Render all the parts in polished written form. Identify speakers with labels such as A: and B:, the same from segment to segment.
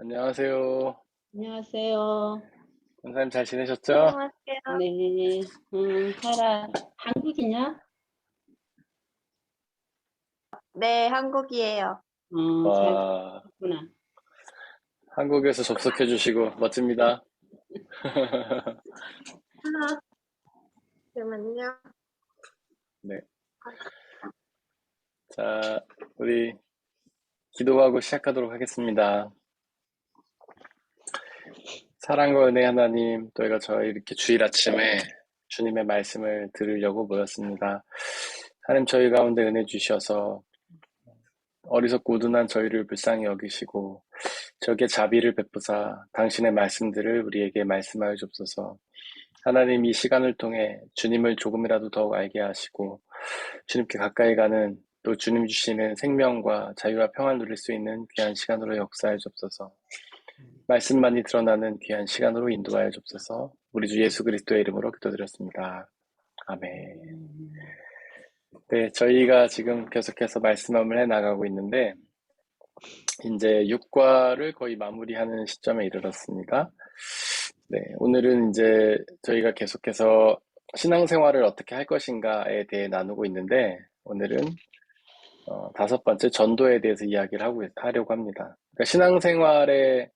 A: 안녕하세요.
B: 안녕하세요.
A: 원사님 잘 지내셨죠?
C: 안녕하세요.
B: 네, 한국이냐?
C: 네, 한국이에요.
B: 잘
A: 와,
B: 됐구나.
A: 한국에서 접속해 주시고 멋집니다.
C: 잠깐만요.
A: 네. 자, 우리 기도하고 시작하도록 하겠습니다. 사랑과 은혜 하나님, 저희 이렇게 주일 아침에 주님의 말씀을 들으려고 모였습니다. 하나님 저희 가운데 은혜 주셔서 어리석고 우둔한 저희를 불쌍히 여기시고 저에게 자비를 베푸사 당신의 말씀들을 우리에게 말씀하여 주옵소서. 하나님 이 시간을 통해 주님을 조금이라도 더욱 알게 하시고 주님께 가까이 가는 또 주님 주시는 생명과 자유와 평안을 누릴 수 있는 귀한 시간으로 역사해 주옵소서. 말씀만이 드러나는 귀한 시간으로 인도하여 주옵소서. 우리 주 예수 그리스도의 이름으로 기도드렸습니다. 아멘. 네, 저희가 지금 계속해서 말씀을 해나가고 있는데 이제 6과를 거의 마무리하는 시점에 이르렀습니다. 네, 오늘은 이제 저희가 계속해서 신앙생활을 어떻게 할 것인가에 대해 나누고 있는데 오늘은 5번째 전도에 대해서 이야기를 하려고 합니다. 그러니까 신앙생활에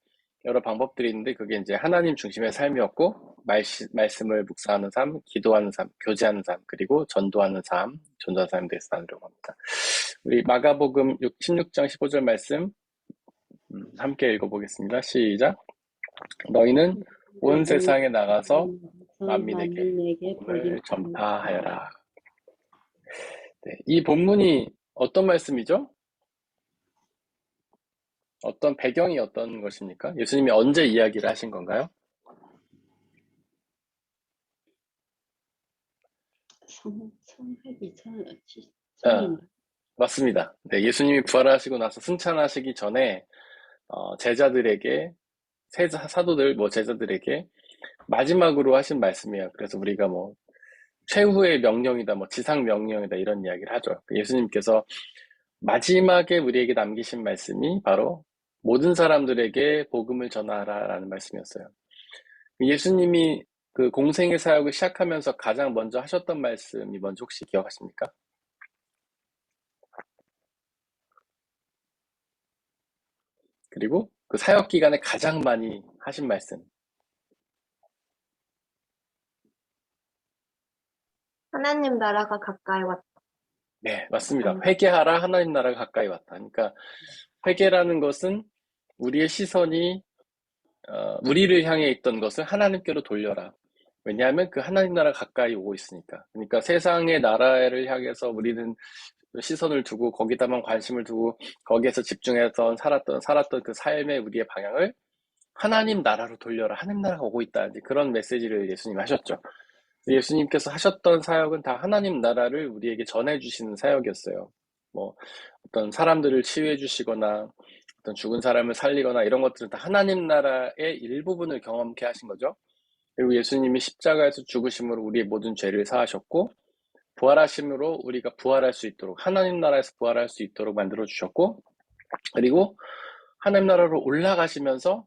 A: 여러 방법들이 있는데 그게 이제 하나님 중심의 삶이었고 말씀을 묵상하는 삶, 기도하는 삶, 교제하는 삶, 그리고 전도하는 삶, 전도하는 삶에 대해서 나누려고 합니다. 우리 마가복음 16장 15절 말씀 함께 읽어보겠습니다. 시작. 너희는 온 세상에 나가서 만민에게 복음을 전파하여라. 네, 이 본문이 어떤 말씀이죠? 어떤 배경이 어떤 것입니까? 예수님이 언제 이야기를 하신 건가요?
B: 성하기
A: 아, 맞습니다. 네, 예수님이 부활하시고 나서 승천하시기 전에 제자들에게 사도들 제자들에게 마지막으로 하신 말씀이에요. 그래서 우리가 최후의 명령이다, 지상 명령이다 이런 이야기를 하죠. 예수님께서 마지막에 우리에게 남기신 말씀이 바로 모든 사람들에게 복음을 전하라라는 말씀이었어요. 예수님이 그 공생의 사역을 시작하면서 가장 먼저 하셨던 말씀이 뭔지 혹시 기억하십니까? 그리고 그 사역 기간에 가장 많이 하신 말씀.
C: 하나님 나라가 가까이 왔다.
A: 네, 맞습니다. 회개하라, 하나님 나라가 가까이 왔다. 그러니까 회개라는 것은 우리의 시선이 우리를 향해 있던 것을 하나님께로 돌려라. 왜냐하면 그 하나님 나라가 가까이 오고 있으니까. 그러니까 세상의 나라를 향해서 우리는 시선을 두고 거기다만 관심을 두고 거기에서 집중해서 살았던 그 삶의 우리의 방향을 하나님 나라로 돌려라. 하나님 나라가 오고 있다. 이제 그런 메시지를 예수님 하셨죠. 예수님께서 하셨던 사역은 다 하나님 나라를 우리에게 전해주시는 사역이었어요. 어떤 사람들을 치유해 주시거나 어떤 죽은 사람을 살리거나 이런 것들은 다 하나님 나라의 일부분을 경험케 하신 거죠. 그리고 예수님이 십자가에서 죽으심으로 우리의 모든 죄를 사하셨고 부활하심으로 우리가 부활할 수 있도록 하나님 나라에서 부활할 수 있도록 만들어 주셨고 그리고 하나님 나라로 올라가시면서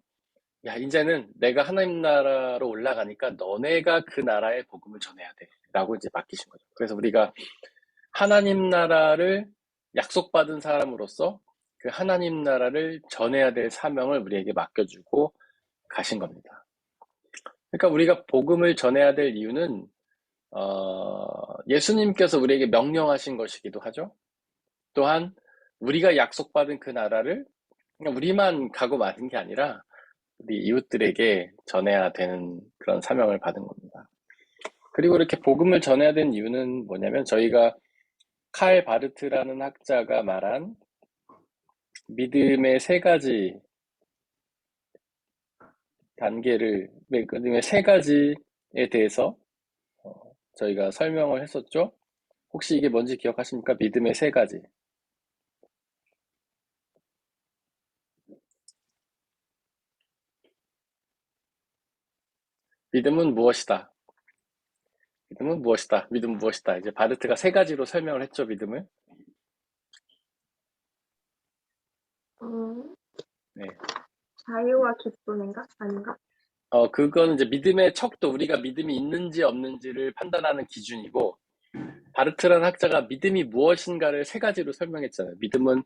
A: 야 이제는 내가 하나님 나라로 올라가니까 너네가 그 나라의 복음을 전해야 돼 라고 이제 맡기신 거죠. 그래서 우리가 하나님 나라를 약속받은 사람으로서 그 하나님 나라를 전해야 될 사명을 우리에게 맡겨주고 가신 겁니다. 그러니까 우리가 복음을 전해야 될 이유는 예수님께서 우리에게 명령하신 것이기도 하죠. 또한 우리가 약속받은 그 나라를 그냥 우리만 가고 마는 게 아니라 우리 이웃들에게 전해야 되는 그런 사명을 받은 겁니다. 그리고 이렇게 복음을 전해야 되는 이유는 뭐냐면 저희가 칼 바르트라는 학자가 말한 믿음의 세 가지 믿음의 세 가지에 대해서 저희가 설명을 했었죠. 혹시 이게 뭔지 기억하십니까? 믿음의 세 가지. 믿음은 무엇이다? 믿음은 무엇이다? 믿음은 무엇이다? 이제 바르트가 세 가지로 설명을 했죠, 믿음을. 네.
C: 자유와 기쁨인가? 아닌가?
A: 그건 이제 믿음의 척도 우리가 믿음이 있는지 없는지를 판단하는 기준이고, 바르트라는 학자가 믿음이 무엇인가를 세 가지로 설명했잖아요. 믿음은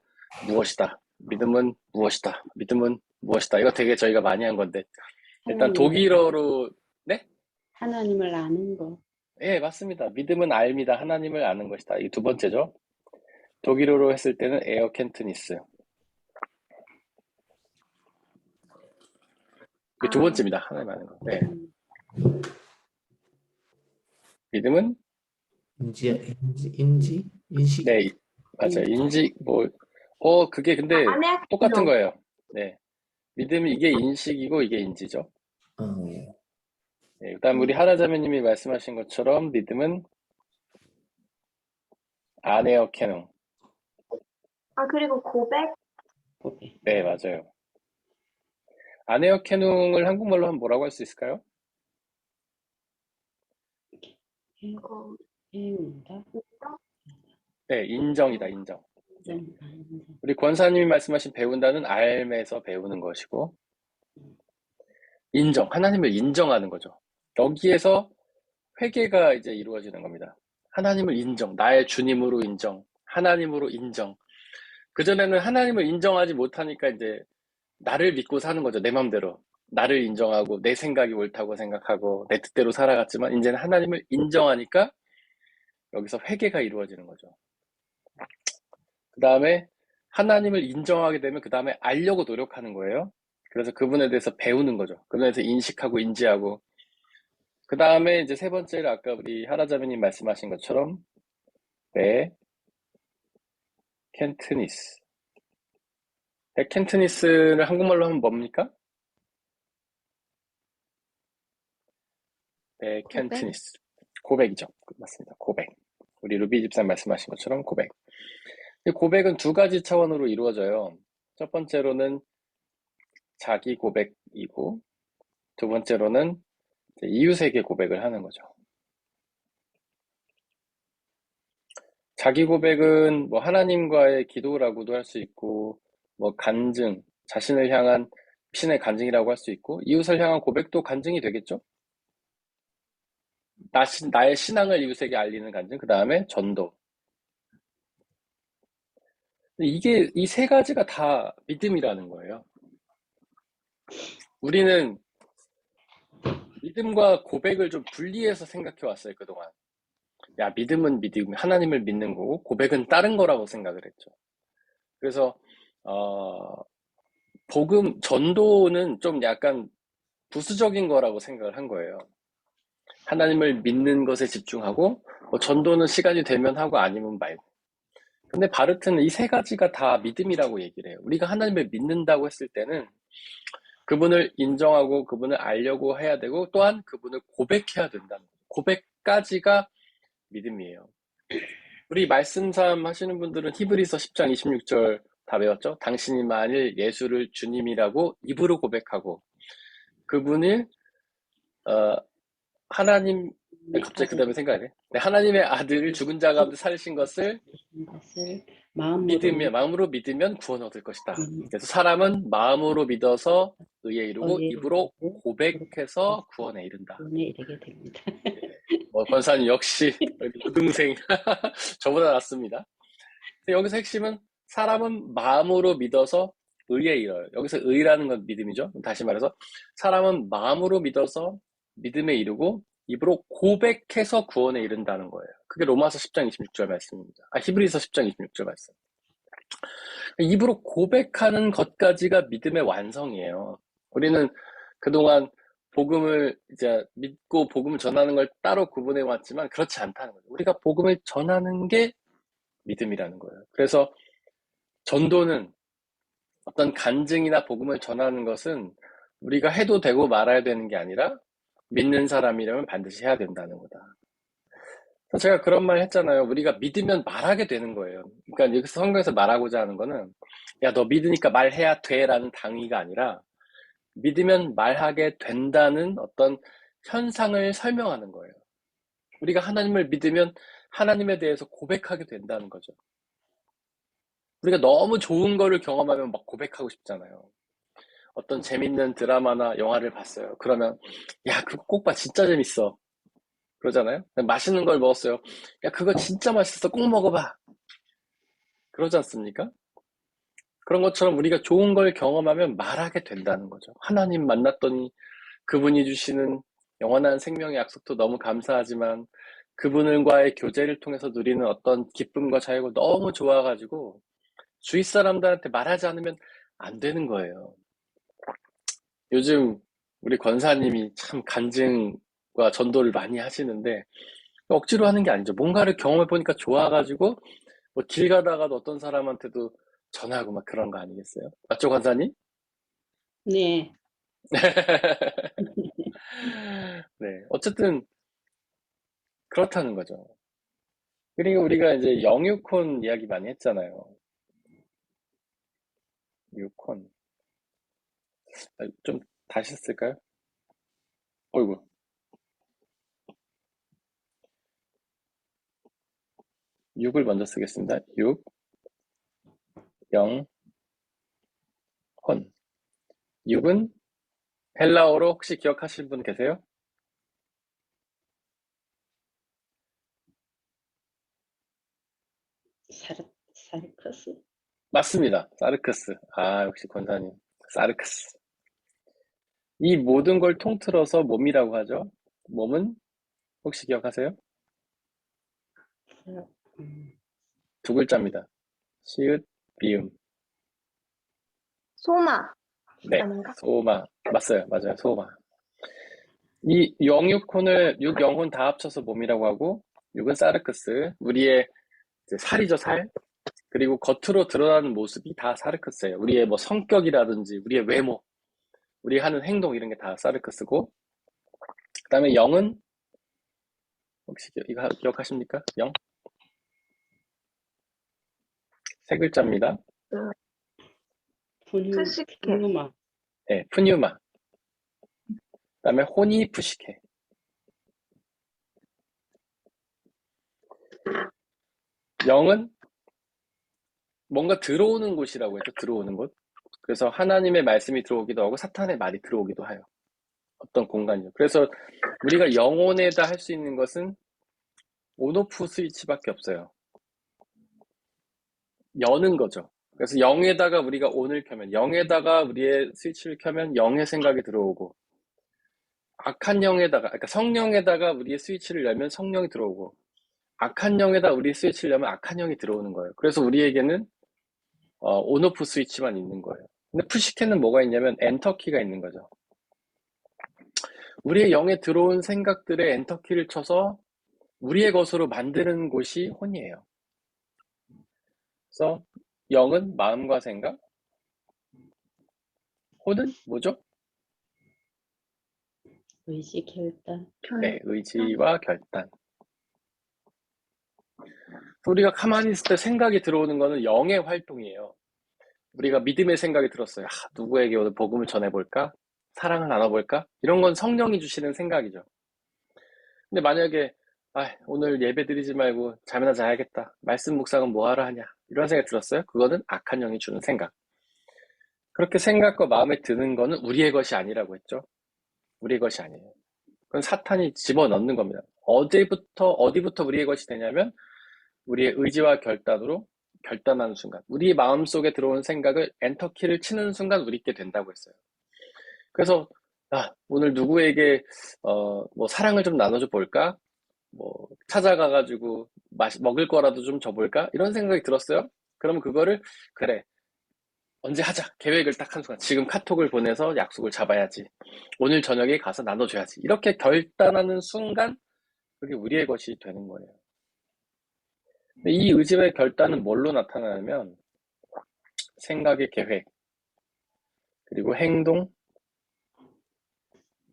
A: 무엇이다. 믿음은 무엇이다. 믿음은 무엇이다. 이거 되게 저희가 많이 한 건데. 일단
B: 하나님을
A: 독일어로, 네?
B: 하나님을 아는 거.
A: 예, 맞습니다. 믿음은 알미다. 하나님을 아는 것이다. 이 두 번째죠. 독일어로 했을 때는 에어켄트니스. 이게 두 번째입니다. 하나님 아는 거. 네. 믿음은
D: 인식.
A: 네, 맞아요. 인지, 그게 근데
C: 안에
A: 똑같은 거예요. 네. 믿음이 이게 인식이고 이게 인지죠. 네, 그다음 우리 하나자매님이 말씀하신 것처럼 믿음은 아네어케농.
C: 그리고 고백?
B: 고백.
A: 네, 맞아요. 아네어케농을 한국말로 하면 뭐라고 할 수 있을까요?
C: 어,
B: 해운다.
A: 네, 인정이다, 인정.
B: 인정.
A: 우리 권사님이 말씀하신 배운다는 알면서 배우는 것이고, 인정, 하나님을 인정하는 거죠. 여기에서 회개가 이제 이루어지는 겁니다. 하나님을 인정, 나의 주님으로 인정, 하나님으로 인정. 그전에는 하나님을 인정하지 못하니까 이제 나를 믿고 사는 거죠. 내 맘대로. 나를 인정하고 내 생각이 옳다고 생각하고 내 뜻대로 살아갔지만 이제는 하나님을 인정하니까 여기서 회개가 이루어지는 거죠. 그 다음에 하나님을 인정하게 되면 그 다음에 알려고 노력하는 거예요. 그래서 그분에 대해서 배우는 거죠. 그분에 대해서 인식하고 인지하고. 그 다음에 이제 세 번째를 아까 우리 하라자매님 말씀하신 것처럼 켄트니스. 켄트니스를 한국말로 하면 뭡니까? 켄트니스. 고백이죠. 맞습니다. 고백. 우리 루비 집사님 말씀하신 것처럼 고백. 고백은 두 가지 차원으로 이루어져요. 첫 번째로는 자기 고백이고, 두 번째로는 이웃에게 고백을 하는 거죠. 자기 고백은 뭐 하나님과의 기도라고도 할 수 있고, 뭐 간증, 자신을 향한 신의 간증이라고 할 수 있고, 이웃을 향한 고백도 간증이 되겠죠? 나의 신앙을 이웃에게 알리는 간증, 그 다음에 전도. 이게 이 세 가지가 다 믿음이라는 거예요. 우리는 믿음과 고백을 좀 분리해서 생각해 왔어요, 그동안. 야, 믿음은 믿음, 하나님을 믿는 거고, 고백은 다른 거라고 생각을 했죠. 그래서, 전도는 좀 약간 부수적인 거라고 생각을 한 거예요. 하나님을 믿는 것에 집중하고, 전도는 시간이 되면 하고 아니면 말고. 근데 바르트는 이 세 가지가 다 믿음이라고 얘기를 해요. 우리가 하나님을 믿는다고 했을 때는 그분을 인정하고 그분을 알려고 해야 되고 또한 그분을 고백해야 된다는 거예요. 고백까지가 믿음이에요. 우리 말씀삼 하시는 분들은 히브리서 10장 26절 다 외웠죠? 당신이 만일 예수를 주님이라고 입으로 고백하고 그분을 하나님 갑자기 그 다음에 생각이 네. 하나님의 아들을 죽은 자 가운데 살리신 것을 마음으로 믿으면 구원 얻을 것이다. 그래서 사람은 마음으로 믿어서 의에 이르고 입으로 고백해서 구원에 이른다.
B: 구원에 이르게 됩니다.
A: 권사님 역시 우등생 저보다 낫습니다. 여기서 핵심은 사람은 마음으로 믿어서 의에 이뤄요. 여기서 의라는 건 믿음이죠. 다시 말해서 사람은 마음으로 믿어서 믿음에 이르고 입으로 고백해서 구원에 이른다는 거예요. 그게 로마서 10장 26절 말씀입니다. 히브리서 10장 26절 말씀. 입으로 고백하는 것까지가 믿음의 완성이에요. 우리는 그동안 복음을 이제 믿고 복음을 전하는 걸 따로 구분해 왔지만 그렇지 않다는 거죠. 우리가 복음을 전하는 게 믿음이라는 거예요. 그래서 전도는 어떤 간증이나 복음을 전하는 것은 우리가 해도 되고 말아야 되는 게 아니라 믿는 사람이라면 반드시 해야 된다는 거다. 제가 그런 말 했잖아요. 우리가 믿으면 말하게 되는 거예요. 그러니까 여기서 성경에서 말하고자 하는 거는 야, 너 믿으니까 말해야 돼라는 당위가 아니라 믿으면 말하게 된다는 어떤 현상을 설명하는 거예요. 우리가 하나님을 믿으면 하나님에 대해서 고백하게 된다는 거죠. 우리가 너무 좋은 거를 경험하면 막 고백하고 싶잖아요. 어떤 재밌는 드라마나 영화를 봤어요. 그러면 야, 그거 꼭 봐. 진짜 재밌어. 그러잖아요. 맛있는 걸 먹었어요. 야, 그거 진짜 맛있어. 꼭 먹어봐. 그러지 않습니까? 그런 것처럼 우리가 좋은 걸 경험하면 말하게 된다는 거죠. 하나님 만났더니 그분이 주시는 영원한 생명의 약속도 너무 감사하지만 그분과의 교제를 통해서 누리는 어떤 기쁨과 자유가 너무 좋아가지고 주위 사람들한테 말하지 않으면 안 되는 거예요. 요즘 우리 권사님이 참 간증과 전도를 많이 하시는데 억지로 하는 게 아니죠. 뭔가를 경험해 보니까 좋아가지고 뭐 길 가다가도 어떤 사람한테도 전하고 막 그런 거 아니겠어요? 맞죠, 권사님?
B: 네.
A: 네, 어쨌든 그렇다는 거죠. 그리고 우리가 이제 영유콘 이야기 많이 했잖아요. 유콘. 좀 다시 쓸까요? 어이구. 6을 먼저 쓰겠습니다. 6, 0, 혼. 6은 헬라어로 혹시 기억하실 분 계세요?
B: 사르커스?
A: 맞습니다. 사르크스. 아, 역시 권사님. 사르크스. 이 모든 걸 통틀어서 몸이라고 하죠. 몸은 혹시 기억하세요?
B: 음,
A: 두 글자입니다. 시읒, 비음.
C: 소마
A: 네,
C: 아닌가?
A: 소마. 맞아요. 맞아요. 소마. 이 영육혼을, 육영혼 다 합쳐서 몸이라고 하고, 육은 사르크스. 우리의 이제 살이죠, 살. 그리고 겉으로 드러나는 모습이 다 사르크스예요. 우리의 뭐 성격이라든지, 우리의 외모, 우리 하는 행동 이런 게 다 사르크스고, 그 다음에 영은 혹시 이거 기억하십니까? 영? 세 글자입니다.
C: 푸시케.
B: 푸뉴마.
A: 네, 푸뉴마. 그 다음에 호니 푸시케. 영은 뭔가 들어오는 곳이라고 해서 들어오는 곳. 그래서 하나님의 말씀이 들어오기도 하고 사탄의 말이 들어오기도 해요. 어떤 공간이요. 그래서 우리가 영혼에다 할 수 있는 것은 온오프 스위치밖에 없어요. 여는 거죠. 그래서 영에다가 우리가 온을 켜면, 영에다가 우리의 스위치를 켜면 영의 생각이 들어오고, 악한 영에다가, 그러니까 성령에다가 우리의 스위치를 열면 성령이 들어오고, 악한 영에다 우리 스위치를 열면 악한 영이 들어오는 거예요. 그래서 우리에게는 온오프 스위치만 있는 거예요. 근데 푸시캔은 뭐가 있냐면 엔터키가 있는 거죠. 우리의 영에 들어온 생각들의 엔터키를 쳐서 우리의 것으로 만드는 곳이 혼이에요. 그래서 영은 마음과 생각, 혼은 뭐죠?
B: 의지 결단.
A: 네, 의지와 결단. 우리가 가만히 있을 때 생각이 들어오는 거는 영의 활동이에요. 우리가 믿음의 생각이 들었어요. 누구에게 오늘 복음을 전해볼까? 사랑을 나눠볼까? 이런 건 성령이 주시는 생각이죠. 근데 만약에 오늘 예배 드리지 말고 잠이나 자야겠다. 말씀 묵상은 뭐하러 하냐? 이런 생각이 들었어요. 그거는 악한 영이 주는 생각. 그렇게 생각과 마음에 드는 거는 우리의 것이 아니라고 했죠. 우리의 것이 아니에요. 그건 사탄이 집어넣는 겁니다. 어디부터 우리의 것이 되냐면 우리의 의지와 결단으로 결단하는 순간, 우리 마음속에 들어온 생각을 엔터키를 치는 순간 우리께 된다고 했어요. 그래서 오늘 누구에게 뭐 사랑을 좀 나눠줘 볼까? 뭐 찾아가가지고 먹을 거라도 좀 줘볼까? 이런 생각이 들었어요. 그러면 그거를 그래, 언제 하자. 계획을 딱 한 순간 지금 카톡을 보내서 약속을 잡아야지. 오늘 저녁에 가서 나눠줘야지. 이렇게 결단하는 순간 그게 우리의 것이 되는 거예요. 근데 이 의지의 결단은 뭘로 나타나냐면 생각의 계획, 그리고 행동,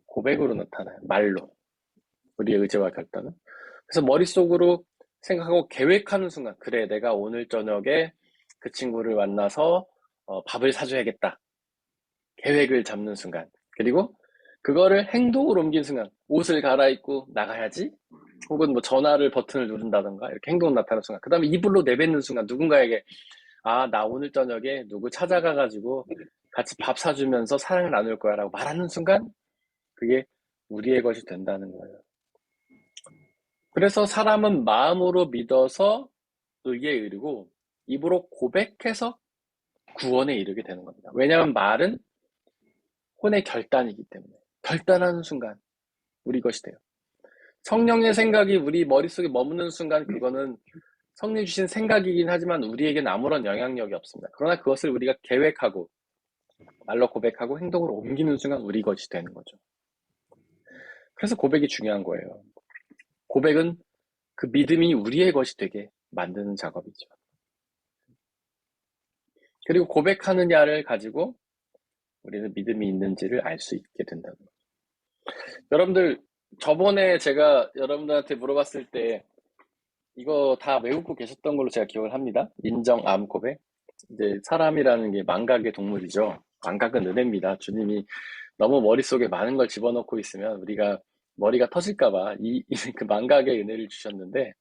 A: 고백으로 나타나요. 말로. 우리의 의지와 결단은. 그래서 머릿속으로 생각하고 계획하는 순간, 그래, 내가 오늘 저녁에 그 친구를 만나서 밥을 사줘야겠다. 계획을 잡는 순간. 그리고 그거를 행동으로 옮긴 순간, 옷을 갈아입고 나가야지. 혹은 뭐 전화를 버튼을 누른다던가 이렇게 행동 나타나는 순간. 그 다음에 입으로 내뱉는 순간 누군가에게 나 오늘 저녁에 누구 찾아가가지고 같이 밥 사주면서 사랑을 나눌 거야 라고 말하는 순간 그게 우리의 것이 된다는 거예요. 그래서 사람은 마음으로 믿어서 의에 이르고 입으로 고백해서 구원에 이르게 되는 겁니다. 왜냐하면 말은 혼의 결단이기 때문에 결단하는 순간 우리 것이 돼요. 성령의 생각이 우리 머릿속에 머무는 순간 그거는 성령 주신 생각이긴 하지만 우리에겐 아무런 영향력이 없습니다. 그러나 그것을 우리가 계획하고 말로 고백하고 행동으로 옮기는 순간 우리 것이 되는 거죠. 그래서 고백이 중요한 거예요. 고백은 그 믿음이 우리의 것이 되게 만드는 작업이죠. 그리고 고백하느냐를 가지고 우리는 믿음이 있는지를 알 수 있게 된다는 거죠. 여러분들, 저번에 제가 여러분들한테 물어봤을 때 이거 다 외우고 계셨던 걸로 제가 기억을 합니다. 인정, 암, 고백. 이제 사람이라는 게 망각의 동물이죠. 망각은 은혜입니다. 주님이 너무 머릿속에 많은 걸 집어넣고 있으면 우리가 머리가 터질까봐 그 망각의 은혜를 주셨는데,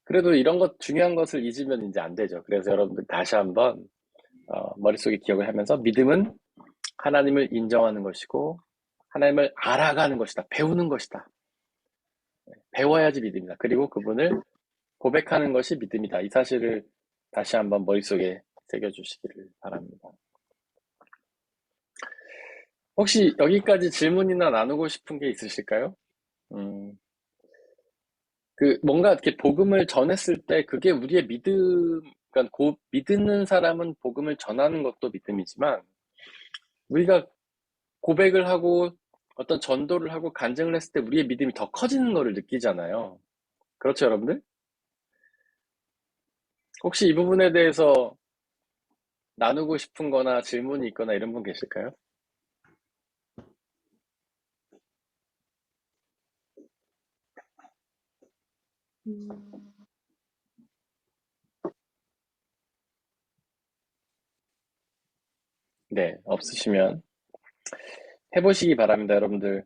A: 그래도 이런 것, 중요한 것을 잊으면 이제 안 되죠. 그래서 여러분들 다시 한번 머릿속에 기억을 하면서 믿음은 하나님을 인정하는 것이고 하나님을 알아가는 것이다. 배우는 것이다. 배워야지 믿음이다. 그리고 그분을 고백하는 것이 믿음이다. 이 사실을 다시 한번 머릿속에 새겨주시기를 바랍니다. 혹시 여기까지 질문이나 나누고 싶은 게 있으실까요? 뭔가 이렇게 복음을 전했을 때 그게 우리의 믿음, 그러니까 믿는 사람은 복음을 전하는 것도 믿음이지만 우리가 고백을 하고 어떤 전도를 하고 간증을 했을 때 우리의 믿음이 더 커지는 것을 느끼잖아요. 그렇죠, 여러분들? 혹시 이 부분에 대해서 나누고 싶은 거나 질문이 있거나 이런 분 계실까요? 네, 없으시면 해보시기 바랍니다, 여러분들.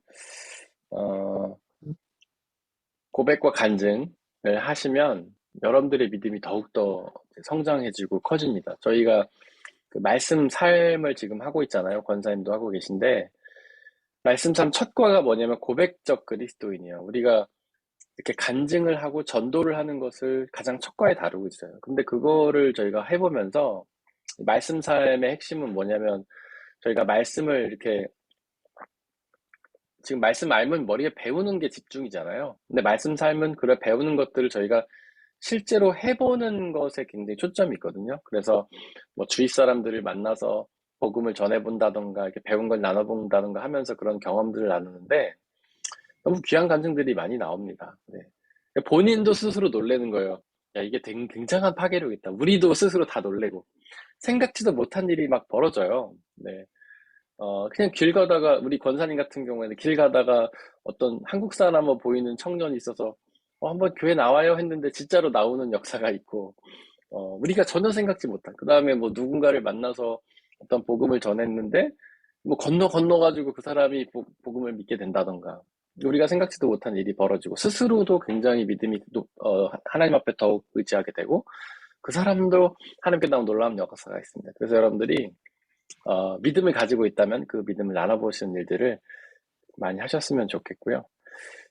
A: 고백과 간증을 하시면 여러분들의 믿음이 더욱더 성장해지고 커집니다. 저희가 그 말씀 삶을 지금 하고 있잖아요. 권사님도 하고 계신데, 말씀 삶 첫 과가 뭐냐면 고백적 그리스도인이에요. 우리가 이렇게 간증을 하고 전도를 하는 것을 가장 첫 과에 다루고 있어요. 근데 그거를 저희가 해보면서 말씀 삶의 핵심은 뭐냐면 저희가 말씀을 이렇게 지금 말씀 알면 머리에 배우는 게 집중이잖아요. 근데 말씀 삶은 그걸 배우는 것들을 저희가 실제로 해보는 것에 굉장히 초점이 있거든요. 그래서 뭐 주위 사람들을 만나서 복음을 전해본다던가 이렇게 배운 걸 나눠본다던가 하면서 그런 경험들을 나누는데 너무 귀한 간증들이 많이 나옵니다. 네. 본인도 스스로 놀라는 거예요. 야, 이게 굉장한 파괴력이다. 우리도 스스로 다 놀래고 생각지도 못한 일이 막 벌어져요. 네. 그냥 길 가다가 우리 권사님 같은 경우에는 길 가다가 어떤 한국 사람으로 보이는 청년이 있어서 한번 교회 나와요 했는데 진짜로 나오는 역사가 있고 우리가 전혀 생각지 못한 그 다음에 뭐 누군가를 만나서 어떤 복음을 전했는데 뭐 건너가지고 그 사람이 복음을 믿게 된다던가 우리가 생각지도 못한 일이 벌어지고 스스로도 굉장히 믿음이 하나님 앞에 더욱 의지하게 되고 그 사람도 하나님께 너무 놀라운 역사가 있습니다. 그래서 여러분들이 믿음을 가지고 있다면 그 믿음을 나눠보시는 일들을 많이 하셨으면 좋겠고요.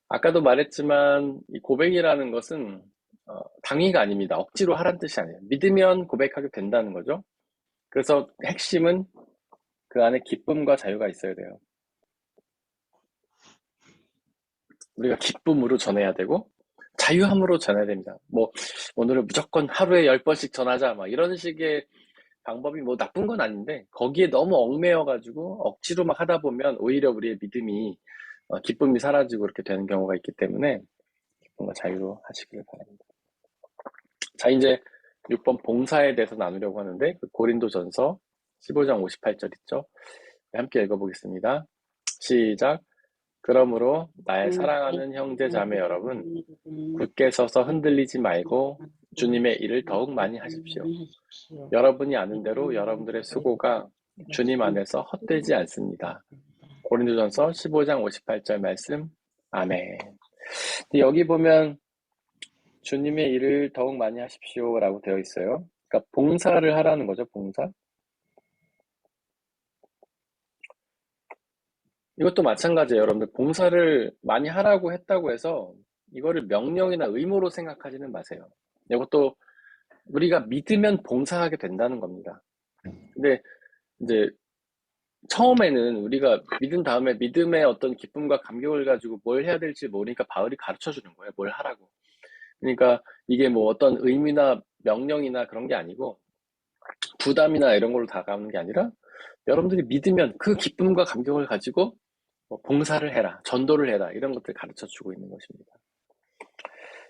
A: 아까도 말했지만 이 고백이라는 것은 당위가 아닙니다. 억지로 하라는 뜻이 아니에요. 믿으면 고백하게 된다는 거죠. 그래서 핵심은 그 안에 기쁨과 자유가 있어야 돼요. 우리가 기쁨으로 전해야 되고 자유함으로 전해야 됩니다. 뭐 오늘은 무조건 하루에 10번씩 전하자 막 이런 식의 방법이 뭐 나쁜 건 아닌데 거기에 너무 얽매여가지고 억지로 막 하다 보면 오히려 우리의 믿음이 기쁨이 사라지고 그렇게 되는 경우가 있기 때문에 기쁨과 자유로 하시길 바랍니다. 자, 이제 6번 봉사에 대해서 나누려고 하는데 그 고린도전서 15장 58절 있죠? 함께 읽어보겠습니다. 시작. 그러므로 나의 사랑하는 형제 자매 여러분, 굳게 서서 흔들리지 말고 주님의 일을 더욱 많이 하십시오. 여러분이 아는 대로 여러분들의 수고가 주님 안에서 헛되지 않습니다. 고린도전서 15장 58절 말씀. 아멘. 여기 보면 주님의 일을 더욱 많이 하십시오라고 되어 있어요. 그러니까 봉사를 하라는 거죠, 봉사. 이것도 마찬가지예요. 여러분들 봉사를 많이 하라고 했다고 해서 이거를 명령이나 의무로 생각하지는 마세요. 이것도 우리가 믿으면 봉사하게 된다는 겁니다. 근데 이제 처음에는 우리가 믿은 다음에 믿음의 어떤 기쁨과 감격을 가지고 뭘 해야 될지 모르니까 바울이 가르쳐 주는 거예요. 뭘 하라고. 그러니까 이게 뭐 어떤 의미나 명령이나 그런 게 아니고 부담이나 이런 걸로 다가오는 게 아니라 여러분들이 믿으면 그 기쁨과 감격을 가지고 뭐 봉사를 해라, 전도를 해라 이런 것들 가르쳐 주고 있는 것입니다.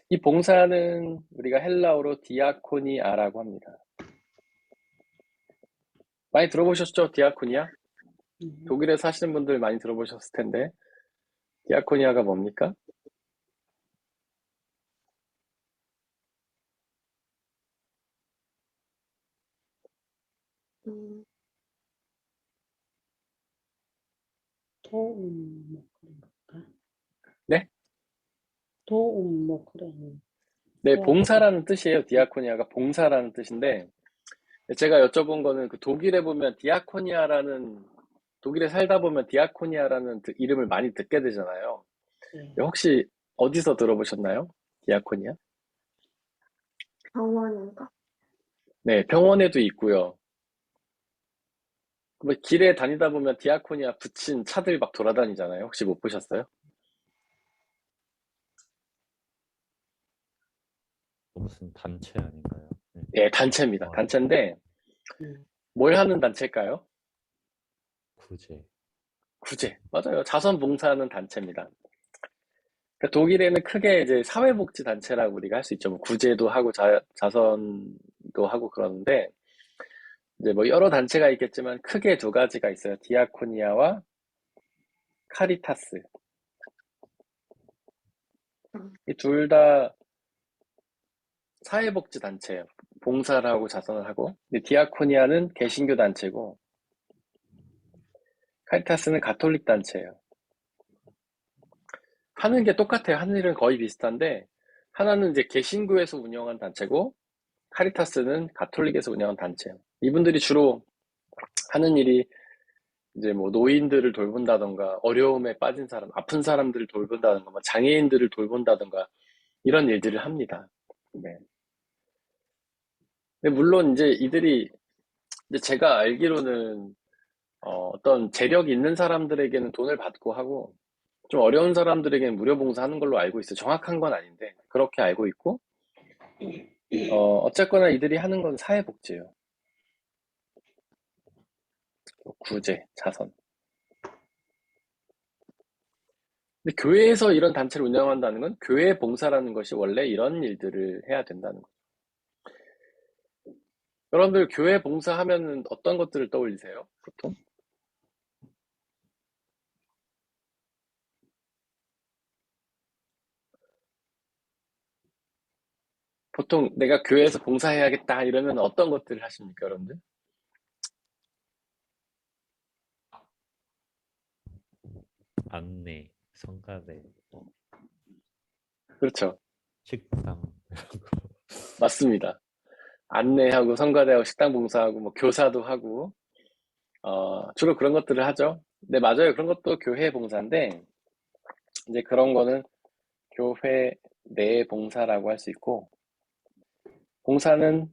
A: 이 봉사는 우리가 헬라어로 디아코니아라고 합니다. 많이 들어보셨죠? 디아코니아? 독일에 사시는 분들 많이 들어보셨을 텐데 디아코니아가 뭡니까?
C: 음,
B: 도움 뭐 그런 걸까?
A: 네?
B: 도움 뭐 그런
A: 네,
B: 도와주다.
A: 봉사라는 뜻이에요. 디아코니아가 봉사라는 뜻인데 제가 여쭤본 거는 그 독일에 보면 디아코니아라는 독일에 살다 보면 디아코니아라는 이름을 많이 듣게 되잖아요.
B: 네.
A: 혹시 어디서 들어보셨나요? 디아코니아?
C: 병원인가?
A: 네, 병원에도 있고요. 뭐 길에 다니다 보면 디아코니아 붙인 차들 막 돌아다니잖아요. 혹시 못 보셨어요?
D: 무슨 단체 아닌가요? 네.
A: 예, 단체입니다. 단체인데
B: 음,
A: 뭘 하는 단체일까요?
D: 구제.
A: 구제. 맞아요. 자선봉사하는 단체입니다. 그러니까 독일에는 크게 이제 사회복지 단체라고 우리가 할 수 있죠. 뭐 구제도 하고 자선도 하고 그러는데 이제 뭐 여러 단체가 있겠지만 크게 두 가지가 있어요. 디아코니아와 카리타스. 이 둘 다 사회복지 단체예요. 봉사를 하고 자선을 하고. 근데 디아코니아는 개신교 단체고 카리타스는 가톨릭 단체예요. 하는 게 똑같아요. 하는 일은 거의 비슷한데 하나는 이제 개신교에서 운영한 단체고 카리타스는 가톨릭에서 운영한 단체예요. 이분들이 주로 하는 일이 이제 뭐 노인들을 돌본다던가 어려움에 빠진 사람, 아픈 사람들을 돌본다던가 뭐 장애인들을 돌본다던가 이런 일들을 합니다. 네. 근데 물론 이제 이들이 이제 제가 알기로는 어떤 재력이 있는 사람들에게는 돈을 받고 하고 좀 어려운 사람들에게는 무료 봉사하는 걸로 알고 있어요. 정확한 건 아닌데 그렇게 알고 있고 어쨌거나 이들이 하는 건 사회복지예요. 구제, 자선. 근데 교회에서 이런 단체를 운영한다는 건 교회 봉사라는 것이 원래 이런 일들을 해야 된다는 거죠. 여러분들 교회 봉사하면 어떤 것들을 떠올리세요? 보통? 보통 내가 교회에서 봉사해야겠다 이러면 어떤 것들을 하십니까, 여러분들?
D: 안내, 성가대, 뭐
A: 그렇죠.
D: 식당 이런 거.
A: 맞습니다. 안내하고 성가대하고 식당 봉사하고 뭐 교사도 하고 주로 그런 것들을 하죠. 네, 맞아요. 그런 것도 교회 봉사인데 이제 그런 거는 교회 내 봉사라고 할 수 있고 봉사는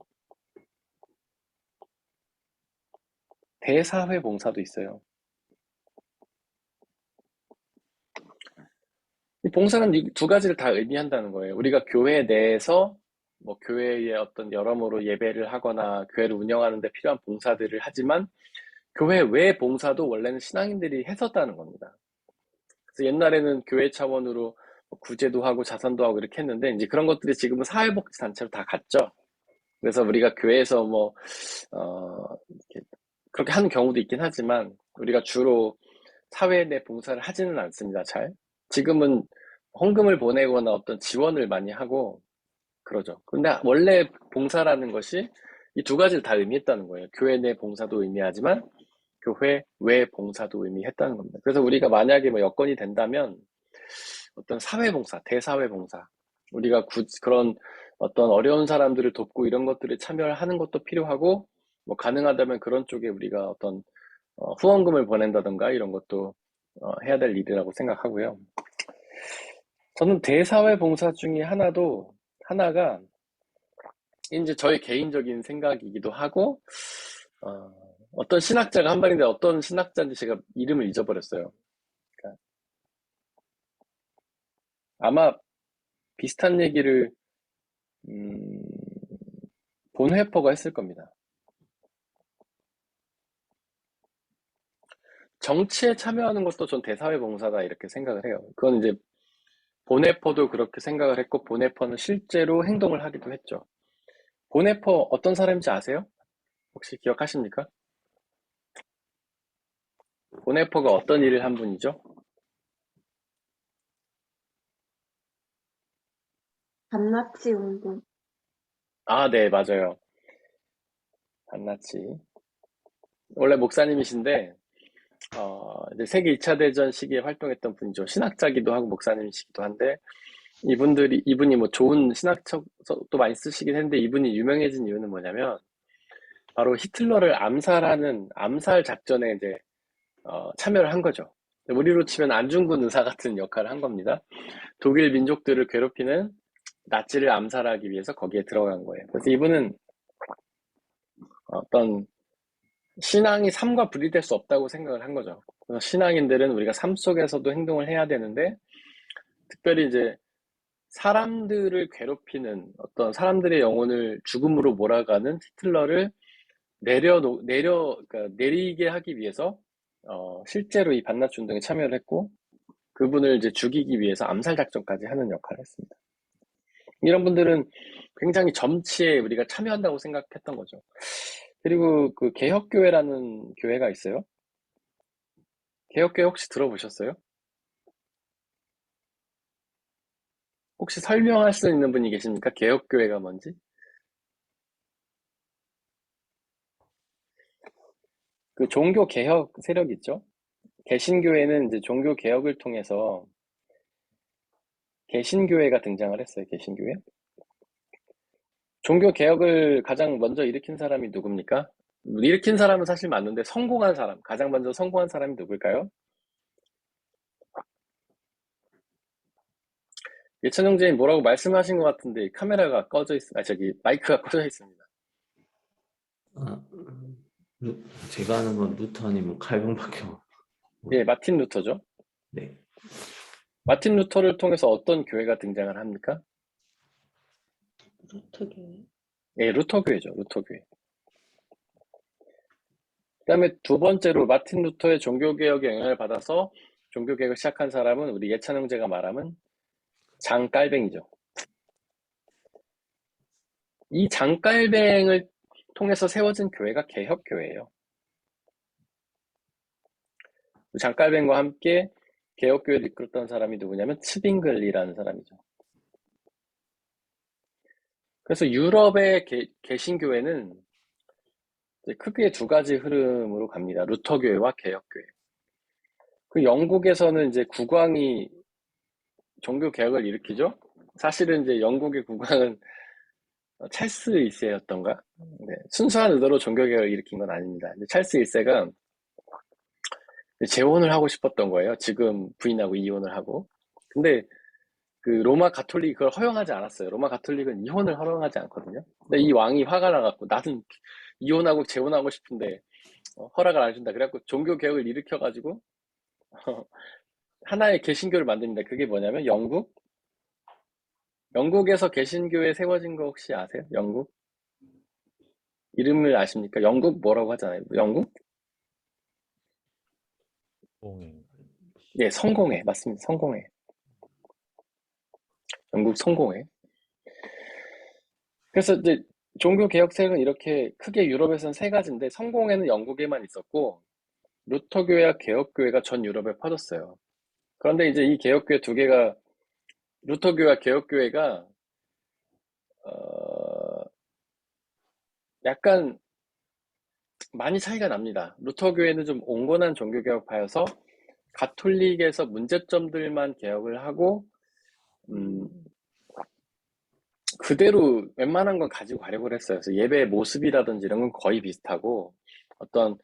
A: 대사회 봉사도 있어요. 이 봉사는 이 두 가지를 다 의미한다는 거예요. 우리가 교회 내에서 뭐 교회의 어떤 여러모로 예배를 하거나 교회를 운영하는 데 필요한 봉사들을 하지만 교회 외 봉사도 원래는 신앙인들이 했었다는 겁니다. 그래서 옛날에는 교회 차원으로 뭐 구제도 하고 자선도 하고 이렇게 했는데 이제 그런 것들이 지금은 사회복지 단체로 다 갔죠. 그래서 우리가 교회에서 뭐 이렇게 그렇게 하는 경우도 있긴 하지만 우리가 주로 사회 내 봉사를 하지는 않습니다. 잘. 지금은 헌금을 보내거나 어떤 지원을 많이 하고 그러죠. 근데 원래 봉사라는 것이 이 두 가지를 다 의미했다는 거예요. 교회 내 봉사도 의미하지만 교회 외 봉사도 의미했다는 겁니다. 그래서 우리가 만약에 뭐 여건이 된다면 어떤 사회봉사, 대사회봉사, 우리가 그런 어떤 어려운 사람들을 돕고 이런 것들을 참여하는 것도 필요하고 뭐 가능하다면 그런 쪽에 우리가 어떤 후원금을 보낸다던가 이런 것도 해야 될 일이라고 생각하고요. 저는 대사회봉사 중에 하나가 이제 저의 개인적인 생각이기도 하고 어떤 신학자가 한 말인데 어떤 신학자인지 제가 이름을 잊어버렸어요. 그러니까 아마 비슷한 얘기를 본회퍼가 했을 겁니다. 정치에 참여하는 것도 전 대사회봉사다 이렇게 생각을 해요. 그건 이제 본회퍼도 그렇게 생각을 했고 본회퍼는 실제로 행동을 하기도 했죠. 본회퍼 어떤 사람인지 아세요? 혹시 기억하십니까? 본회퍼가 어떤 일을 한 분이죠?
C: 반나치 운동.
A: 아, 네, 맞아요. 반나치. 원래 목사님이신데 이제 세계 2차 대전 시기에 활동했던 분이죠. 신학자기도 하고 목사님이시기도 한데 이분이 뭐 좋은 신학책도 많이 쓰시긴 했는데 이분이 유명해진 이유는 뭐냐면 바로 히틀러를 암살하는 암살 작전에 이제 참여를 한 거죠. 우리로 치면 안중근 의사 같은 역할을 한 겁니다. 독일 민족들을 괴롭히는 나치를 암살하기 위해서 거기에 들어간 거예요. 그래서 이분은 어떤 신앙이 삶과 분리될 수 없다고 생각을 한 거죠. 그래서 신앙인들은 우리가 삶 속에서도 행동을 해야 되는데 특별히 이제 사람들을 괴롭히는 어떤 사람들의 영혼을 죽음으로 몰아가는 히틀러를 그러니까 내리게 하기 위해서 실제로 이 반나치 운동에 참여를 했고 그분을 이제 죽이기 위해서 암살 작전까지 하는 역할을 했습니다. 이런 분들은 굉장히 정치에 우리가 참여한다고 생각했던 거죠. 그리고 그 개혁교회라는 교회가 있어요. 개혁교회 혹시 들어보셨어요? 혹시 설명할 수 있는 분이 계십니까? 개혁교회가 뭔지? 그 종교 개혁 세력 있죠? 개신교회는 이제 종교 개혁을 통해서 개신교회가 등장을 했어요. 개신교회. 종교 개혁을 가장 먼저 일으킨 사람이 누굽니까? 일으킨 사람은 사실 맞는데 성공한 사람, 가장 먼저 성공한 사람이 누굴까요? 예찬영재님 뭐라고 말씀하신 것 같은데 카메라가 꺼져 마이크가 꺼져 있습니다.
E: 아, 제가 아는 건 루터 아니면 칼뱅밖에
A: 예, 마틴 루터죠.
E: 네.
A: 마틴 루터를 통해서 어떤 교회가 등장을 합니까?
B: 루터교회.
A: 예, 루터교회죠. 루터교회. 그다음에 두 번째로 마틴 루터의 종교개혁에 영향을 받아서 종교개혁을 시작한 사람은 우리 예찬영재가 말하면 장깔뱅이죠. 이 장깔뱅을 통해서 세워진 교회가 개혁교회예요. 장깔뱅과 함께 개혁교회를 이끌었던 사람이 누구냐면 츠빙글리라는 사람이죠. 그래서 유럽의 개신교회는 크게 두 가지 흐름으로 갑니다. 루터교회와 개혁교회. 그 영국에서는 이제 국왕이 종교 개혁을 일으키죠. 사실은 이제 영국의 국왕은 찰스 1세였던가? 네, 순수한 의도로 종교 개혁을 일으킨 건 아닙니다. 찰스 1세가 재혼을 하고 싶었던 거예요. 지금 부인하고 이혼을 하고. 근데 그 로마 가톨릭이 그걸 허용하지 않았어요. 로마 가톨릭은 이혼을 허용하지 않거든요. 근데 이 왕이 화가 나갖고 나는 이혼하고 재혼하고 싶은데 허락을 안 해준다. 그래갖고 종교 개혁을 일으켜가지고 하나의 개신교를 만듭니다. 그게 뭐냐면 영국에서 개신교에 세워진 거 혹시 아세요? 영국? 이름을 아십니까? 영국 뭐라고 하잖아요. 영국?
D: 공인.
A: 예, 성공회. 맞습니다. 성공회. 영국 성공회. 그래서 이제 종교 개혁 세력은 이렇게 크게 유럽에서는 세 가지인데 성공회는 영국에만 있었고 루터교회와 개혁교회가 전 유럽에 퍼졌어요. 그런데 이제 이 개혁교회 두 개가 루터교회와 개혁교회가 약간 많이 차이가 납니다. 루터교회는 좀 온건한 종교개혁파여서 가톨릭에서 문제점들만 개혁을 하고 그대로 웬만한 건 가지고 가려고 했어요. 그래서 예배의 모습이라든지 이런 건 거의 비슷하고 어떤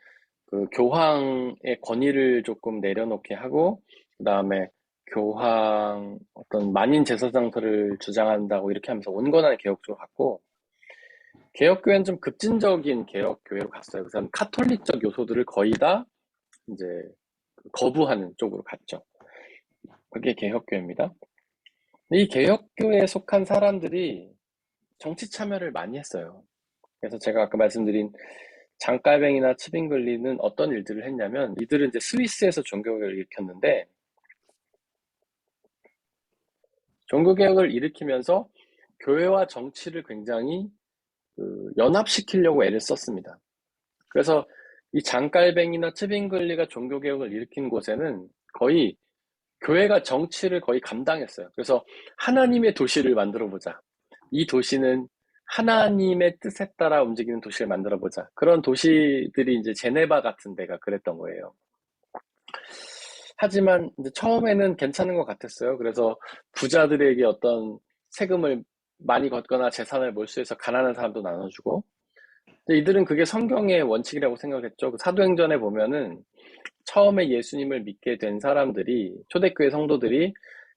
A: 그 교황의 권위를 조금 내려놓게 하고, 그 다음에 교황 어떤 만인 제사장들을 주장한다고 이렇게 하면서 온건한 개혁 쪽으로 갔고, 개혁교회는 좀 급진적인 개혁교회로 갔어요. 그래서 카톨릭적 요소들을 거의 다 이제 거부하는 쪽으로 갔죠. 그게 개혁교회입니다. 이 개혁교회에 속한 사람들이 정치 참여를 많이 했어요. 그래서 제가 아까 말씀드린 장깔뱅이나 치빙글리는 어떤 일들을 했냐면, 이들은 이제 스위스에서 종교개혁을 일으켰는데, 종교개혁을 일으키면서 교회와 정치를 굉장히 연합시키려고 애를 썼습니다. 그래서 이 장깔뱅이나 치빙글리가 종교개혁을 일으킨 곳에는 거의 교회가 정치를 거의 감당했어요. 그래서 하나님의 도시를 만들어보자. 이 도시는 하나님의 뜻에 따라 움직이는 도시를 만들어보자. 그런 도시들이 이제 제네바 같은 데가 그랬던 거예요. 하지만 이제 처음에는 괜찮은 것 같았어요. 그래서 부자들에게 어떤 세금을 많이 걷거나 재산을 몰수해서 가난한 사람도 나눠주고, 이들은 그게 성경의 원칙이라고 생각했죠. 그 사도행전에 보면은 처음에 예수님을 믿게 된 사람들이, 초대교회 성도들이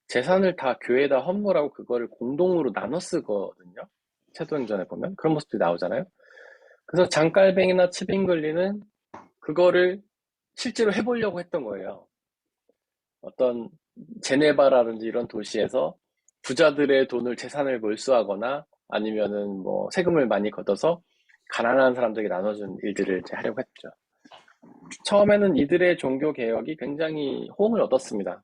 A: 재산을 다 교회에다 헌물하고 그거를 공동으로 나눠 쓰거든요. 사도행전에 보면 그런 모습들이 나오잖아요. 그래서 장깔뱅이나 치빙글리는 그거를 실제로 해보려고 했던 거예요. 어떤 제네바라든지 이런 도시에서 부자들의 돈을 재산을 몰수하거나 아니면은 뭐 세금을 많이 걷어서 가난한 사람들에게 나눠준 일들을 이제 하려고 했죠. 처음에는 이들의 종교 개혁이 굉장히 호응을 얻었습니다.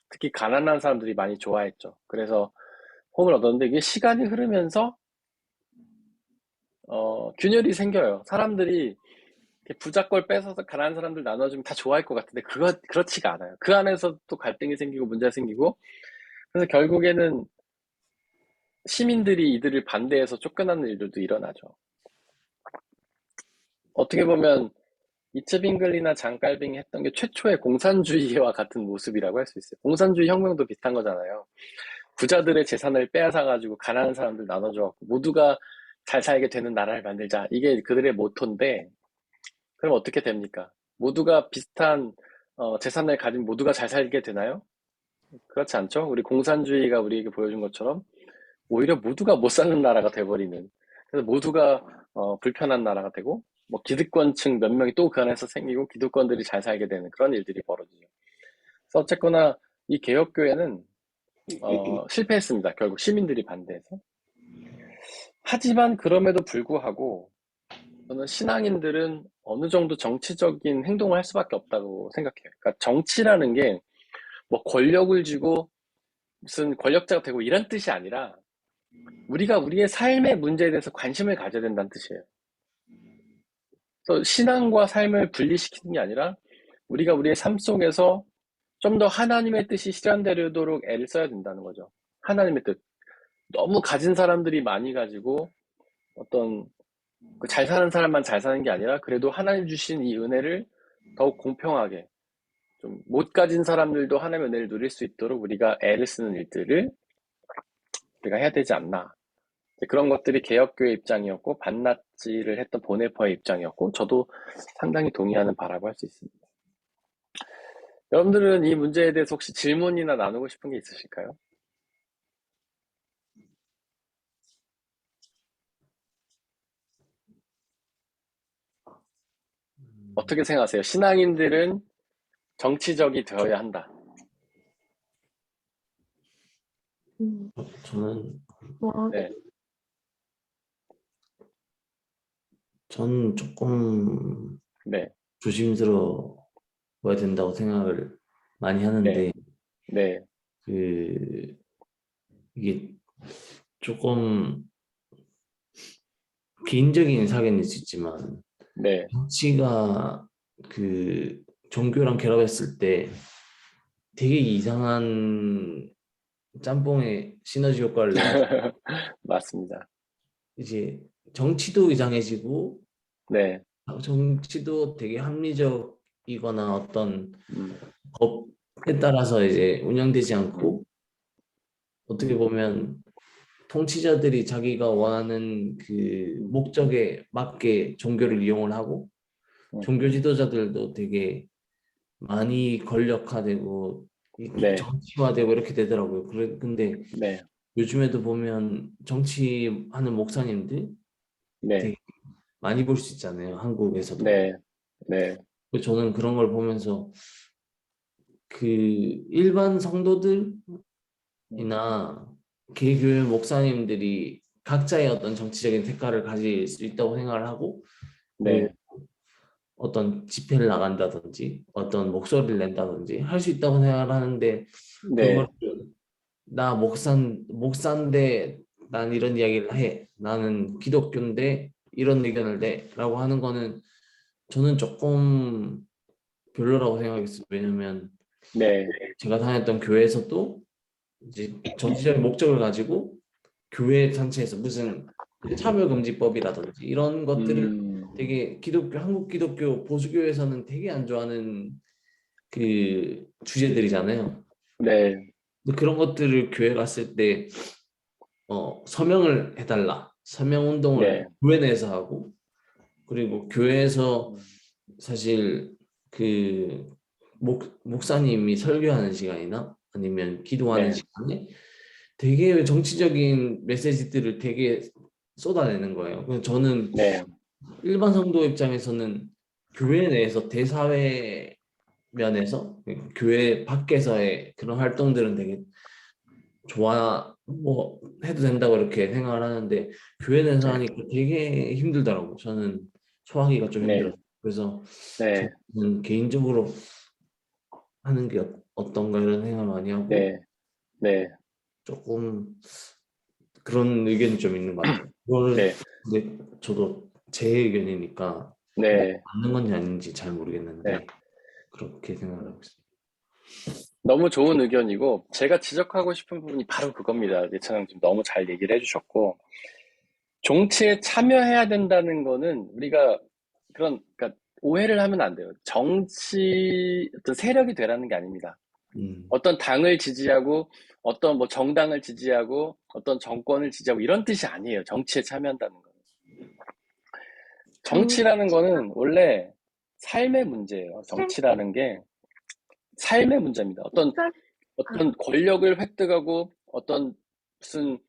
A: 특히 가난한 사람들이 많이 좋아했죠. 그래서 호응을 얻었는데 이게 시간이 흐르면서 균열이 생겨요. 사람들이 이렇게 부자 걸 뺏어서 가난한 사람들 나눠주면 다 좋아할 것 같은데 그렇지가 않아요. 그 안에서 또 갈등이 생기고 문제가 생기고, 그래서 결국에는 시민들이 이들을 반대해서 쫓겨나는 일들도 일어나죠. 어떻게 보면 이츠빙글리나 장깔빙이 했던 게 최초의 공산주의와 같은 모습이라고 할 수 있어요. 공산주의 혁명도 비슷한 거잖아요. 부자들의 재산을 빼앗아가지고 가난한 사람들 나눠줘갖고 모두가 잘 살게 되는 나라를 만들자. 이게 그들의 모토인데, 그럼 어떻게 됩니까? 모두가 비슷한 재산을 가진 모두가 잘 살게 되나요? 그렇지 않죠? 우리 공산주의가 우리에게 보여준 것처럼 오히려 모두가 못 사는 나라가 돼버리는, 그래서 모두가 불편한 나라가 되고, 뭐 기득권층 몇 명이 또 그 안에서 생기고 기득권들이 잘 살게 되는 그런 일들이 벌어지죠. 그래서 어쨌거나 이 개혁교회는 실패했습니다. 결국 시민들이 반대해서. 하지만 그럼에도 불구하고 저는 신앙인들은 어느 정도 정치적인 행동을 할 수밖에 없다고 생각해요. 그러니까 정치라는 게 뭐 권력을 쥐고 무슨 권력자가 되고 이런 뜻이 아니라, 우리가 우리의 삶의 문제에 대해서 관심을 가져야 된다는 뜻이에요. 그래서 신앙과 삶을 분리시키는 게 아니라 우리가 우리의 삶 속에서 좀 더 하나님의 뜻이 실현되도록 애를 써야 된다는 거죠. 하나님의 뜻. 너무 가진 사람들이 많이 가지고 어떤 잘 사는 사람만 잘 사는 게 아니라, 그래도 하나님 주신 이 은혜를 더욱 공평하게, 좀 못 가진 사람들도 하나님의 은혜를 누릴 수 있도록 우리가 애를 쓰는 일들을 우리가 해야 되지 않나. 그런 것들이 개혁교회 입장이었고 반나치를 했던 보네퍼의 입장이었고, 저도 상당히 동의하는 바라고 할 수 있습니다. 여러분들은 이 문제에 대해서 혹시 질문이나 나누고 싶은 게 있으실까요? 어떻게 생각하세요? 신앙인들은 정치적이 되어야 한다.
E: 저는
C: 와,
A: 네,
E: 전 조금
A: 네,
E: 조심스러워야 된다고 생각을 많이 하는데,
A: 네,
E: 그 이게 조금 개인적인 사견일 수 있지만,
A: 네.
E: 정치가 그 종교랑 결합했을 때 되게 이상한 짬뽕의 시너지 효과를 내가지고
A: 맞습니다.
E: 이제 정치도 이상해지고,
A: 네,
E: 정치도 되게 합리적이거나 어떤
A: 음,
E: 법에 따라서 이제 운영되지 않고,
A: 음,
E: 어떻게 보면 통치자들이 자기가 원하는 그 목적에 맞게 종교를 이용을 하고, 종교 지도자들도 되게 많이 권력화되고
A: 네.
E: 정치화되고 이렇게 되더라고요. 근데
A: 네.
E: 요즘에도 보면 정치하는 목사님들
A: 네.
E: 되게 많이 볼 수 있잖아요. 한국에서도.
A: 네. 네.
E: 저는 그런 걸 보면서 그 일반 성도들이나 개교회 목사님들이 각자의 어떤 정치적인 색깔을 가질 수 있다고 생각을 하고
A: 네.
E: 어떤 집회를 나간다든지 어떤 목소리를 낸다든지 할 수 있다고 생각을 하는데
A: 네.
E: 그걸 나 목사인데 난 이런 이야기를 해. 나는 기독교인데 이런 의견을 내. 라고 하는 거는 저는 조금 별로라고 생각했어요. 왜냐면
A: 네.
E: 제가 다녔던 교회에서도 이제 정치적인 목적을 가지고 교회 전체에서 무슨 참여금지법이라든지 이런 것들을 되게 한국 기독교 보수교회에서는 되게 안 좋아하는 그 주제들이잖아요.
A: 네.
E: 근데 그런 것들을 교회 갔을 때 서명을 해달라. 서명 운동을
A: 네.
E: 교회 내에서 하고 그리고 교회에서 사실 그 목사님이 설교하는 시간이나 아니면 기도하는
A: 네.
E: 시간에 되게 정치적인 메시지들을 되게 쏟아내는 거예요. 그래서 저는
A: 네.
E: 일반 성도 입장에서는 교회 내에서 대사회 면에서 교회 밖에서의 그런 활동들은 되게 뭐 해도 된다고 이렇게 생각을 하는데 교회 내에서 하니까 되게 힘들더라고. 저는 소화하기가 좀
A: 네.
E: 힘들어요. 그래서
A: 네.
E: 저는 개인적으로 하는 게 어떤가 이런 생각을 많이 하고
A: 네. 네.
E: 조금 그런 의견이 좀 있는 것 같아요. 그거를
A: 네.
E: 근데 저도 제 의견이니까
A: 네.
E: 맞는 건지 아닌지 잘 모르겠는데
A: 네.
E: 그렇게 생각을 하고 있습니다.
A: 너무 좋은 의견이고, 제가 지적하고 싶은 부분이 바로 그겁니다. 예찬형 지금 너무 잘 얘기를 해주셨고, 정치에 참여해야 된다는 거는 우리가 그러니까 오해를 하면 안 돼요. 정치 어떤 세력이 되라는 게 아닙니다. 어떤 당을 지지하고 어떤 뭐 정당을 지지하고 어떤 정권을 지지하고 이런 뜻이 아니에요. 정치에 참여한다는 거는. 정치라는 거는 원래 삶의 문제예요. 정치라는 게 삶의 문제입니다. 어떤 권력을 획득하고 어떤 무슨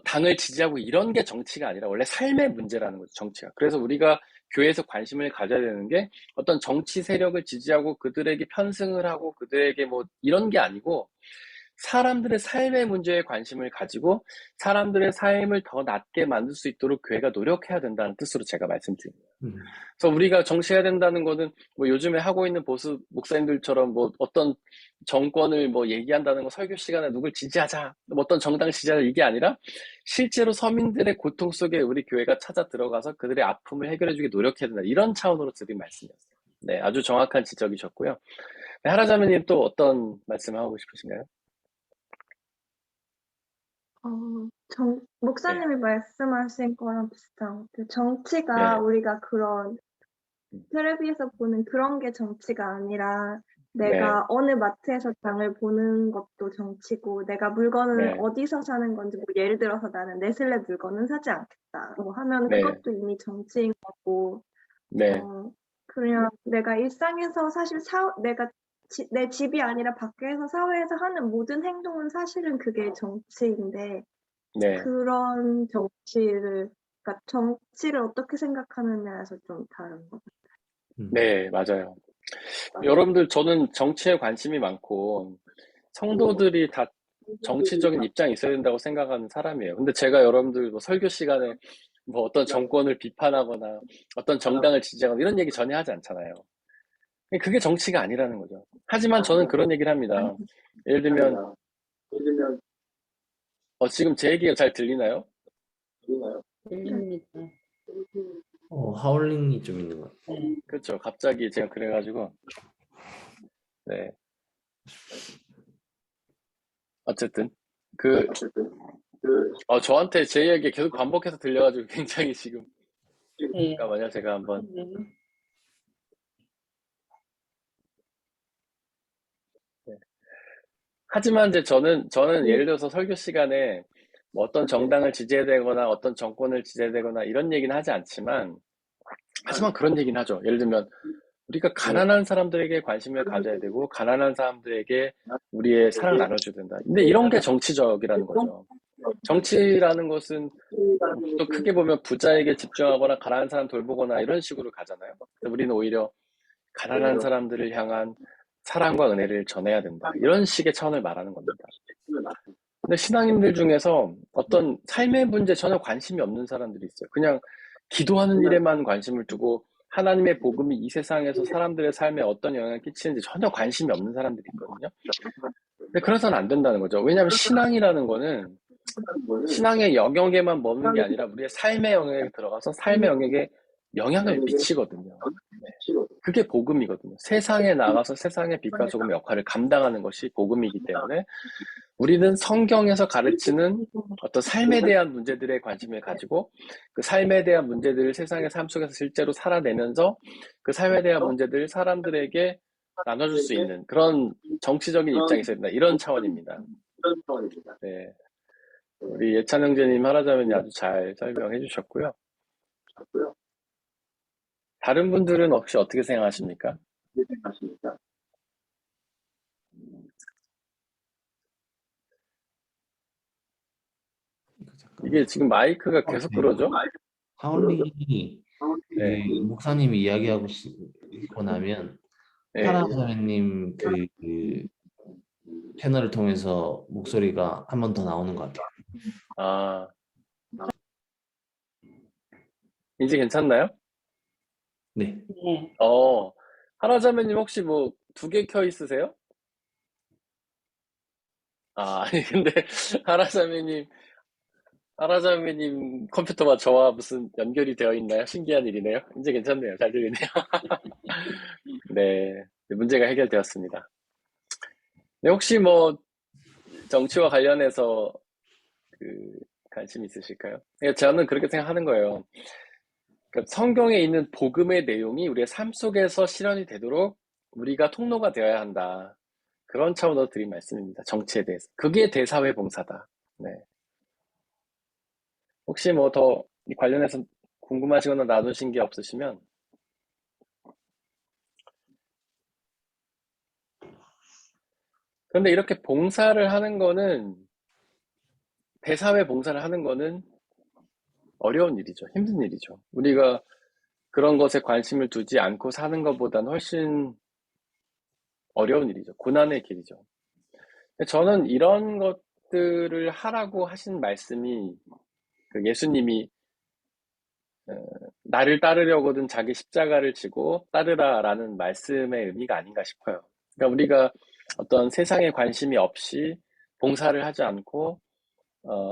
A: 당을 지지하고 이런 게 정치가 아니라 원래 삶의 문제라는 거죠, 정치가. 그래서 우리가 교회에서 관심을 가져야 되는 게 어떤 정치 세력을 지지하고 그들에게 편승을 하고 그들에게 뭐 이런 게 아니고 사람들의 삶의 문제에 관심을 가지고 사람들의 삶을 더 낫게 만들 수 있도록 교회가 노력해야 된다는 뜻으로 제가 말씀드립니다. 그래서 우리가 정치해야 된다는 거는 뭐 요즘에 하고 있는 보수 목사님들처럼 뭐 어떤 정권을 뭐 얘기한다는 거 설교 시간에 누굴 지지하자, 뭐 어떤 정당을 지지하자 이게 아니라 실제로 서민들의 고통 속에 우리 교회가 찾아 들어가서 그들의 아픔을 해결해주기 노력해야 된다. 이런 차원으로 드린 말씀이었어요. 네, 아주 정확한 지적이셨고요. 네, 하라자매님 또 어떤 말씀 하고 싶으신가요?
C: 목사님이 말씀하신 거랑 비슷한 것 같아요. 정치가
A: 네.
C: 우리가 그런 텔레비에서 보는 그런 게 정치가 아니라 내가
A: 네.
C: 어느 마트에서 장을 보는 것도 정치고 내가 물건을
A: 네.
C: 어디서 사는 건지 뭐 예를 들어서 나는 네슬레 물건은 사지 않겠다고 하면
A: 네.
C: 그것도 이미 정치인 거고
A: 네.
C: 그냥 내가 일상에서 사실 내가 내 집이 아니라 밖에서 사회에서 하는 모든 행동은 사실은 그게 정치인데
A: 네.
C: 그런 그러니까 정치를 어떻게 생각하느냐에서 좀 다른 것 같아요.
A: 네, 맞아요. 여러분들, 저는 정치에 관심이 많고, 성도들이 다 정치적인 입장이 있어야 된다고 생각하는 사람이에요. 근데 제가 여러분들 뭐 설교 시간에 뭐 어떤 정권을 비판하거나 어떤 정당을 지지하거나 이런 얘기 전혀 하지 않잖아요. 그게 정치가 아니라는 거죠. 하지만 저는 그런 얘기를 합니다. 예를 들면, 지금 제 얘기가 잘 들리나요?
B: 들립니다.
E: 하울링이 좀 있는 것 같아요.
B: 네.
A: 그렇죠. 갑자기 제가 그래가지고, 네. 어쨌든, 저한테 제 이야기 계속 반복해서 들려가지고 굉장히 지금,
B: 네.
A: 잠깐만요. 제가 한번.
B: 네.
A: 네. 하지만 이제 저는 예를 들어서 설교 시간에 뭐 어떤 정당을 지지해야 되거나 어떤 정권을 지지해야 되거나 이런 얘기는 하지 않지만 하지만 그런 얘기는 하죠. 예를 들면 우리가 가난한 사람들에게 관심을 가져야 되고 가난한 사람들에게 우리의 사랑을 나눠줘야 된다. 근데 이런 게 정치적이라는 거죠. 정치라는 것은 또 크게 보면 부자에게 집중하거나 가난한 사람 돌보거나 이런 식으로 가잖아요. 우리는 오히려 가난한 사람들을 향한 사랑과 은혜를 전해야 된다. 이런 식의 차원을 말하는 겁니다. 근데 신앙인들 중에서 어떤 삶의 문제 전혀 관심이 없는 사람들이 있어요. 그냥 기도하는 일에만 관심을 두고 하나님의 복음이 이 세상에서 사람들의 삶에 어떤 영향을 끼치는지 전혀 관심이 없는 사람들이 있거든요. 근데 그래서는 안 된다는 거죠. 왜냐하면 신앙이라는 거는 신앙의 영역에만 머무는 게 아니라 우리의 삶의 영역에 들어가서 삶의 영역에 영향을 미치거든요. 그게 복음이거든요. 세상에 나가서 세상의 빛과 소금의 역할을 감당하는 것이 복음이기 때문에 우리는 성경에서 가르치는 어떤 삶에 대한 문제들에 관심을 가지고 그 삶에 대한 문제들을 세상의 삶 속에서 실제로 살아내면서 그 삶에 대한 문제들을 사람들에게 나눠줄 수 있는 그런 정치적인 입장이 있어야 된다. 이런 차원입니다. 네. 우리 예찬 형제님 하라자면이 아주 잘 설명해 주셨고요. 다른 분들은 혹시 어떻게 생각하십니까? 이게 지금 마이크가 계속 그러죠?
E: 하울링이
A: 네.
E: 그 목사님이 이야기하고 싶고 나면
A: 네.
E: 하라자매님 그 채널을 통해서 목소리가 한 번 더 나오는 것 같아요.
A: 아, 이제 괜찮나요?
E: 네.
B: 네.
A: 하라자매님 혹시 뭐 2개 켜 있으세요? 아니 근데 하라자매님 컴퓨터와 저와 무슨 연결이 되어 있나요? 신기한 일이네요. 이제 괜찮네요. 잘 들리네요. 네, 문제가 해결되었습니다. 네, 혹시 뭐 정치와 관련해서 관심 있으실까요? 저는 그렇게 생각하는 거예요. 그러니까 성경에 있는 복음의 내용이 우리의 삶 속에서 실현이 되도록 우리가 통로가 되어야 한다. 그런 차원으로 드린 말씀입니다. 정치에 대해서. 그게 대사회 봉사다. 네. 혹시 뭐 더 관련해서 궁금하시거나 나누신 게 없으시면 그런데 이렇게 봉사를 하는 거는 대사회 봉사를 하는 거는 어려운 일이죠. 힘든 일이죠. 우리가 그런 것에 관심을 두지 않고 사는 것보다는 훨씬 어려운 일이죠. 고난의 길이죠. 저는 이런 것들을 하라고 하신 말씀이 예수님이 나를 따르려거든 자기 십자가를 지고 따르라라는 말씀의 의미가 아닌가 싶어요. 그러니까 우리가 어떤 세상에 관심이 없이 봉사를 하지 않고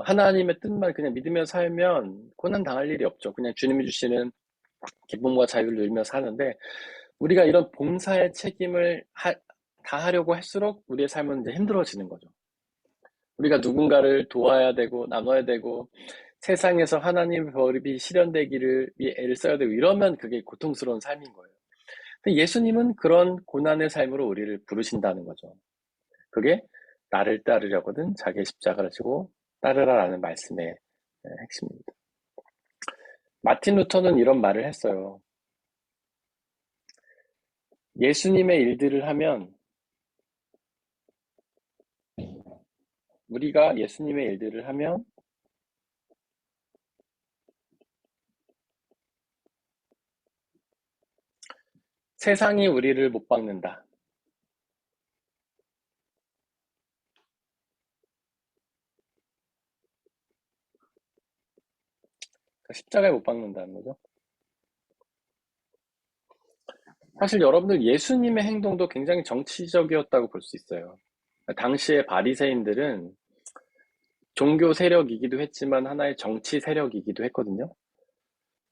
A: 하나님의 뜻만 그냥 믿으며 살면 고난 당할 일이 없죠. 그냥 주님이 주시는 기쁨과 자유를 누리며 사는데 우리가 이런 봉사의 책임을 다하려고 할수록 우리의 삶은 이제 힘들어지는 거죠. 우리가 누군가를 도와야 되고 나눠야 되고 세상에서 하나님의 법이 실현되기를 위해 애를 써야 되고 이러면 그게 고통스러운 삶인 거예요. 근데 예수님은 그런 고난의 삶으로 우리를 부르신다는 거죠. 그게 나를 따르려거든 자기의 십자가를 지고 따르라라는 말씀의 핵심입니다. 마틴 루터는 이런 말을 했어요. 예수님의 일들을 하면 우리가 예수님의 일들을 하면 세상이 우리를 못 박는다. 십자가에 못 박는다는 거죠. 사실 여러분들 예수님의 행동도 굉장히 정치적이었다고 볼 수 있어요. 당시의 바리새인들은 종교 세력이기도 했지만 하나의 정치 세력이기도 했거든요.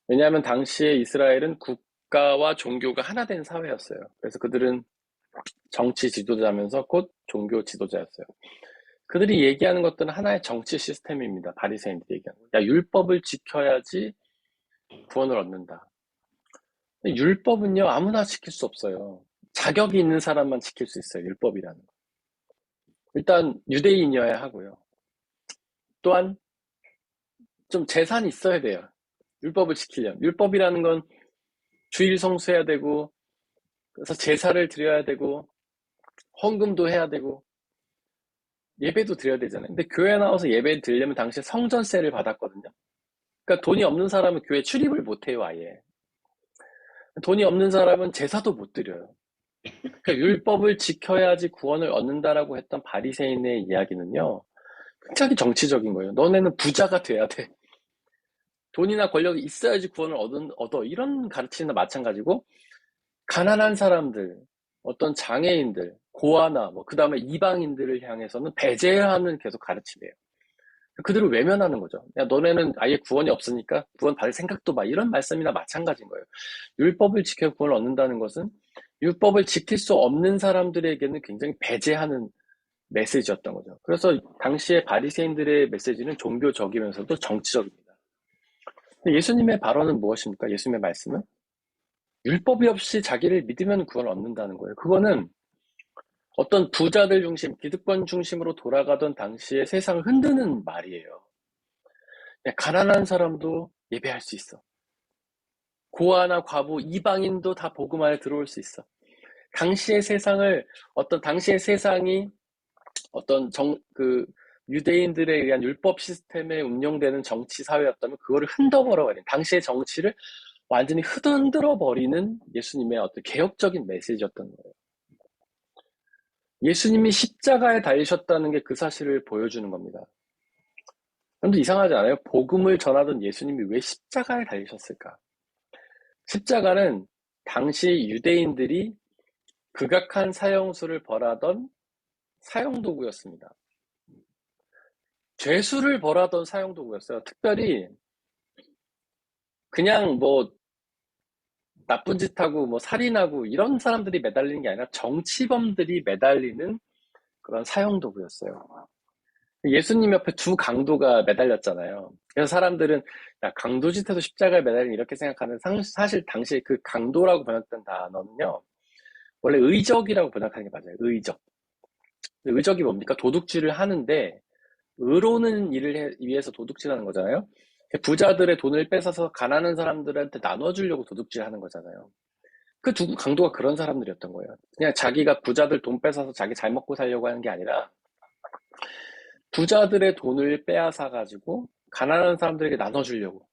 A: 왜냐하면 당시에 이스라엘은 국가와 종교가 하나 된 사회였어요. 그래서 그들은 정치 지도자면서 곧 종교 지도자였어요. 그들이 얘기하는 것들은 하나의 정치 시스템입니다. 바리새인들이 얘기하는 거. 야, 율법을 지켜야지 구원을 얻는다. 율법은요, 아무나 지킬 수 없어요. 자격이 있는 사람만 지킬 수 있어요. 율법이라는 거. 일단 유대인이어야 하고요. 또한 좀 재산이 있어야 돼요. 율법을 지키려면. 율법이라는 건 주일 성수해야 되고, 그래서 제사를 드려야 되고, 헌금도 해야 되고, 예배도 드려야 되잖아요. 근데 교회 나와서 예배 드리려면 당시에 성전세를 받았거든요. 그러니까 돈이 없는 사람은 교회 출입을 못 해요, 아예. 돈이 없는 사람은 제사도 못 드려요. 그러니까 율법을 지켜야지 구원을 얻는다라고 했던 바리새인의 이야기는요, 굉장히 정치적인 거예요. 너네는 부자가 돼야 돼. 돈이나 권력이 있어야지 구원을 얻어. 이런 가르침이나 마찬가지고, 가난한 사람들, 어떤 장애인들, 고아나 그 다음에 이방인들을 향해서는 배제하는 계속 가르침이에요. 그들을 외면하는 거죠. 야, 너네는 아예 구원이 없으니까 구원 받을 생각도 마. 이런 말씀이나 마찬가지인 거예요. 율법을 지켜 구원을 얻는다는 것은 율법을 지킬 수 없는 사람들에게는 굉장히 배제하는 메시지였던 거죠. 그래서 당시에 바리새인들의 메시지는 종교적이면서도 정치적입니다. 예수님의 발언은 무엇입니까? 예수님의 말씀은 율법이 없이 자기를 믿으면 구원을 얻는다는 거예요. 그거는 어떤 부자들 중심, 기득권 중심으로 돌아가던 당시의 세상을 흔드는 말이에요. 그냥 가난한 사람도 예배할 수 있어. 고아나 과부, 이방인도 다 복음 안에 들어올 수 있어. 당시의 세상이 어떤 유대인들에 의한 율법 시스템에 운영되는 정치 사회였다면 그거를 흔들어버리는, 당시의 정치를 완전히 흔들어 버리는 예수님의 어떤 개혁적인 메시지였던 거예요. 예수님이 십자가에 달리셨다는 게 그 사실을 보여주는 겁니다. 그런데 이상하지 않아요? 복음을 전하던 예수님이 왜 십자가에 달리셨을까? 십자가는 당시 유대인들이 극악한 사형수를 벌하던 사형도구였습니다. 죄수를 벌하던 사형도구였어요. 특별히 그냥 나쁜 짓하고 살인하고 이런 사람들이 매달리는 게 아니라 정치범들이 매달리는 그런 사형도구였어요. 예수님 옆에 두 강도가 매달렸잖아요. 그래서 사람들은 야, 강도짓해도 십자가에 매달리는 이렇게 생각하는, 사실 당시에 그 강도라고 번역된 단어는요, 원래 의적이라고 번역하는 게 맞아요. 의적. 의적이 뭡니까? 도둑질을 하는데 의로는 일을 위해서 도둑질하는 거잖아요. 부자들의 돈을 뺏어서 가난한 사람들한테 나눠주려고 도둑질하는 거잖아요. 그 두 강도가 그런 사람들이었던 거예요. 그냥 자기가 부자들 돈 뺏어서 자기 잘 먹고 살려고 하는 게 아니라 부자들의 돈을 빼앗아 가지고 가난한 사람들에게 나눠주려고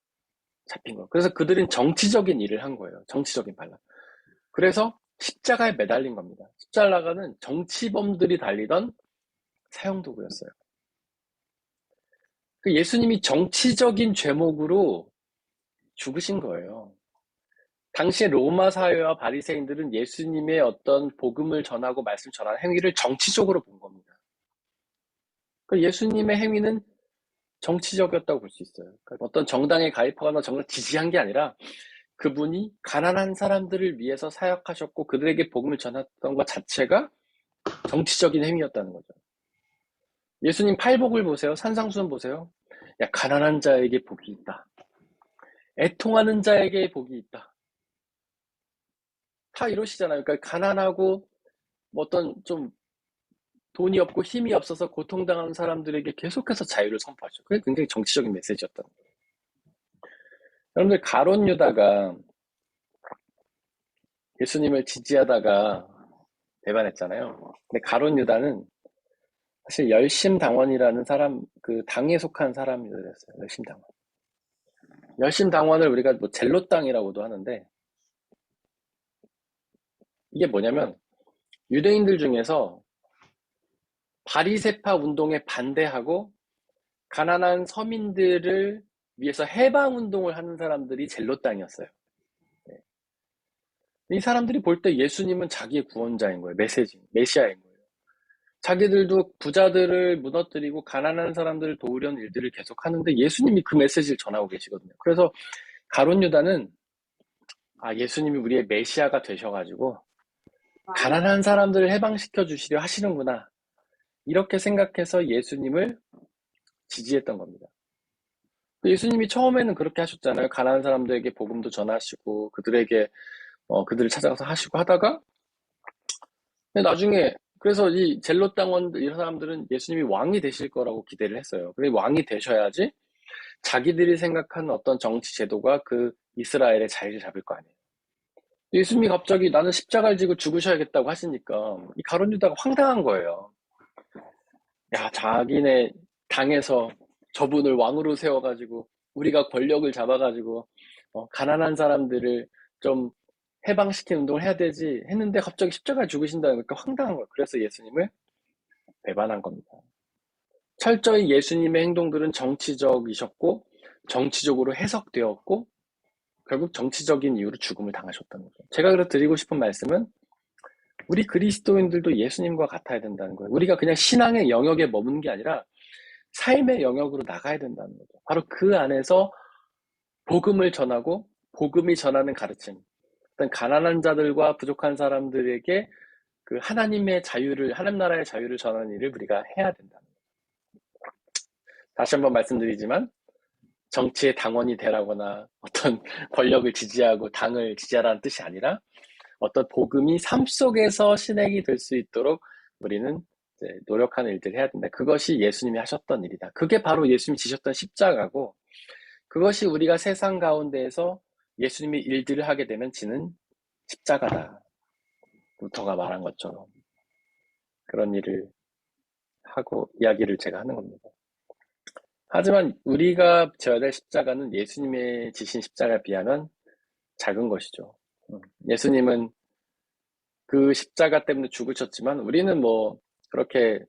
A: 잡힌 거예요. 그래서 그들은 정치적인 일을 한 거예요. 정치적인 반란. 그래서 십자가에 매달린 겁니다. 십자가는 정치범들이 달리던 사형도구였어요. 예수님이 정치적인 죄목으로 죽으신 거예요. 당시의 로마 사회와 바리새인들은 예수님의 어떤 복음을 전하고 말씀 전하는 행위를 정치적으로 본 겁니다. 예수님의 행위는 정치적이었다고 볼 수 있어요. 어떤 정당에 가입하거나 정당을 지지한 게 아니라 그분이 가난한 사람들을 위해서 사역하셨고 그들에게 복음을 전했던 것 자체가 정치적인 행위였다는 거죠. 예수님 팔복을 보세요. 산상수훈 보세요. 야, 가난한 자에게 복이 있다. 애통하는 자에게 복이 있다. 다 이러시잖아요. 그러니까 가난하고 어떤 좀 돈이 없고 힘이 없어서 고통당하는 사람들에게 계속해서 자유를 선포하죠. 그게 굉장히 정치적인 메시지였던 거예요. 여러분들, 가룟 유다가 예수님을 지지하다가 배반했잖아요. 근데 가룟 유다는 사실 열심당원이라는 사람, 그 당에 속한 사람들이었어요. 열심당원. 열심당원을 우리가 젤롯당이라고도 하는데, 이게 뭐냐면 유대인들 중에서 바리새파 운동에 반대하고 가난한 서민들을 위해서 해방 운동을 하는 사람들이 젤롯당이었어요. 네. 이 사람들이 볼 때 예수님은 자기의 구원자인 거예요. 메시아인 거예요. 자기들도 부자들을 무너뜨리고 가난한 사람들을 도우려는 일들을 계속 하는데 예수님이 그 메시지를 전하고 계시거든요. 그래서 가룟 유다는 예수님이 우리의 메시아가 되셔가지고 가난한 사람들을 해방시켜 주시려 하시는구나, 이렇게 생각해서 예수님을 지지했던 겁니다. 예수님이 처음에는 그렇게 하셨잖아요. 가난한 사람들에게 복음도 전하시고 그들에게 그들을 찾아가서 하시고 하다가 나중에, 그래서 이 젤롯 당원들, 이런 사람들은 예수님이 왕이 되실 거라고 기대를 했어요. 그래, 왕이 되셔야지 자기들이 생각하는 어떤 정치 제도가 그 이스라엘의 자리를 잡을 거 아니에요. 예수님이 갑자기 나는 십자가를 지고 죽으셔야겠다고 하시니까 이 가룟 유다가 황당한 거예요. 야, 자기네 당에서 저분을 왕으로 세워가지고 우리가 권력을 잡아가지고 가난한 사람들을 좀 해방시키는 운동을 해야 되지 했는데 갑자기 십자가에 죽으신다는 거니까 황당한 거예요. 그래서 예수님을 배반한 겁니다. 철저히 예수님의 행동들은 정치적이셨고 정치적으로 해석되었고 결국 정치적인 이유로 죽음을 당하셨다는 거죠. 제가 그래서 드리고 싶은 말씀은 우리 그리스도인들도 예수님과 같아야 된다는 거예요. 우리가 그냥 신앙의 영역에 머무는 게 아니라 삶의 영역으로 나가야 된다는 거죠. 바로 그 안에서 복음을 전하고 복음이 전하는 가르침, 어떤 가난한 자들과 부족한 사람들에게 그 하나님의 자유를, 하나님 나라의 자유를 전하는 일을 우리가 해야 된다는 거죠. 다시 한번 말씀드리지만 정치의 당원이 되라거나 어떤 권력을 지지하고 당을 지지하라는 뜻이 아니라 어떤 복음이 삶 속에서 실행이 될 수 있도록 우리는 이제 노력하는 일들을 해야 된다. 그것이 예수님이 하셨던 일이다. 그게 바로 예수님이 지셨던 십자가고 그것이 우리가 세상 가운데에서 예수님이 일들을 하게 되면 지는 십자가다. 루터가 말한 것처럼 그런 일을 하고 이야기를 제가 하는 겁니다. 하지만 우리가 져야 될 십자가는 예수님의 지신 십자가에 비하면 작은 것이죠. 예수님은 그 십자가 때문에 죽으셨지만 우리는 뭐 그렇게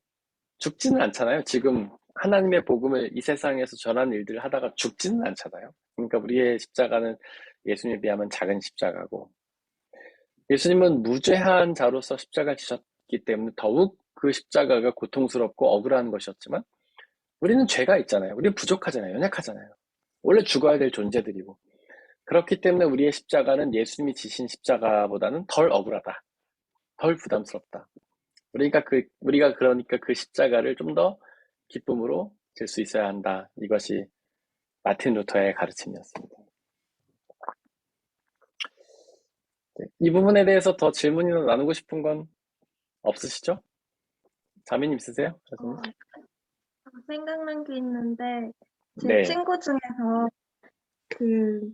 A: 죽지는 않잖아요. 지금 하나님의 복음을 이 세상에서 전하는 일들을 하다가 죽지는 않잖아요. 그러니까 우리의 십자가는 예수님에 비하면 작은 십자가고 예수님은 무죄한 자로서 십자가를 지셨기 때문에 더욱 그 십자가가 고통스럽고 억울한 것이었지만 우리는 죄가 있잖아요. 우리는 부족하잖아요. 연약하잖아요. 원래 죽어야 될 존재들이고 그렇기 때문에 우리의 십자가는 예수님이 지신 십자가보다는 덜 억울하다. 덜 부담스럽다. 우리가 그러니까 그 십자가를 좀 더 기쁨으로 질 수 있어야 한다. 이것이 마틴 루터의 가르침이었습니다. 네, 이 부분에 대해서 더 질문이나 나누고 싶은 건 없으시죠? 자매님 있으세요?
C: 생각난 게 있는데 제
A: 네,
C: 친구 중에서 그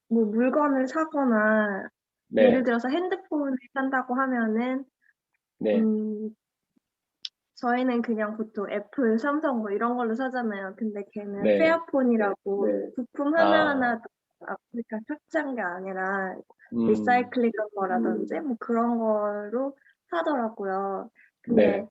C: 뭐 물건을 사거나 예를
A: 네,
C: 들어서 핸드폰을 산다고 하면은
A: 네,
C: 저희는 그냥 보통 애플, 삼성 뭐 이런 걸로 사잖아요. 근데 걔는
A: 네.
C: 페어폰이라고 부품
A: 아,
C: 하나하나 아프리카 삭제한 게 아니라 리사이클링한 거라든지 뭐 그런 거로 사더라고요. 근데
A: 네,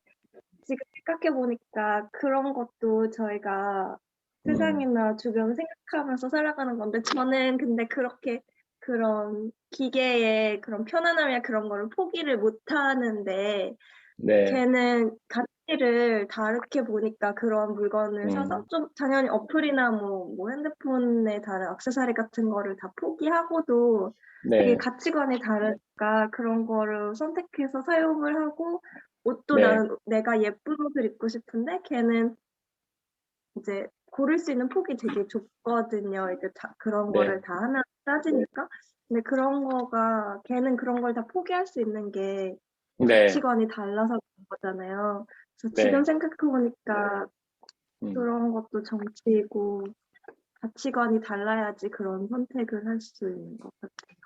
C: 지금 생각해 보니까 그런 것도 저희가 세상이나 주변 생각하면서 살아가는 건데 저는 근데 그렇게 그런 기계의 그런 편안함이나 그런 거를 포기를 못 하는데
A: 네,
C: 걔는 가치를 다르게 보니까 그런 물건을 사서 좀 당연히 어플이나 뭐 핸드폰의 다른 액세서리 같은 거를 다 포기하고도 되게
A: 네,
C: 가치관이 다르니까 그런 거를 선택해서 사용을 하고 옷도
A: 네,
C: 나는 내가 예쁜 옷을 입고 싶은데 걔는 이제 고를 수 있는 폭이 되게 좁거든요. 이게 그런
A: 네,
C: 거를 다 하나 따지니까. 근데 그런 거가 걔는 그런 걸 다 포기할 수 있는 게
A: 네,
C: 가치관이 달라서 그런 거잖아요. 그래서 지금
A: 네.
C: 생각해 보니까 그런 것도 정치이고 가치관이 달라야지 그런 선택을 할 수 있는 것 같아요.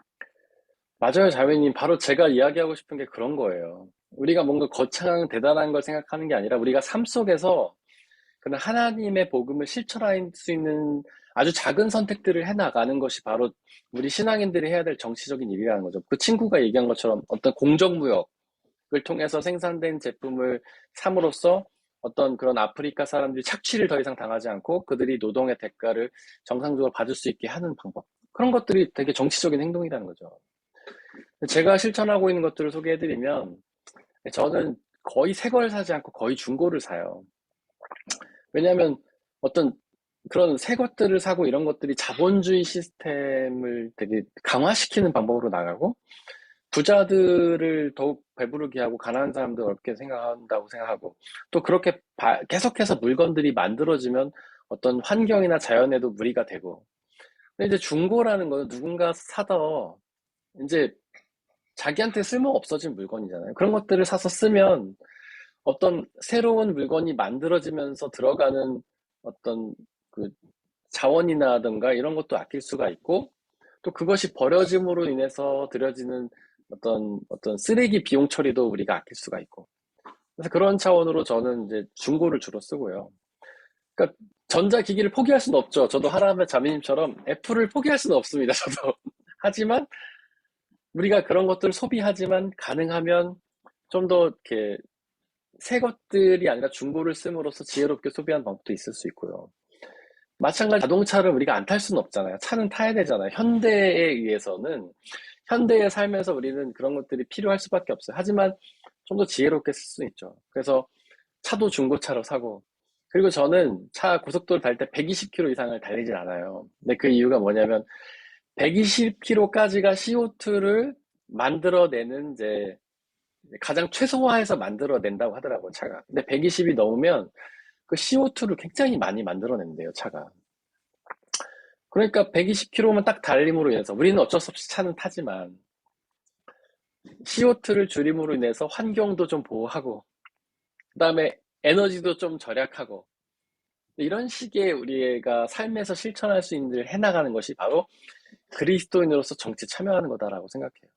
A: 맞아요, 자매님. 바로 제가 이야기하고 싶은 게 그런 거예요. 우리가 뭔가 거창한 대단한 걸 생각하는 게 아니라 우리가 삶 속에서 그런 하나님의 복음을 실천할 수 있는 아주 작은 선택들을 해나가는 것이 바로 우리 신앙인들이 해야 될 정치적인 일이라는 거죠. 그 친구가 얘기한 것처럼 어떤 공정무역을 통해서 생산된 제품을 삼으로써 어떤 그런 아프리카 사람들이 착취를 더 이상 당하지 않고 그들이 노동의 대가를 정상적으로 받을 수 있게 하는 방법. 그런 것들이 되게 정치적인 행동이라는 거죠. 제가 실천하고 있는 것들을 소개해드리면 저는 거의 새 걸 사지 않고 거의 중고를 사요. 왜냐하면 어떤 그런 새 것들을 사고 이런 것들이 자본주의 시스템을 되게 강화시키는 방법으로 나가고 부자들을 더욱 배부르게 하고 가난한 사람들 어렵게 생각한다고 생각하고 또 그렇게 계속해서 물건들이 만들어지면 어떤 환경이나 자연에도 무리가 되고 근데 이제 중고라는 거는 누군가 사더 이제 자기한테 쓸모 없어진 물건이잖아요. 그런 것들을 사서 쓰면 어떤 새로운 물건이 만들어지면서 들어가는 어떤 그 자원이라든가 이런 것도 아낄 수가 있고 또 그것이 버려짐으로 인해서 들여지는 어떤 쓰레기 비용 처리도 우리가 아낄 수가 있고. 그래서 그런 차원으로 저는 이제 중고를 주로 쓰고요. 그러니까 전자기기를 포기할 수는 없죠. 저도 하라면 자매님처럼 애플을 포기할 수는 없습니다. 저도. 하지만 우리가 그런 것들을 소비하지만 가능하면 좀 더 이렇게 새 것들이 아니라 중고를 씀으로써 지혜롭게 소비하는 방법도 있을 수 있고요. 마찬가지 자동차를 우리가 안 탈 수는 없잖아요. 차는 타야 되잖아요. 현대에 의해서는 현대의 삶에서 우리는 그런 것들이 필요할 수밖에 없어요. 하지만 좀 더 지혜롭게 쓸 수 있죠. 그래서 차도 중고차로 사고, 그리고 저는 차 고속도로 달 때 120km 이상을 달리진 않아요. 근데 그 이유가 뭐냐면 120km까지가 CO2를 만들어내는 이제 가장 최소화해서 만들어낸다고 하더라고요, 차가. 근데 120이 넘으면 그 CO2를 굉장히 많이 만들어낸대요, 차가. 그러니까 120km만 딱 달림으로 인해서 우리는 어쩔 수 없이 차는 타지만 CO2를 줄임으로 인해서 환경도 좀 보호하고 그다음에 에너지도 좀 절약하고 이런 식의 우리가 삶에서 실천할 수 있는 일을 해나가는 것이 바로 그리스도인으로서 정치 참여하는 거다라고 생각해요.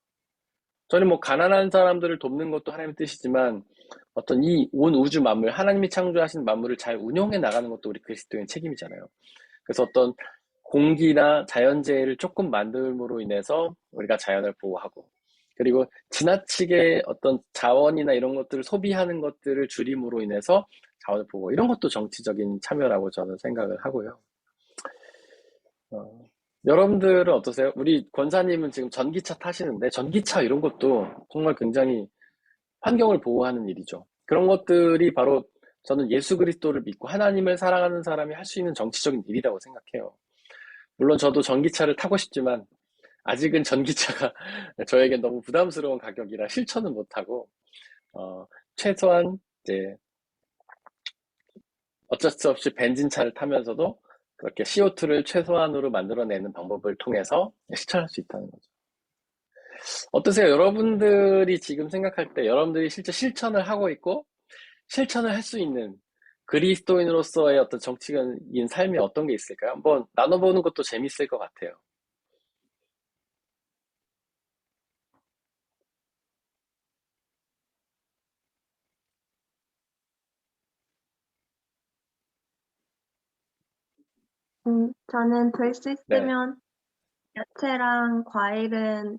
A: 저는 뭐 가난한 사람들을 돕는 것도 하나님의 뜻이지만 어떤 이 온 우주 만물, 하나님이 창조하신 만물을 잘 운영해 나가는 것도 우리 그리스도인 책임이잖아요. 그래서 어떤 공기나 자연재해를 조금 만듦으로 인해서 우리가 자연을 보호하고, 그리고 지나치게 어떤 자원이나 이런 것들을 소비하는 것들을 줄임으로 인해서 자원을 보호, 이런 것도 정치적인 참여라고 저는 생각을 하고요. 여러분들은 어떠세요? 우리 권사님은 지금 전기차 타시는데 전기차 이런 것도 정말 굉장히 환경을 보호하는 일이죠. 그런 것들이 바로 저는 예수 그리스도를 믿고 하나님을 사랑하는 사람이 할 수 있는 정치적인 일이라고 생각해요. 물론 저도 전기차를 타고 싶지만 아직은 전기차가 저에겐 너무 부담스러운 가격이라 실천은 못하고 최소한 이제 어쩔 수 없이 벤진차를 타면서도 그렇게 CO2를 최소한으로 만들어내는 방법을 통해서 실천할 수 있다는 거죠. 어떠세요? 여러분들이 지금 생각할 때 여러분들이 실제 실천을 하고 있고 실천을 할 수 있는 그리스도인으로서의 어떤 정치적인 삶이 어떤 게 있을까요? 한번 나눠보는 것도 재밌을 것 같아요.
C: 저는 될 수
A: 네.
C: 있으면 야채랑 과일은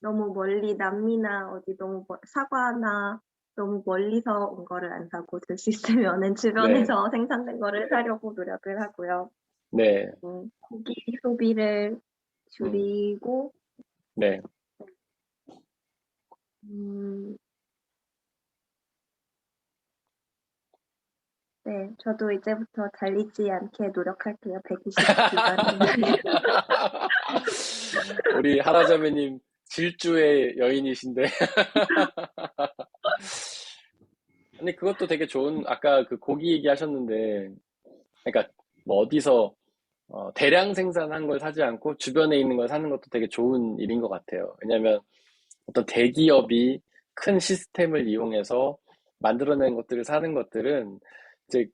C: 너무 멀리 남미나 어디 너무 사과나 너무 멀리서 온 거를 안 사고 될 수 있으면은 주변에서 생산된 거를 사려고 노력을 하고요.
A: 네.
C: 고기 소비를 줄이고
A: 네.
C: 네, 저도 이제부터 달리지 않게 노력할게요. 120km까지.
A: 우리 하라자매님 질주의 여인이신데. 아니, 그것도 되게 좋은, 아까 그 고기 얘기하셨는데, 그러니까 뭐 어디서 대량 생산한 걸 사지 않고 주변에 있는 걸 사는 것도 되게 좋은 일인 것 같아요. 왜냐면 어떤 대기업이 큰 시스템을 이용해서 만들어낸 것들을 사는 것들은 이제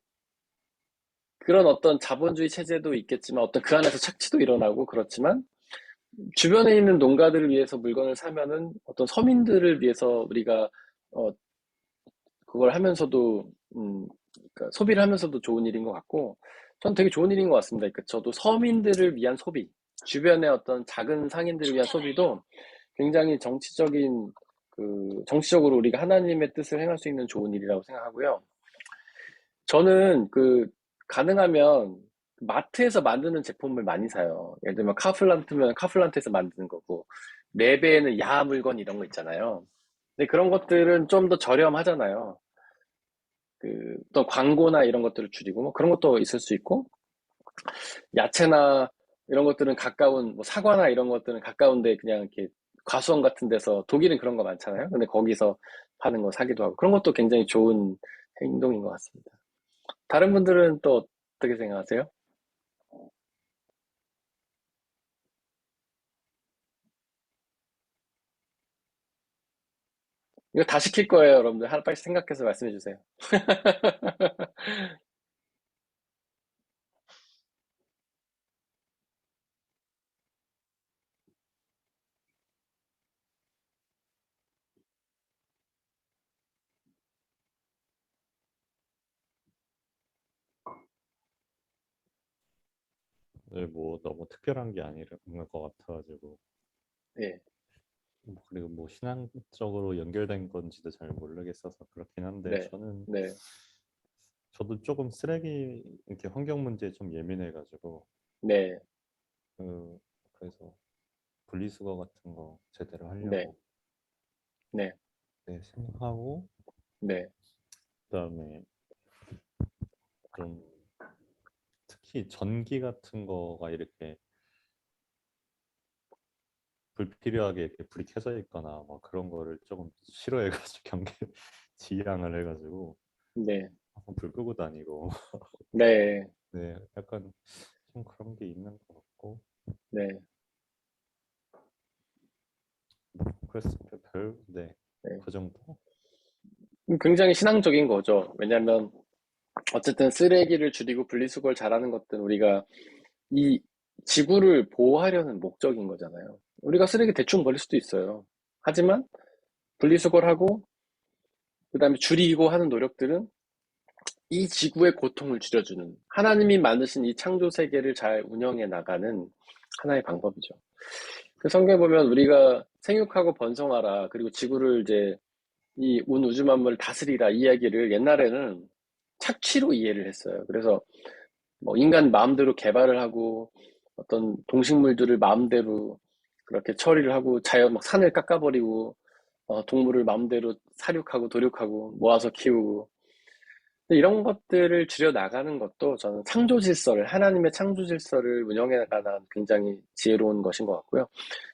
A: 그런 어떤 자본주의 체제도 있겠지만 어떤 그 안에서 착취도 일어나고 그렇지만 주변에 있는 농가들을 위해서 물건을 사면은 어떤 서민들을 위해서 우리가 그걸 하면서도 그러니까 소비를 하면서도 좋은 일인 것 같고 전 되게 좋은 일인 것 같습니다. 그러니까 저도 서민들을 위한 소비, 주변의 어떤 작은 상인들을 위한 소비도 굉장히 정치적으로 우리가 하나님의 뜻을 행할 수 있는 좋은 일이라고 생각하고요. 저는 가능하면 마트에서 만드는 제품을 많이 사요. 예를 들면 카플란트면 카플란트에서 만드는 거고, 레베에는 야하 물건 이런 거 있잖아요. 근데 그런 것들은 좀 더 저렴하잖아요. 또 광고나 이런 것들을 줄이고, 뭐 그런 것도 있을 수 있고, 야채나 이런 것들은 뭐 사과나 이런 것들은 가까운데 그냥 이렇게 과수원 같은 데서, 독일은 그런 거 많잖아요. 근데 거기서 파는 거 사기도 하고, 그런 것도 굉장히 좋은 행동인 것 같습니다. 다른 분들은 또 어떻게 생각하세요? 이거 다 시킬 거예요, 여러분들. 하나 빨리 생각해서 말씀해 주세요.
D: 뭐 너무 특별한 게 아니라 것 같아가지고
A: 예,
D: 그리고 뭐 신앙적으로 연결된 건지도 잘 모르겠어서 그렇긴 한데
A: 네, 네,
D: 저도 조금 쓰레기 이렇게 환경 문제에 좀 예민해가지고
A: 네,
D: 그 그래서 분리수거 같은 거 제대로
A: 네,
D: 하려고
A: 네,
D: 네, 생각하고
A: 네,
D: 그다음에 좀 특히 전기 같은 거가 이렇게 불필요하게 이렇게 불이 켜져 있거나 뭐 그런 거를 조금 싫어해가지고 경계 지양을 해가지고
A: 네,
D: 항상 불 끄고 다니고
A: 네,
D: 네 약간 좀 그런 게 있는 것 같고
A: 네,
D: 그래서 네,
A: 네.
D: 그 정도.
A: 굉장히 신앙적인 거죠. 왜냐하면 어쨌든 쓰레기를 줄이고 분리수거를 잘하는 것들은 우리가 이 지구를 보호하려는 목적인 거잖아요. 우리가 쓰레기 대충 버릴 수도 있어요. 하지만 분리수거를 하고 그다음에 줄이고 하는 노력들은 이 지구의 고통을 줄여주는 하나님이 만드신 이 창조 세계를 잘 운영해 나가는 하나의 방법이죠. 그 성경에 보면 우리가 생육하고 번성하라 그리고 지구를 이제 이 온 우주 만물을 다스리라 이야기를 옛날에는 착취로 이해를 했어요. 그래서 뭐 인간 마음대로 개발을 하고 어떤 동식물들을 마음대로 그렇게 처리를 하고 자연 막 산을 깎아버리고 동물을 마음대로 사육하고 도륙하고 모아서 키우고 근데 이런 것들을 줄여 나가는 것도 저는 창조 질서를 하나님의 창조 질서를 운영해 나가는 굉장히 지혜로운 것인 것 같고요.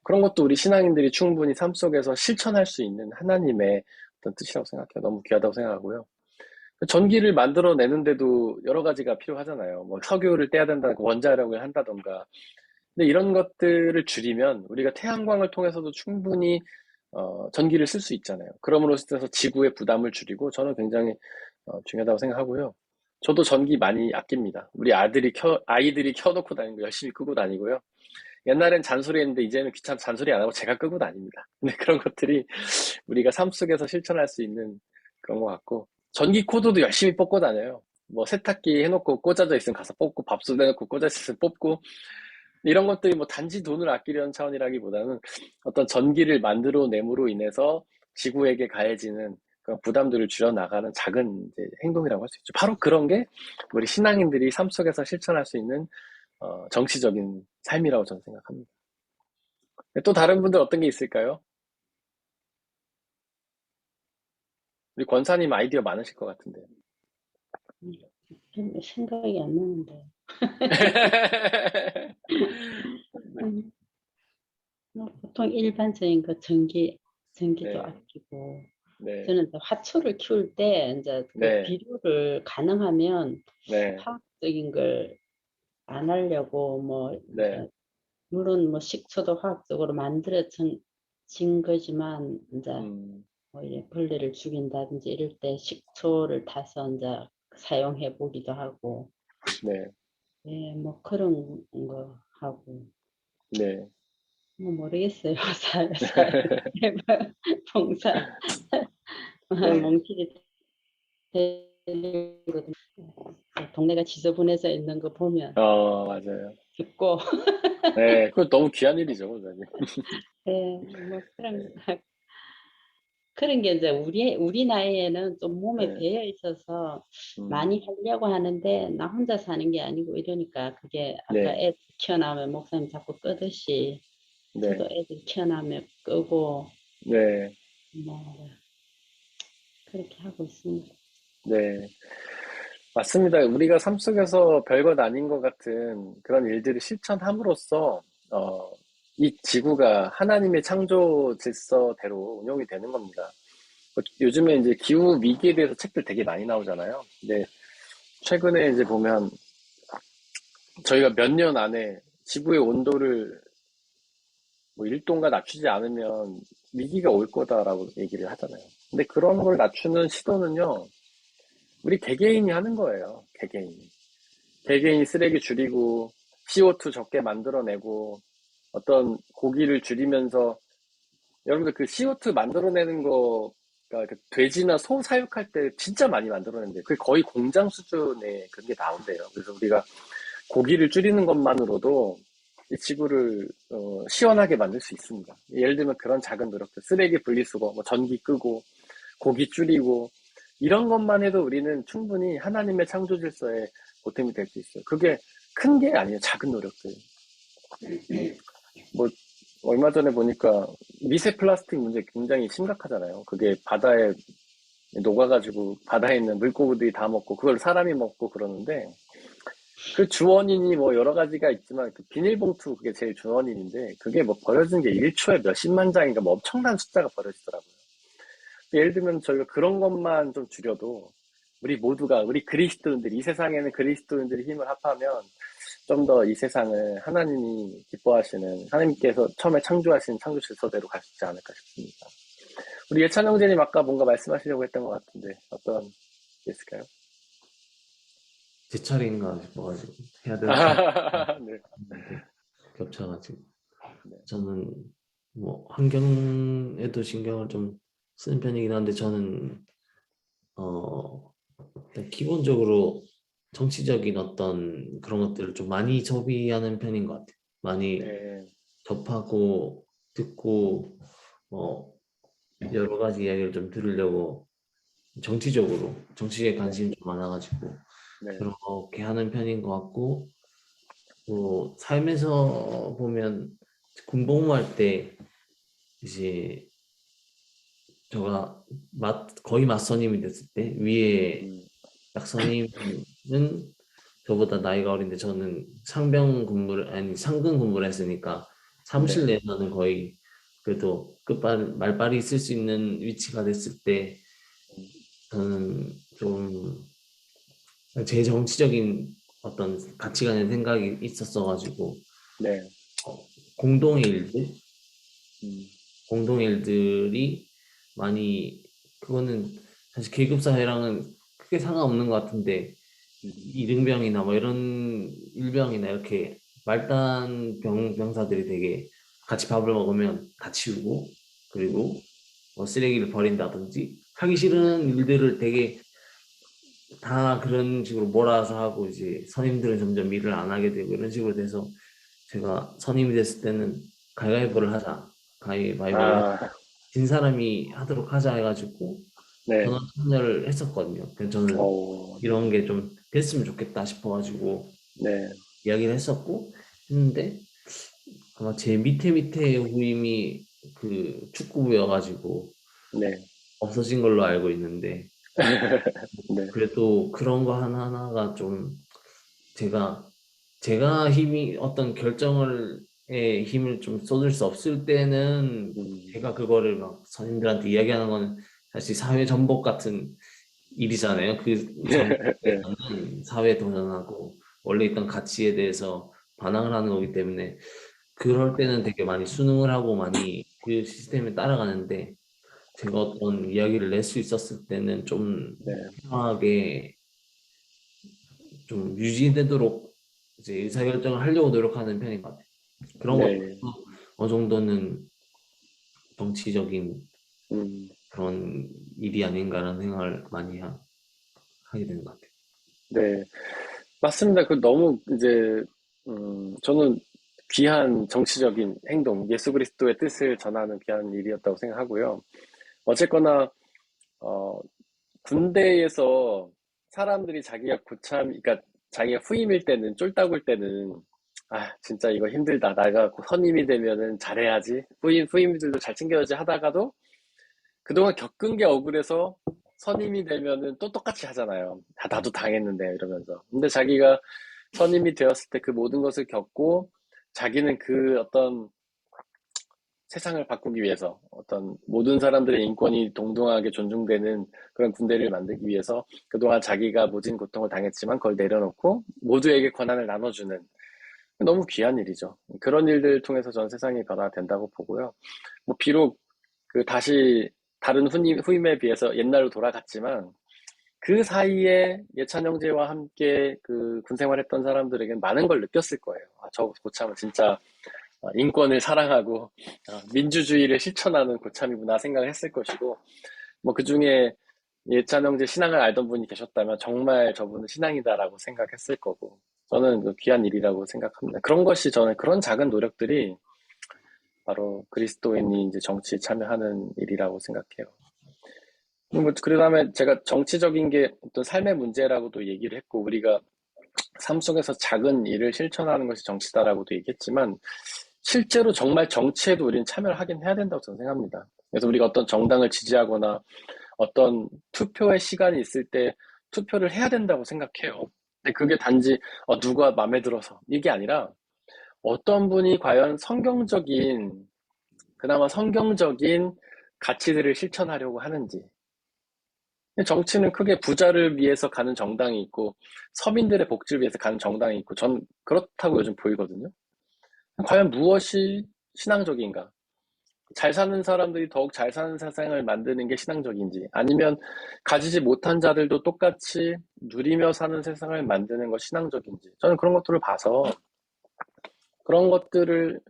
A: 그런 것도 우리 신앙인들이 충분히 삶 속에서 실천할 수 있는 하나님의 어떤 뜻이라고 생각해요. 너무 귀하다고 생각하고요. 전기를 만들어내는데도 여러 가지가 필요하잖아요. 뭐 석유를 떼야 된다든가 원자력을 한다던가. 근데 이런 것들을 줄이면 우리가 태양광을 통해서도 충분히 전기를 쓸 수 있잖아요. 그럼으로써 지구의 부담을 줄이고 저는 굉장히 중요하다고 생각하고요. 저도 전기 많이 아낍니다. 우리 아이들이 켜놓고 다니고 열심히 끄고 다니고요. 옛날엔 잔소리했는데 이제는 귀찮아 잔소리 안 하고 제가 끄고 다닙니다. 근데 그런 것들이 우리가 삶 속에서 실천할 수 있는 그런 것 같고 전기 코드도 열심히 뽑고 다녀요. 뭐 세탁기 해놓고 꽂아져 있으면 가서 뽑고 밥솥 해놓고 꽂아 있으면 뽑고 이런 것들이 뭐 단지 돈을 아끼려는 차원이라기보다는 어떤 전기를 만들어냄으로 인해서 지구에게 가해지는 그런 부담들을 줄여 나가는 작은 이제 행동이라고 할 수 있죠. 바로 그런 게 우리 신앙인들이 삶 속에서 실천할 수 있는 정치적인 삶이라고 저는 생각합니다. 또 다른 분들 어떤 게 있을까요? 우리 권사님 아이디어 많으실 것 같은데.
B: 생각이 안 나는데. 음, 보통 일반적인 거 전기도
A: 네,
B: 아끼고,
A: 네,
B: 저는 이제 화초를 키울 때 이제 그
A: 네,
B: 비료를 가능하면
A: 네,
B: 화학적인 걸 안 하려고 뭐
A: 네,
B: 이제 물론 뭐 식초도 화학적으로 만들어진 거지만 이제
A: 음,
B: 뭐 이렇게 벌레를 죽인다든지 이럴 때 식초를 타서 이제 사용해 보기도 하고,
A: 네,
B: 예, 뭐 그런 거 하고,
A: 네,
B: 뭐 모르겠어요. 봉사,
A: 네,
B: 몽실이 되거든요. 동네가 지저분해져 있는 거 보면
A: 맞아요.
B: 듣고,
A: 네, 그거 너무 귀한 일이죠, 권사님.
B: 예, 뭐 그런 게 이제 우리 나이에는 좀 몸에
A: 네,
B: 배어 있어서
A: 음,
B: 많이 하려고 하는데 나 혼자 사는 게 아니고 이러니까 그게 아까
A: 네,
B: 애들 키워나오면 목사님 자꾸 끄듯이
A: 네,
B: 저도 애들 키워나오면 끄고
A: 네,
B: 뭐 그렇게 하고 있습니다.
A: 네. 맞습니다. 우리가 삶 속에서 별것 아닌 것 같은 그런 일들을 실천함으로써, 이 지구가 하나님의 창조 질서대로 운영이 되는 겁니다. 요즘에 이제 기후 위기에 대해서 책들 되게 많이 나오잖아요. 근데 최근에 이제 보면 저희가 몇 년 안에 지구의 온도를 뭐 1도인가 낮추지 않으면 위기가 올 거다라고 얘기를 하잖아요. 근데 그런 걸 낮추는 시도는요, 우리 개개인이 하는 거예요. 개개인이. 개개인이 쓰레기 줄이고 CO2 적게 만들어내고 어떤 고기를 줄이면서 여러분들 그 CO2 만들어내는 거가 그 돼지나 소 사육할 때 진짜 많이 만들어내는데 그게 거의 공장 수준의 그런 게 나온대요. 그래서 우리가 고기를 줄이는 것만으로도 이 지구를 시원하게 만들 수 있습니다. 예를 들면 그런 작은 노력들, 쓰레기 분리수거, 뭐 전기 끄고, 고기 줄이고, 이런 것만 해도 우리는 충분히 하나님의 창조 질서에 보탬이 될 수 있어요. 그게 큰 게 아니에요. 작은 노력들. 뭐 얼마 전에 보니까 미세 플라스틱 문제 굉장히 심각하잖아요. 그게 바다에 녹아가지고 바다에 있는 물고기들이 다 먹고 그걸 사람이 먹고 그러는데 그 주원인이 뭐 여러 가지가 있지만 그 비닐봉투 그게 제일 주원인인데 그게 뭐 버려진 게 1초에 몇십만 장인가 뭐 엄청난 숫자가 버려지더라고요. 예를 들면 저희가 그런 것만 좀 줄여도 우리 모두가 우리 그리스도인들이 이 세상에는 그리스도인들이 힘을 합하면 좀 더 이 세상을 하나님이 기뻐하시는 하나님께서 처음에 창조하신 창조 질서대로 갈 수 있지 않을까 싶습니다. 우리 예찬 형제님 아까 뭔가 말씀하시려고 했던 것 같은데 어떤 게 있을까요?
E: 제 차례인가 싶어가지고 해야 되나
A: 네.
E: 겹쳐가지고
A: 네.
E: 저는 뭐 환경에도 신경을 좀 쓰는 편이긴 한데 저는 일단 기본적으로 정치적인 어떤 그런 것들을 좀 많이 접의하는 편인 것 같아요. 많이
A: 네.
E: 접하고 듣고 여러 가지 이야기를 좀 들으려고 정치적으로 정치에 관심이 좀 많아가지고
A: 네.
E: 그렇게 하는 편인 것 같고 또 삶에서 보면 군복무할 때 이제 제가 거의 맞선임이 됐을 때 위에 딱 선임은 저보다 나이가 어린데 저는 상근 근무를 했으니까 사무실
A: 네.
E: 내에서는 거의 그래도 말발이 있을 수 있는 위치가 됐을 때 저는 좀 제 정치적인 어떤 가치관의 생각이 있었어가지고
A: 네.
E: 공동의 일들
A: 음.
E: 공동의 일들이 많이 그거는 사실 계급 사회랑은 크게 상관없는 것 같은데 이등병이나 뭐 이런 일병이나 이렇게 말단 병사들이 되게 같이 밥을 먹으면 다 치우고 그리고 뭐 쓰레기를 버린다든지 하기 싫은 일들을 되게 다 그런 식으로 몰아서 하고 이제 선임들은 점점 일을 안 하게 되고 이런 식으로 돼서 제가 선임이 됐을 때는 가위바위보를 하자 가위바위보를
A: 아,
E: 진 사람이 하도록 하자 해가지고
A: 네.
E: 전원 참여를 했었거든요. 그래서 저는
A: 오,
E: 이런 게 좀 됐으면 좋겠다 싶어가지고
A: 네.
E: 이야기를 했었고 했는데 아마 제 밑에 후임이 그 축구부여가지고
A: 네.
E: 없어진 걸로 알고 있는데
A: 네.
E: 그래도 그런 거 하나하나가 좀 제가 힘이 어떤 결정에 힘을 좀 쏟을 수 없을 때는
A: 음,
E: 제가 그거를 막 선임들한테 이야기하는 거는 사실 사회 전복 같은 일이잖아요. 그
A: 네.
E: 전복에서는 사회에 도전하고 원래 있던 가치에 대해서 반항을 하는 거기 때문에 그럴 때는 되게 많이 순응을 하고 많이 그 시스템에 따라가는데 제가 어떤 이야기를 낼 수 있었을 때는 좀
A: 네.
E: 편하게 좀 유지되도록 이제 의사결정을 하려고 노력하는 편인 것 같아요. 그런 것도
A: 네.
E: 어느 정도는 정치적인
A: 음,
E: 그런 일이 아닌가라는 생각을 많이 하게 되는 것 같아요.
A: 네. 맞습니다. 그 너무 이제, 저는 귀한 정치적인 행동, 예수 그리스도의 뜻을 전하는 귀한 일이었다고 생각하고요. 어쨌거나, 어, 군대에서 사람들이 자기가 그러니까 자기가 후임일 때는, 쫄딱울 때는, 아, 진짜 이거 힘들다. 내가 선임이 되면은 잘해야지. 후임들도 잘 챙겨야지 하다가도 그동안 겪은 게 억울해서 선임이 되면은 또 똑같이 하잖아요. 아, 나도 당했는데, 이러면서. 근데 자기가 선임이 되었을 때 그 모든 것을 겪고 자기는 그 어떤 세상을 바꾸기 위해서 어떤 모든 사람들의 인권이 동등하게 존중되는 그런 군대를 만들기 위해서 그동안 자기가 모진 고통을 당했지만 그걸 내려놓고 모두에게 권한을 나눠주는 너무 귀한 일이죠. 그런 일들 통해서 전 세상이 변화된다고 보고요. 뭐 비록 그 다시 다른 후임에 비해서 옛날로 돌아갔지만 그 사이에 예찬 형제와 함께 그 군 생활했던 사람들에게는 많은 걸 느꼈을 거예요. 아, 저 고참은 진짜 인권을 사랑하고 민주주의를 실천하는 고참이구나 생각을 했을 것이고 뭐 그중에 예찬 형제 신앙을 알던 분이 계셨다면 정말 저분은 신앙이다라고 생각했을 거고 저는 그 귀한 일이라고 생각합니다. 그런 것이 저는 그런 작은 노력들이 바로 그리스도인이 이제 정치에 참여하는 일이라고 생각해요. 그 다음에 제가 정치적인 게 어떤 삶의 문제라고도 얘기를 했고, 우리가 삶 속에서 작은 일을 실천하는 것이 정치다라고도 얘기했지만, 실제로 정말 정치에도 우리는 참여를 하긴 해야 된다고 저는 생각합니다. 그래서 우리가 어떤 정당을 지지하거나 어떤 투표의 시간이 있을 때 투표를 해야 된다고 생각해요. 근데 그게 단지 누가 마음에 들어서 이게 아니라 어떤 분이 과연 그나마 성경적인 가치들을 실천하려고 하는지. 정치는 크게 부자를 위해서 가는 정당이 있고 서민들의 복지를 위해서 가는 정당이 있고 전 그렇다고 요즘 보이거든요. 과연 무엇이 신앙적인가? 잘 사는 사람들이 더욱 잘 사는 세상을 만드는 게 신앙적인지, 아니면 가지지 못한 자들도 똑같이 누리며 사는 세상을 만드는 것이 신앙적인지, 저는 그런 것들을 봐서 그런 것들을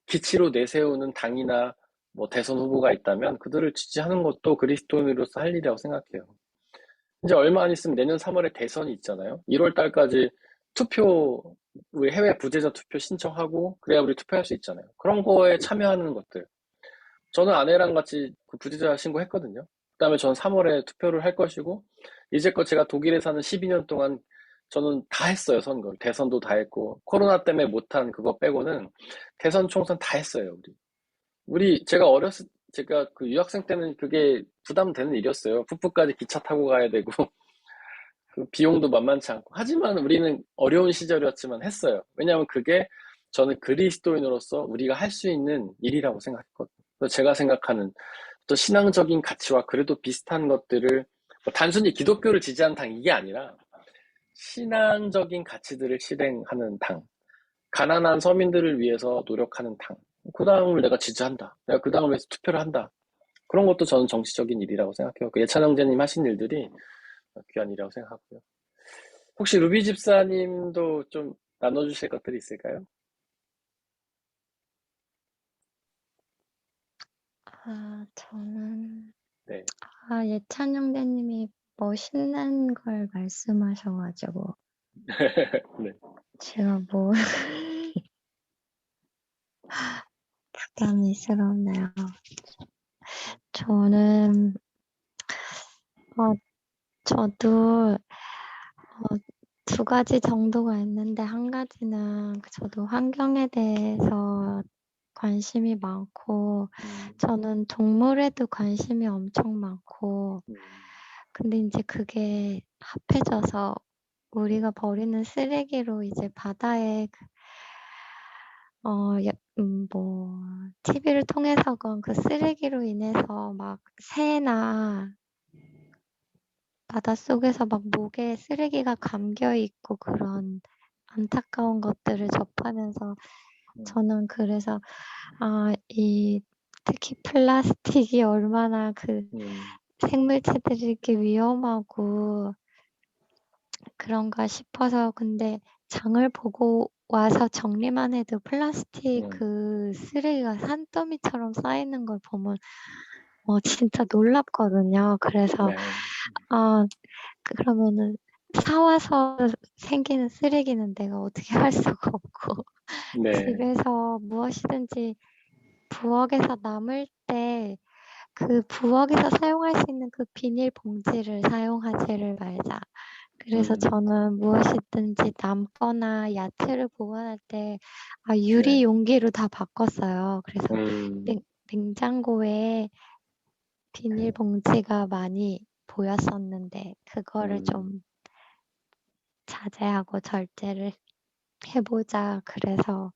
A: 기치로 내세우는 당이나 뭐 대선 후보가 있다면 그들을 지지하는 것도 그리스도인으로서 할 일이라고 생각해요. 이제 얼마 안 있으면 내년 3월에 대선이 있잖아요. 1월 달까지 우리 해외 부재자 투표 신청하고 그래야 우리 투표할 수 있잖아요. 그런 거에 참여하는 것들. 저는 아내랑 같이 그 부재자 신고했거든요. 그다음에 저는 3월에 투표를 할 것이고, 이제껏 제가 독일에 사는 12년 동안 저는 다 했어요, 선거. 대선도 다 했고, 코로나 때문에 못한 그거 빼고는 대선 총선 다 했어요, 제가 그 유학생 때는 그게 부담되는 일이었어요. 풋풋까지 기차 타고 가야 되고, 그 비용도 만만치 않고. 하지만 우리는 어려운 시절이었지만 했어요. 왜냐하면 그게 저는 그리스도인으로서 우리가 할 수 있는 일이라고 생각했거든요. 그래서 제가 생각하는 또 신앙적인 가치와 그래도 비슷한 것들을 뭐 단순히 기독교를 지지하는 당 이게 아니라 신앙적인 가치들을 실행하는 당, 가난한 서민들을 위해서 노력하는 당, 그 당을 내가 지지한다. 내가 그 당을 위해서 투표를 한다. 그런 것도 저는 정치적인 일이라고 생각해요. 그 예찬 형제님 하신 일들이 귀한 일이라고 생각하고요. 혹시 루비 집사님도 좀 나눠주실 것들이 있을까요?
F: 저는
A: 네.
F: 예찬 형제님이 멋있는 걸 말씀하셔가지고
A: 네.
F: 제가 뭐 부담스럽네요. 저는 저도 두 가지 정도가 있는데, 한 가지는 저도 환경에 대해서 관심이 많고, 저는 동물에도 관심이 엄청 많고, 근데 이제 그게 합해져서 우리가 버리는 쓰레기로 이제 바다에 뭐 TV를 통해서건 그 쓰레기로 인해서 막 새나 바닷속에서 막 목에 쓰레기가 감겨 있고 그런 안타까운 것들을 접하면서 저는 그래서 특히 플라스틱이 얼마나 그 생물체들이 이렇게 위험하고 그런가 싶어서. 근데 장을 보고 와서 정리만 해도 플라스틱 그 쓰레기가 산더미처럼 쌓이는 걸 보면 진짜 놀랍거든요. 그래서
A: 네.
F: 그러면은 사와서 생기는 쓰레기는 내가 어떻게 할 수가 없고
A: 네.
F: 집에서 무엇이든지 부엌에서 남을 때 그 부엌에서 사용할 수 있는 그 비닐 봉지를 사용하지를 말자. 그래서 저는 무엇이든지 남거나 야채를 보관할 때 유리
A: 네.
F: 용기로 다 바꿨어요. 그래서
A: 음.
F: 냉장고에 비닐 봉지가 많이 보였었는데 그거를 좀 자제하고 절제를 해보자. 그래서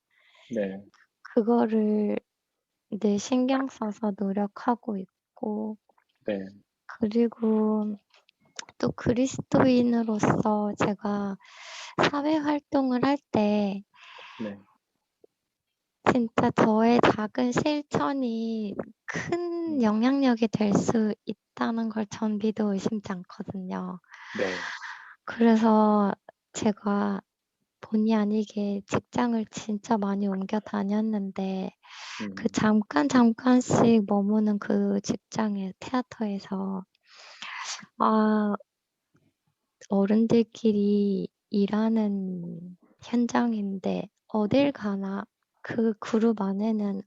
A: 네.
F: 그거를 늘 신경 써서 노력하고 있고,
A: 네.
F: 그리고 또 그리스도인으로서 제가 사회 활동을 할 때
A: 네.
F: 진짜 저의 작은 실천이 큰 영향력이 될 수 있다는 걸 전 믿어 의심치 않거든요.
A: 네.
F: 그래서 제가 본의 아니게 직장을 진짜 많이 옮겨 다녔는데 그 잠깐씩 머무는 그 직장의 테아터에서 어른들끼리 일하는 현장인데 어딜 가나 그 그룹 안에는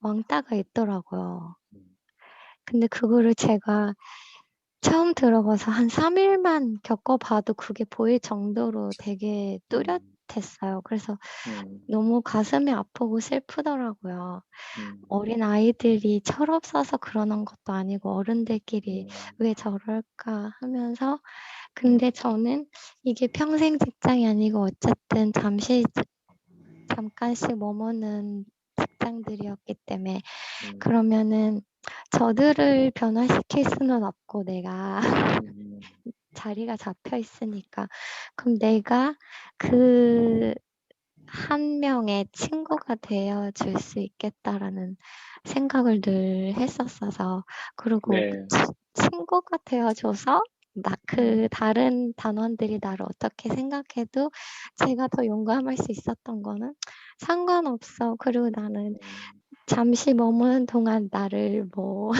F: 왕따가 있더라고요. 근데 그거를 제가 처음 들어가서 한 3일만 겪어봐도 그게 보일 정도로 되게 뚜렷했어요. 그래서 너무 가슴이 아프고 슬프더라고요. 어린 아이들이 철없어서 그러는 것도 아니고 어른들끼리 왜 저럴까 하면서 근데 저는 이게 평생 직장이 아니고 어쨌든 잠깐씩 머무는 직장들이었기 때문에 그러면은 저들을 변화시킬 수는 없고 내가 자리가 잡혀 있으니까 그럼 내가 그 한 명의 친구가 되어 줄 수 있겠다라는 생각을 늘 했었어서 그리고
A: 네.
F: 친구가 되어 줘서 그 다른 단원들이 나를 어떻게 생각해도 제가 더 용감할 수 있었던 거는 상관없어. 그리고 나는 잠시 머무는 동안 나를 뭐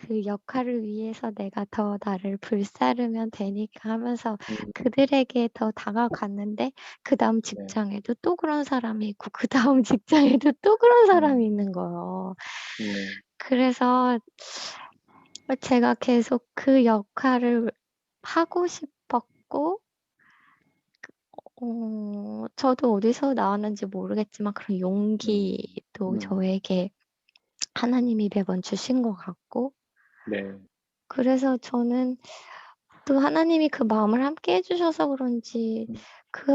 F: 그 역할을 위해서 내가 더 나를 불사르면 되니까 하면서 그들에게 더 다가갔는데 그다음 직장에도 또 그런 사람이 있고 그다음 직장에도 또 그런 사람이 있는 거예요. 그래서 제가 계속 그 역할을 하고 싶었고 저도 어디서 나왔는지 모르겠지만 그런 용기도 저에게 하나님이 매번 주신 것 같고
A: 네.
F: 그래서 저는 또 하나님이 그 마음을 함께 해 주셔서 그런지 그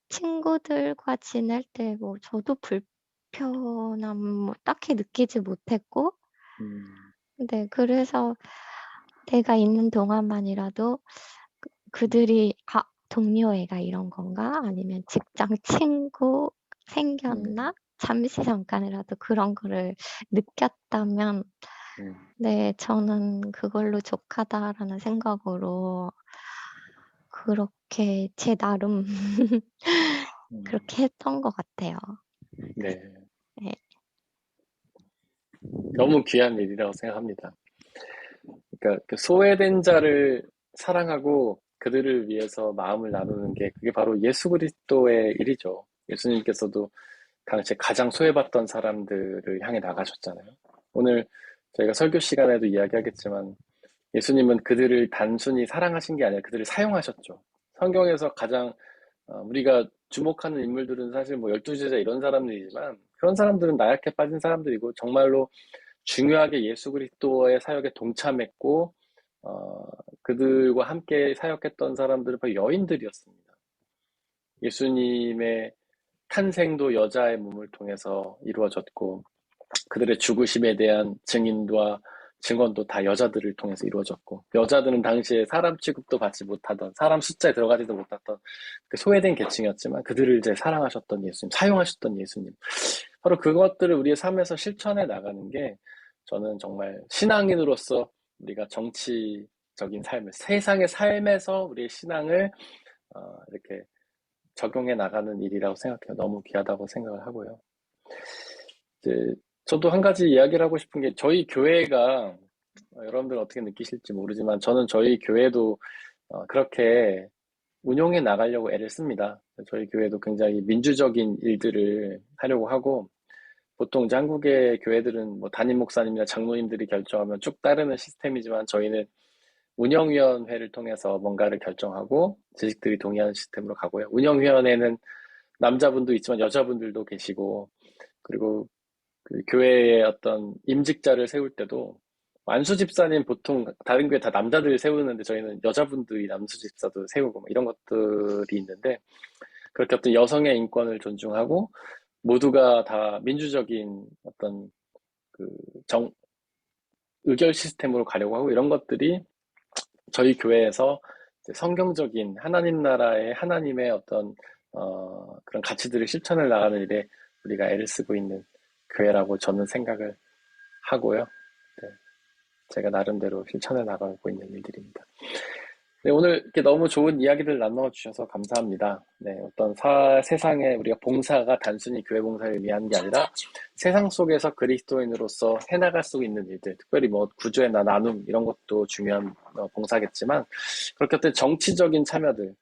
F: 친구들과 지낼 때 뭐 저도 불편함 뭐 딱히 느끼지 못했고 네 그래서 내가 있는 동안만이라도 그들이 '아 동료 애가 이런 건가?' 아니면 '직장 친구 생겼나?' 잠시 잠깐이라도 그런 거를 느꼈다면 네 저는 그걸로 족하다라는 생각으로 그렇게 제 나름 그렇게 했던 것 같아요.
A: 네.
F: 네.
A: 너무 귀한 일이라고 생각합니다. 그러니까 그 소외된 자를 사랑하고 그들을 위해서 마음을 나누는 게 그게 바로 예수 그리스도의 일이죠. 예수님께서도 당시에 가장 소외받던 사람들을 향해 나가셨잖아요. 오늘 저희가 설교 시간에도 이야기하겠지만 예수님은 그들을 단순히 사랑하신 게 아니라 그들을 사용하셨죠. 성경에서 가장 우리가 주목하는 인물들은 사실 뭐 12제자 이런 사람들이지만 그런 사람들은 나약해 빠진 사람들이고 정말로 중요하게 예수 그리스도의 사역에 동참했고 그들과 함께 사역했던 사람들은 바로 여인들이었습니다. 예수님의 탄생도 여자의 몸을 통해서 이루어졌고 그들의 죽으심에 대한 증인과 증언도 다 여자들을 통해서 이루어졌고 여자들은 당시에 사람 취급도 받지 못하던 사람 숫자에 들어가지도 못했던 그 소외된 계층이었지만 그들을 이제 사랑하셨던 예수님, 사용하셨던 예수님 바로 그것들을 우리의 삶에서 실천해 나가는 게 저는 정말 신앙인으로서 우리가 정치적인 삶을 세상의 삶에서 우리의 신앙을 이렇게 적용해 나가는 일이라고 생각해요. 너무 귀하다고 생각을 하고요. 이제 저도 한 가지 이야기를 하고 싶은 게 저희 교회가 여러분들 어떻게 느끼실지 모르지만 저는 저희 교회도 그렇게 운용해 나가려고 애를 씁니다. 저희 교회도 굉장히 민주적인 일들을 하려고 하고 보통 이제 한국의 교회들은 뭐 담임 목사님이나 장로님들이 결정하면 쭉 따르는 시스템이지만 저희는 운영위원회를 통해서 뭔가를 결정하고 지식들이 동의하는 시스템으로 가고요. 운영위원회는 남자분도 있지만 여자분들도 계시고 그리고 그 교회의 어떤 임직자를 세울 때도 완수 집사님 보통 다른 교회 다 남자들 세우는데 저희는 여자분들이 남수 집사도 세우고 뭐 이런 것들이 있는데 그렇게 어떤 여성의 인권을 존중하고 모두가 다 민주적인 어떤 그 의결 시스템으로 가려고 하고 이런 것들이 저희 교회에서 성경적인 하나님 나라의 하나님의 어떤 그런 가치들을 실천을 나가는 일에 우리가 애를 쓰고 있는 교회라고 저는 생각을 하고요. 네, 제가 나름대로 실천해 나가고 있는 일들입니다. 네, 오늘 이렇게 너무 좋은 이야기들 나눠주셔서 감사합니다. 네, 어떤 세상에 우리가 봉사가 단순히 교회 봉사를 위한 게 아니라 세상 속에서 그리스도인으로서 해나갈 수 있는 일들, 특별히 뭐 구조의 나눔 이런 것도 중요한 봉사겠지만 그렇게 어떤 정치적인 참여들,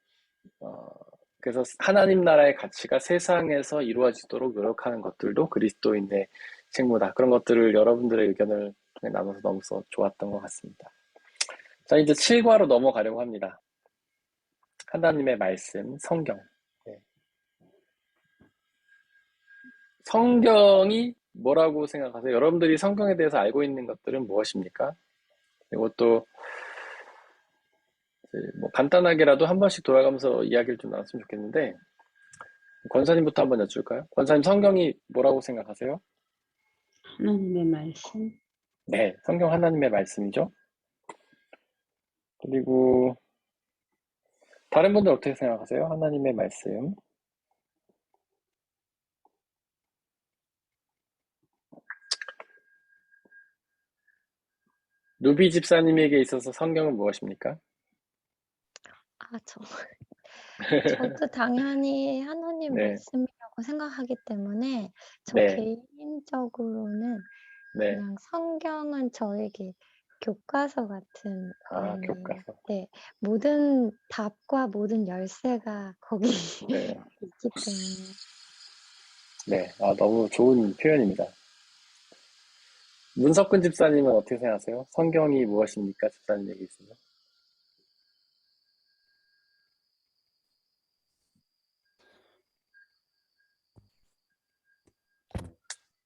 A: 그래서 하나님 나라의 가치가 세상에서 이루어지도록 노력하는 것들도 그리스도인의 책무다. 그런 것들을 여러분들의 의견을 나눠서 너무 좋았던 것 같습니다. 자, 이제 7과로 넘어가려고 합니다. 하나님의 말씀, 성경. 네. 성경이 뭐라고 생각하세요? 여러분들이 성경에 대해서 알고 있는 것들은 무엇입니까? 이것도 뭐 간단하게라도 한 번씩 돌아가면서 이야기를 좀 나눴으면 좋겠는데, 권사님부터 한번 여쭐까요? 권사님, 성경이 뭐라고 생각하세요?
B: 하나님의 말씀.
A: 네, 성경 하나님의 말씀이죠. 그리고 다른 분들 어떻게 생각하세요? 하나님의 말씀. 누비 집사님에게 있어서 성경은 무엇입니까?
F: 저도 당연히 하나님
A: 네,
F: 말씀이라고 생각하기 때문에 저
A: 네,
F: 개인적으로는
A: 네.
F: 그냥 성경은 저에게 교과서 같은
A: 아, 교과서.
F: 네, 모든 답과 모든 열쇠가 거기
A: 네,
F: 있기 때문에
A: 네. 아, 너무 좋은 표현입니다. 문석근 집사님은 어떻게 생각하세요? 성경이 무엇입니까? 집사님에게 있어서.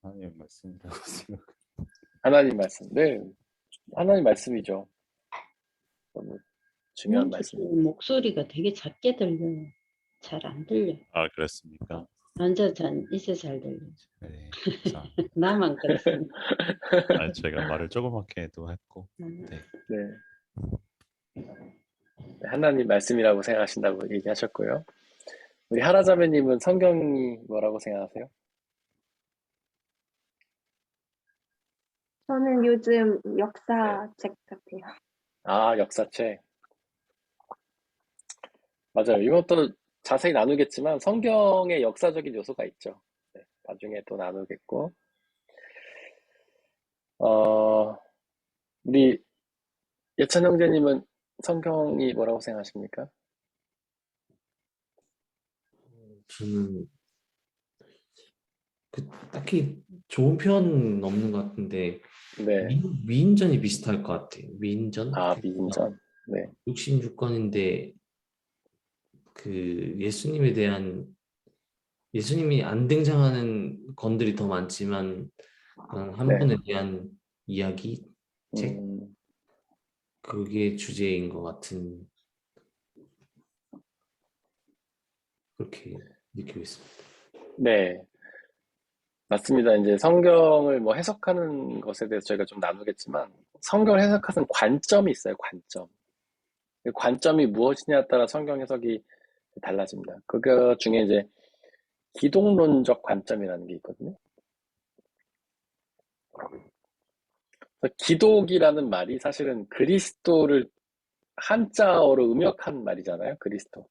D: 하나님 말씀이라고 생각.
A: 하나님 말씀. 네, 하나님 말씀이죠. 너무 중요한 말씀입니다.
B: 김현주 목소리가 되게 작게 들려요. 잘 안 들려.
D: 아, 그렇습니까?
B: 완전 이제 잘 들려.
D: 네, 감사합니다.
B: 나만 그렇습니다.
D: 아, 제가 말을 조그맣게도 했고, 네,
A: 네. 하나님 말씀이라고 생각하신다고 얘기하셨고요. 우리 하라자매님은 성경이 뭐라고 생각하세요?
C: 저는 요즘 역사책 같아요.
A: 아, 역사책. 맞아요. 이것도 자세히 나누겠지만 성경의 역사적인 요소가 있죠. 네, 나중에 또 나누겠고. 우리 예찬 형제님은 성경이 뭐라고 생각하십니까?
E: 저는 딱히 좋은 표현은 없는 것 같은데
A: 네.
E: 위인전이 비슷할 것 같아요. 위인전?
A: 아, 미인전. 네.
E: 66권인데 그 예수님이 안 등장하는 건들이 더 많지만 그냥 한
A: 네.
E: 분에 대한 이야기, 책,
A: 음,
E: 그게 주제인 것 같은 그렇게 느끼고 있습니다.
A: 네. 맞습니다. 이제 성경을 뭐 해석하는 것에 대해서 저희가 좀 나누겠지만 성경을 해석하는 관점이 있어요. 관점. 그 관점이 무엇이냐에 따라 성경 해석이 달라집니다. 그거 중에 이제 기독론적 관점이라는 게 있거든요. 그래서 기독이라는 말이 사실은 그리스도를 한자어로 음역한 말이잖아요. 그리스도.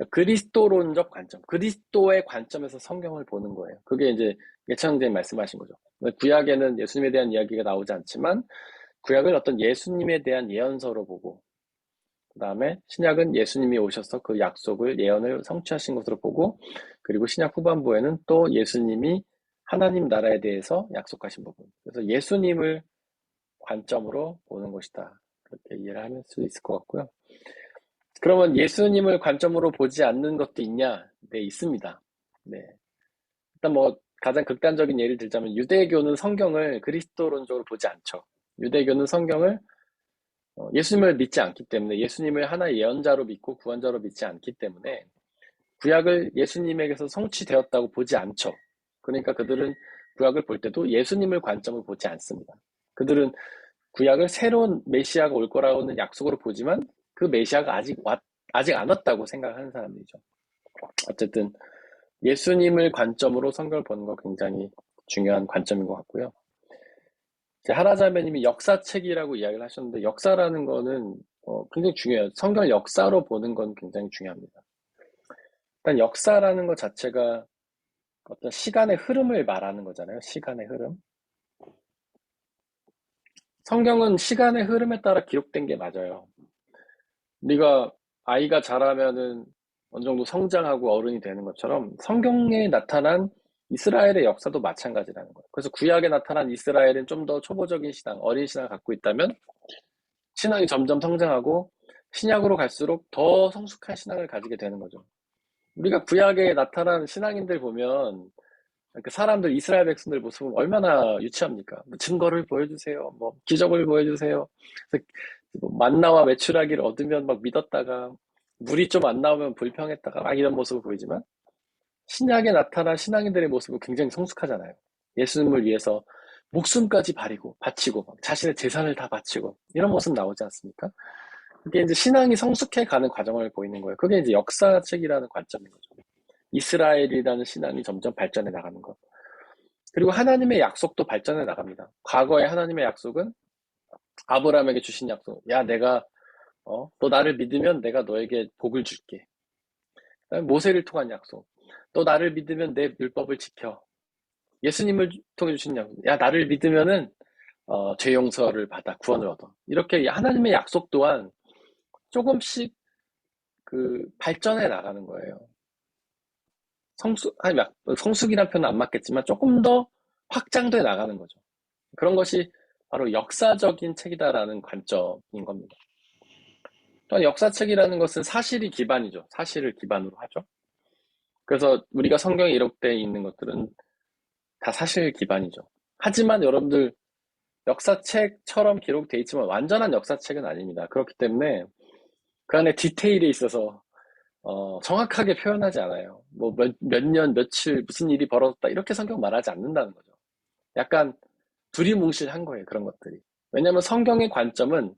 A: 그리스도론적 관점, 그리스도의 관점에서 성경을 보는 거예요. 그게 이제 예찬 선생님 말씀하신 거죠. 구약에는 예수님에 대한 이야기가 나오지 않지만 구약을 어떤 예수님에 대한 예언서로 보고, 그 다음에 신약은 예수님이 오셔서 그 약속을, 예언을 성취하신 것으로 보고, 그리고 신약 후반부에는 또 예수님이 하나님 나라에 대해서 약속하신 부분. 그래서 예수님을 관점으로 보는 것이다. 그렇게 이해를 할 수 있을 것 같고요. 그러면 예수님을 관점으로 보지 않는 것도 있냐? 네, 있습니다. 네. 일단 뭐 가장 극단적인 예를 들자면 유대교는 성경을 그리스도론적으로 보지 않죠. 유대교는 성경을 예수님을 믿지 않기 때문에, 예수님을 하나의 예언자로 믿고 구원자로 믿지 않기 때문에 구약을 예수님에게서 성취되었다고 보지 않죠. 그러니까 그들은 구약을 볼 때도 예수님을 관점으로 보지 않습니다. 그들은 구약을 새로운 메시아가 올 거라고는 약속으로 보지만 그 메시아가 아직 안 왔다고 생각하는 사람들이죠. 어쨌든 예수님을 관점으로 성경을 보는 거 굉장히 중요한 관점인 것 같고요. 하라자매님이 역사책이라고 이야기를 하셨는데, 역사라는 거는 굉장히 중요해요. 성경을 역사로 보는 건 굉장히 중요합니다. 일단 역사라는 것 자체가 어떤 시간의 흐름을 말하는 거잖아요. 시간의 흐름. 성경은 시간의 흐름에 따라 기록된 게 맞아요. 우리가 아이가 자라면은 어느 정도 성장하고 어른이 되는 것처럼 성경에 나타난 이스라엘의 역사도 마찬가지라는 거예요. 그래서 구약에 나타난 이스라엘은 좀 더 초보적인 신앙, 어린 신앙을 갖고 있다면 신앙이 점점 성장하고 신약으로 갈수록 더 성숙한 신앙을 가지게 되는 거죠. 우리가 구약에 나타난 신앙인들 보면 그 사람들 이스라엘 백성들 모습은 얼마나 유치합니까? 뭐 증거를 보여주세요. 뭐 기적을 보여주세요. 그래서 뭐 만나와 메추라기를 얻으면 막 믿었다가 물이 좀 안 나오면 불평했다가 막 이런 모습을 보이지만 신약에 나타난 신앙인들의 모습은 굉장히 성숙하잖아요. 예수님을 위해서 목숨까지 바치고 막 자신의 재산을 다 바치고 이런 모습 나오지 않습니까? 그게 이제 신앙이 성숙해 가는 과정을 보이는 거예요. 그게 이제 역사책이라는 관점인 거죠. 이스라엘이라는 신앙이 점점 발전해 나가는 것. 그리고 하나님의 약속도 발전해 나갑니다. 과거에 하나님의 약속은 아브라함에게 주신 약속. 야, 너 나를 믿으면 내가 너에게 복을 줄게. 그다음에 모세를 통한 약속. 너 나를 믿으면 내 율법을 지켜. 예수님을 통해 주신 약속. 야, 나를 믿으면은 죄 용서를 받아 구원을 얻어. 이렇게 하나님의 약속 또한 조금씩 그 발전해 나가는 거예요. 성숙이란 표현은 안 맞겠지만 조금 더 확장돼 나가는 거죠. 그런 것이 바로 역사적인 책이다라는 관점인 겁니다. 또한 역사책이라는 것은 사실이 기반이죠. 사실을 기반으로 하죠. 그래서 우리가 성경에 기록되어 있는 것들은 다 사실 기반이죠. 하지만 여러분들 역사책처럼 기록되어 있지만 완전한 역사책은 아닙니다. 그렇기 때문에 그 안에 디테일에 있어서 정확하게 표현하지 않아요. 뭐 몇 년, 며칠, 무슨 일이 벌어졌다 이렇게 성경 말하지 않는다는 거죠. 약간 두리뭉실한 거예요. 그런 것들이. 왜냐하면 성경의 관점은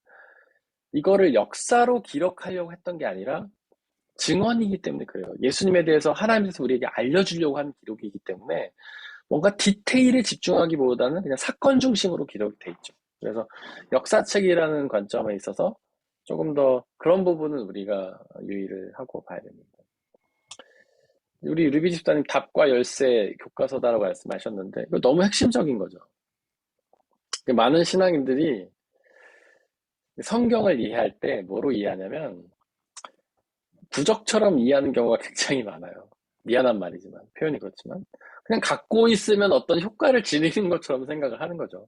A: 이거를 역사로 기록하려고 했던 게 아니라 증언이기 때문에 그래요. 예수님에 대해서 하나님께서 우리에게 알려주려고 하는 기록이기 때문에 뭔가 디테일에 집중하기보다는 그냥 사건 중심으로 기록이 돼 있죠. 그래서 역사책이라는 관점에 있어서 조금 더 그런 부분은 우리가 유의를 하고 봐야 됩니다. 우리 루비 집사님 답과 열쇠 교과서다라고 말씀하셨는데 이거 너무 핵심적인 거죠. 많은 신앙인들이 성경을 이해할 때 뭐로 이해하냐면 부적처럼 이해하는 경우가 굉장히 많아요. 미안한 말이지만 표현이 그렇지만 그냥 갖고 있으면 어떤 효과를 지니는 것처럼 생각을 하는 거죠.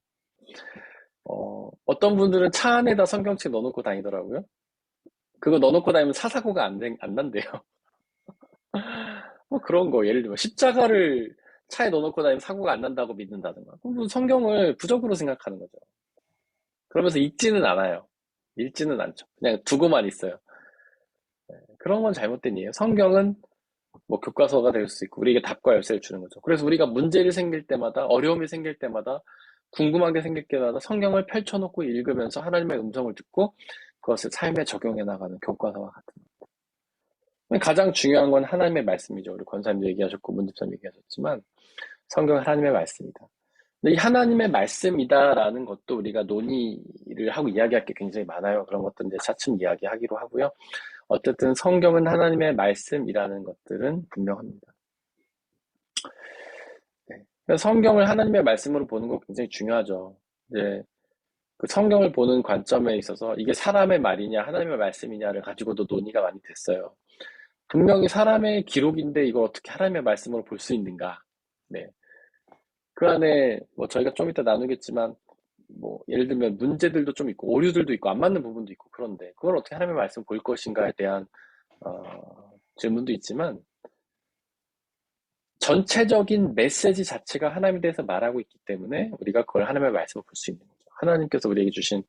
A: 어떤 분들은 차 안에다 성경책 넣어놓고 다니더라고요. 그거 넣어놓고 다니면 사고가 안 난대요. 뭐 그런 거 예를 들면 십자가를 차에 넣어놓고 다니면 사고가 안 난다고 믿는다든가 그럼 성경을 부적으로 생각하는 거죠. 그러면서 읽지는 않아요. 읽지는 않죠. 그냥 두고만 있어요. 그런 건 잘못된 이에요. 성경은 뭐 교과서가 될 수 있고 우리에게 답과 열쇠를 주는 거죠. 그래서 우리가 문제를 생길 때마다 어려움이 생길 때마다 궁금한 게 생길 때마다 성경을 펼쳐놓고 읽으면서 하나님의 음성을 듣고 그것을 삶에 적용해 나가는 교과서와 같은 겁니다. 가장 중요한 건 하나님의 말씀이죠. 우리 권사님도 얘기하셨고 문집사님 얘기하셨지만 성경은 하나님의 말씀이다. 근데 이 하나님의 말씀이다라는 것도 우리가 논의를 하고 이야기할 게 굉장히 많아요. 그런 것들 이제 차츰 이야기하기로 하고요. 어쨌든 성경은 하나님의 말씀이라는 것들은 분명합니다. 네. 그래서 성경을 하나님의 말씀으로 보는 거 굉장히 중요하죠. 이제 그 성경을 보는 관점에 있어서 이게 사람의 말이냐 하나님의 말씀이냐를 가지고도 논의가 많이 됐어요. 분명히 사람의 기록인데 이걸 어떻게 하나님의 말씀으로 볼 수 있는가? 네. 그 안에 뭐 저희가 좀 이따 나누겠지만 뭐 예를 들면 문제들도 좀 있고 오류들도 있고 안 맞는 부분도 있고 그런데 그걸 어떻게 하나님의 말씀 볼 것인가에 대한 질문도 있지만 전체적인 메시지 자체가 하나님에 대해서 말하고 있기 때문에 우리가 그걸 하나님의 말씀을 볼 수 있는 거죠. 하나님께서 우리에게 주신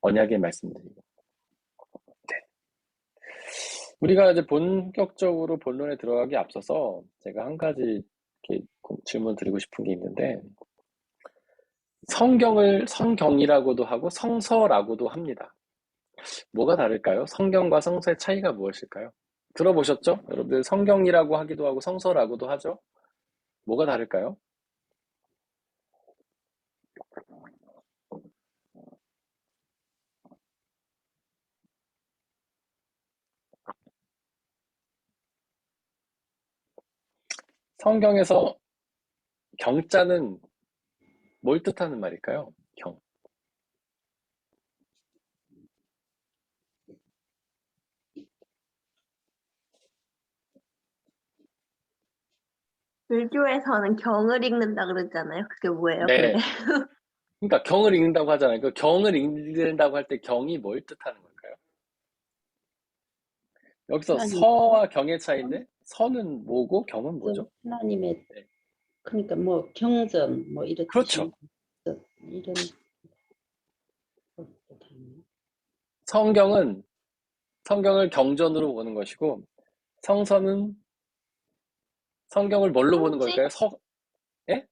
A: 언약의 말씀들이고. 네. 우리가 이제 본격적으로 본론에 들어가기 앞서서 제가 한 가지 이렇게 질문 드리고 싶은 게 있는데 성경을 성경이라고도 하고 성서라고도 합니다. 뭐가 다를까요? 성경과 성서의 차이가 무엇일까요? 들어보셨죠? 여러분들 성경이라고 하기도 하고 성서라고도 하죠? 뭐가 다를까요? 성경에서 경자는 뭘 뜻하는 말일까요? 경.
C: 불교에서는 경을 읽는다 그러잖아요. 그게 뭐예요?
A: 네.
C: 근데
A: 그러니까 경을 읽는다고 하잖아요. 그 경을 읽는다고 할 때 경이 뭘 뜻하는 걸까요? 여기서
B: 하나님,
A: 서와 경의 차이인데 서는 뭐고 경은 뭐죠?
B: 하나님의
A: 네.
B: 그러니까 뭐 경전 뭐
A: 그렇죠.
B: 이런 것도 다르네.
A: 성경은 성경을 경전으로 보는 것이고 성서는 성경을 뭘로 보는
C: 편지?
A: 걸까요? 예?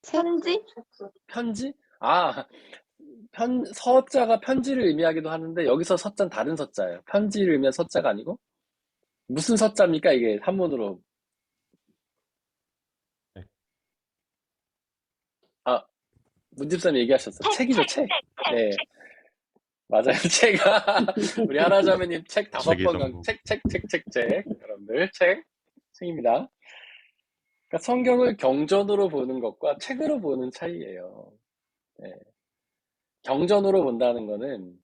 C: 편지?
A: 편지? 아, 서자가 편지를 의미하기도 하는데 여기서 서자는 다른 서자예요. 편지를 의미한 서자가 아니고 무슨 서자입니까? 이게 한문으로.
D: 네.
A: 아, 문집사님 얘기하셨어. 책이죠, 책. 네, 맞아요. 책. 우리 하나자매님 책
D: 책이
A: 5번
D: 전부.
A: 책. 여러분들, 책입니다. 그러니까 성경을 경전으로 보는 것과 책으로 보는 차이예요. 네. 경전으로 본다는 거는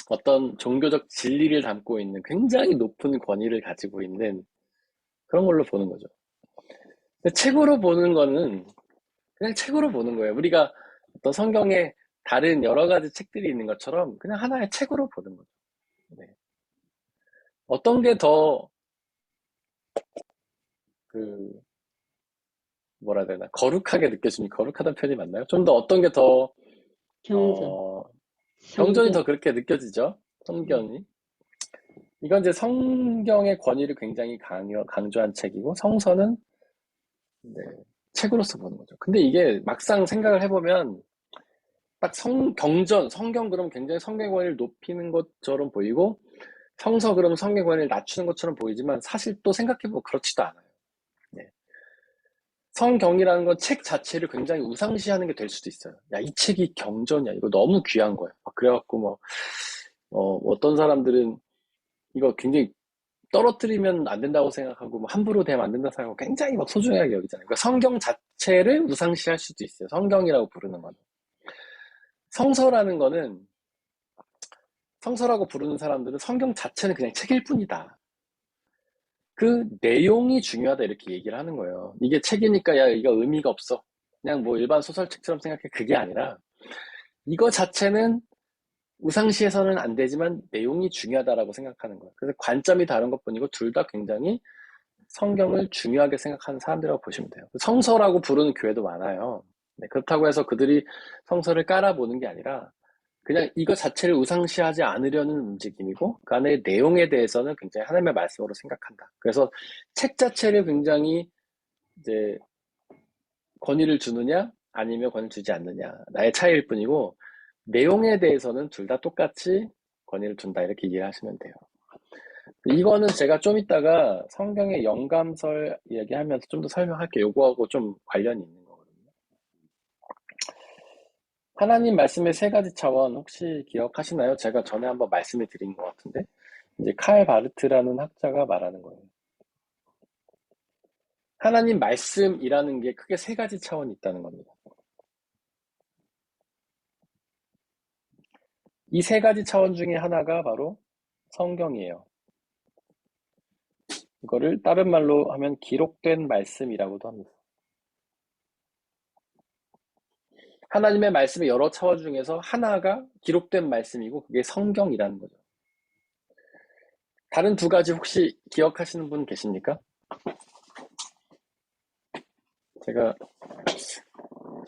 A: 어떤 종교적 진리를 담고 있는 굉장히 높은 권위를 가지고 있는 그런 걸로 보는 거죠. 근데 책으로 보는 거는 그냥 책으로 보는 거예요. 우리가 어떤 성경에 다른 여러 가지 책들이 있는 것처럼 그냥 하나의 책으로 보는 거죠. 네. 어떤 게 더 그 뭐라 해야 되나 거룩하게 느껴집니까? 거룩하다는 표현이 맞나요? 좀 더 어떤 게 더
B: 경전,
A: 경전이
B: 성경,
A: 더 그렇게 느껴지죠? 성경이. 이건 이제 성경의 권위를 굉장히 강조한 책이고 성서는 네, 책으로서 보는 거죠. 근데 이게 막상 생각을 해보면 딱 성경 그럼 굉장히 성경의 권위를 높이는 것처럼 보이고 성서 그럼 성경의 권위를 낮추는 것처럼 보이지만 사실 또 생각해보면 그렇지도 않아요. 네. 성경이라는 건 책 자체를 굉장히 우상시하는 게 될 수도 있어요. 야, 이 책이 경전이야. 이거 너무 귀한 거야. 그래갖고 어떤 사람들은 이거 굉장히 떨어뜨리면 안 된다고 생각하고 함부로 대면 안 된다고 생각하고 굉장히 소중하게 여기잖아요. 그러니까 성경 자체를 우상시할 수도 있어요. 성경이라고 부르는 건. 성서라는 거는 성서라고 부르는 사람들은 성경 자체는 그냥 책일 뿐이다. 그 내용이 중요하다 이렇게 얘기를 하는 거예요. 이게 책이니까 야 이거 의미가 없어. 그냥 뭐 일반 소설책처럼 생각해. 그게 아니라 이거 자체는 우상시해서는 안 되지만 내용이 중요하다라고 생각하는 거예요. 그래서 관점이 다른 것뿐이고 둘 다 굉장히 성경을 중요하게 생각하는 사람들이라고 보시면 돼요. 성서라고 부르는 교회도 많아요. 네, 그렇다고 해서 그들이 성서를 깔아보는 게 아니라 그냥 이거 자체를 우상시하지 않으려는 움직임이고 그 안에 내용에 대해서는 굉장히 하나님의 말씀으로 생각한다. 그래서 책 자체를 굉장히 이제 권위를 주느냐 아니면 권위를 주지 않느냐 나의 차이일 뿐이고 내용에 대해서는 둘 다 똑같이 권위를 둔다 이렇게 이해하시면 돼요. 이거는 제가 좀 이따가 성경의 영감설 이야기하면서 좀 더 설명할게요. 요거하고 좀 관련이 있는 거거든요. 하나님 말씀의 세 가지 차원 혹시 기억하시나요? 제가 전에 한번 말씀을 드린 것 같은데 이제 칼 바르트라는 학자가 말하는 거예요. 하나님 말씀이라는 게 크게 세 가지 차원이 있다는 겁니다. 이 세 가지 차원 중에 하나가 바로 성경이에요. 이거를 다른 말로 하면 기록된 말씀이라고도 합니다. 하나님의 말씀의 여러 차원 중에서 하나가 기록된 말씀이고 그게 성경이라는 거죠. 다른 두 가지 혹시 기억하시는 분 계십니까? 제가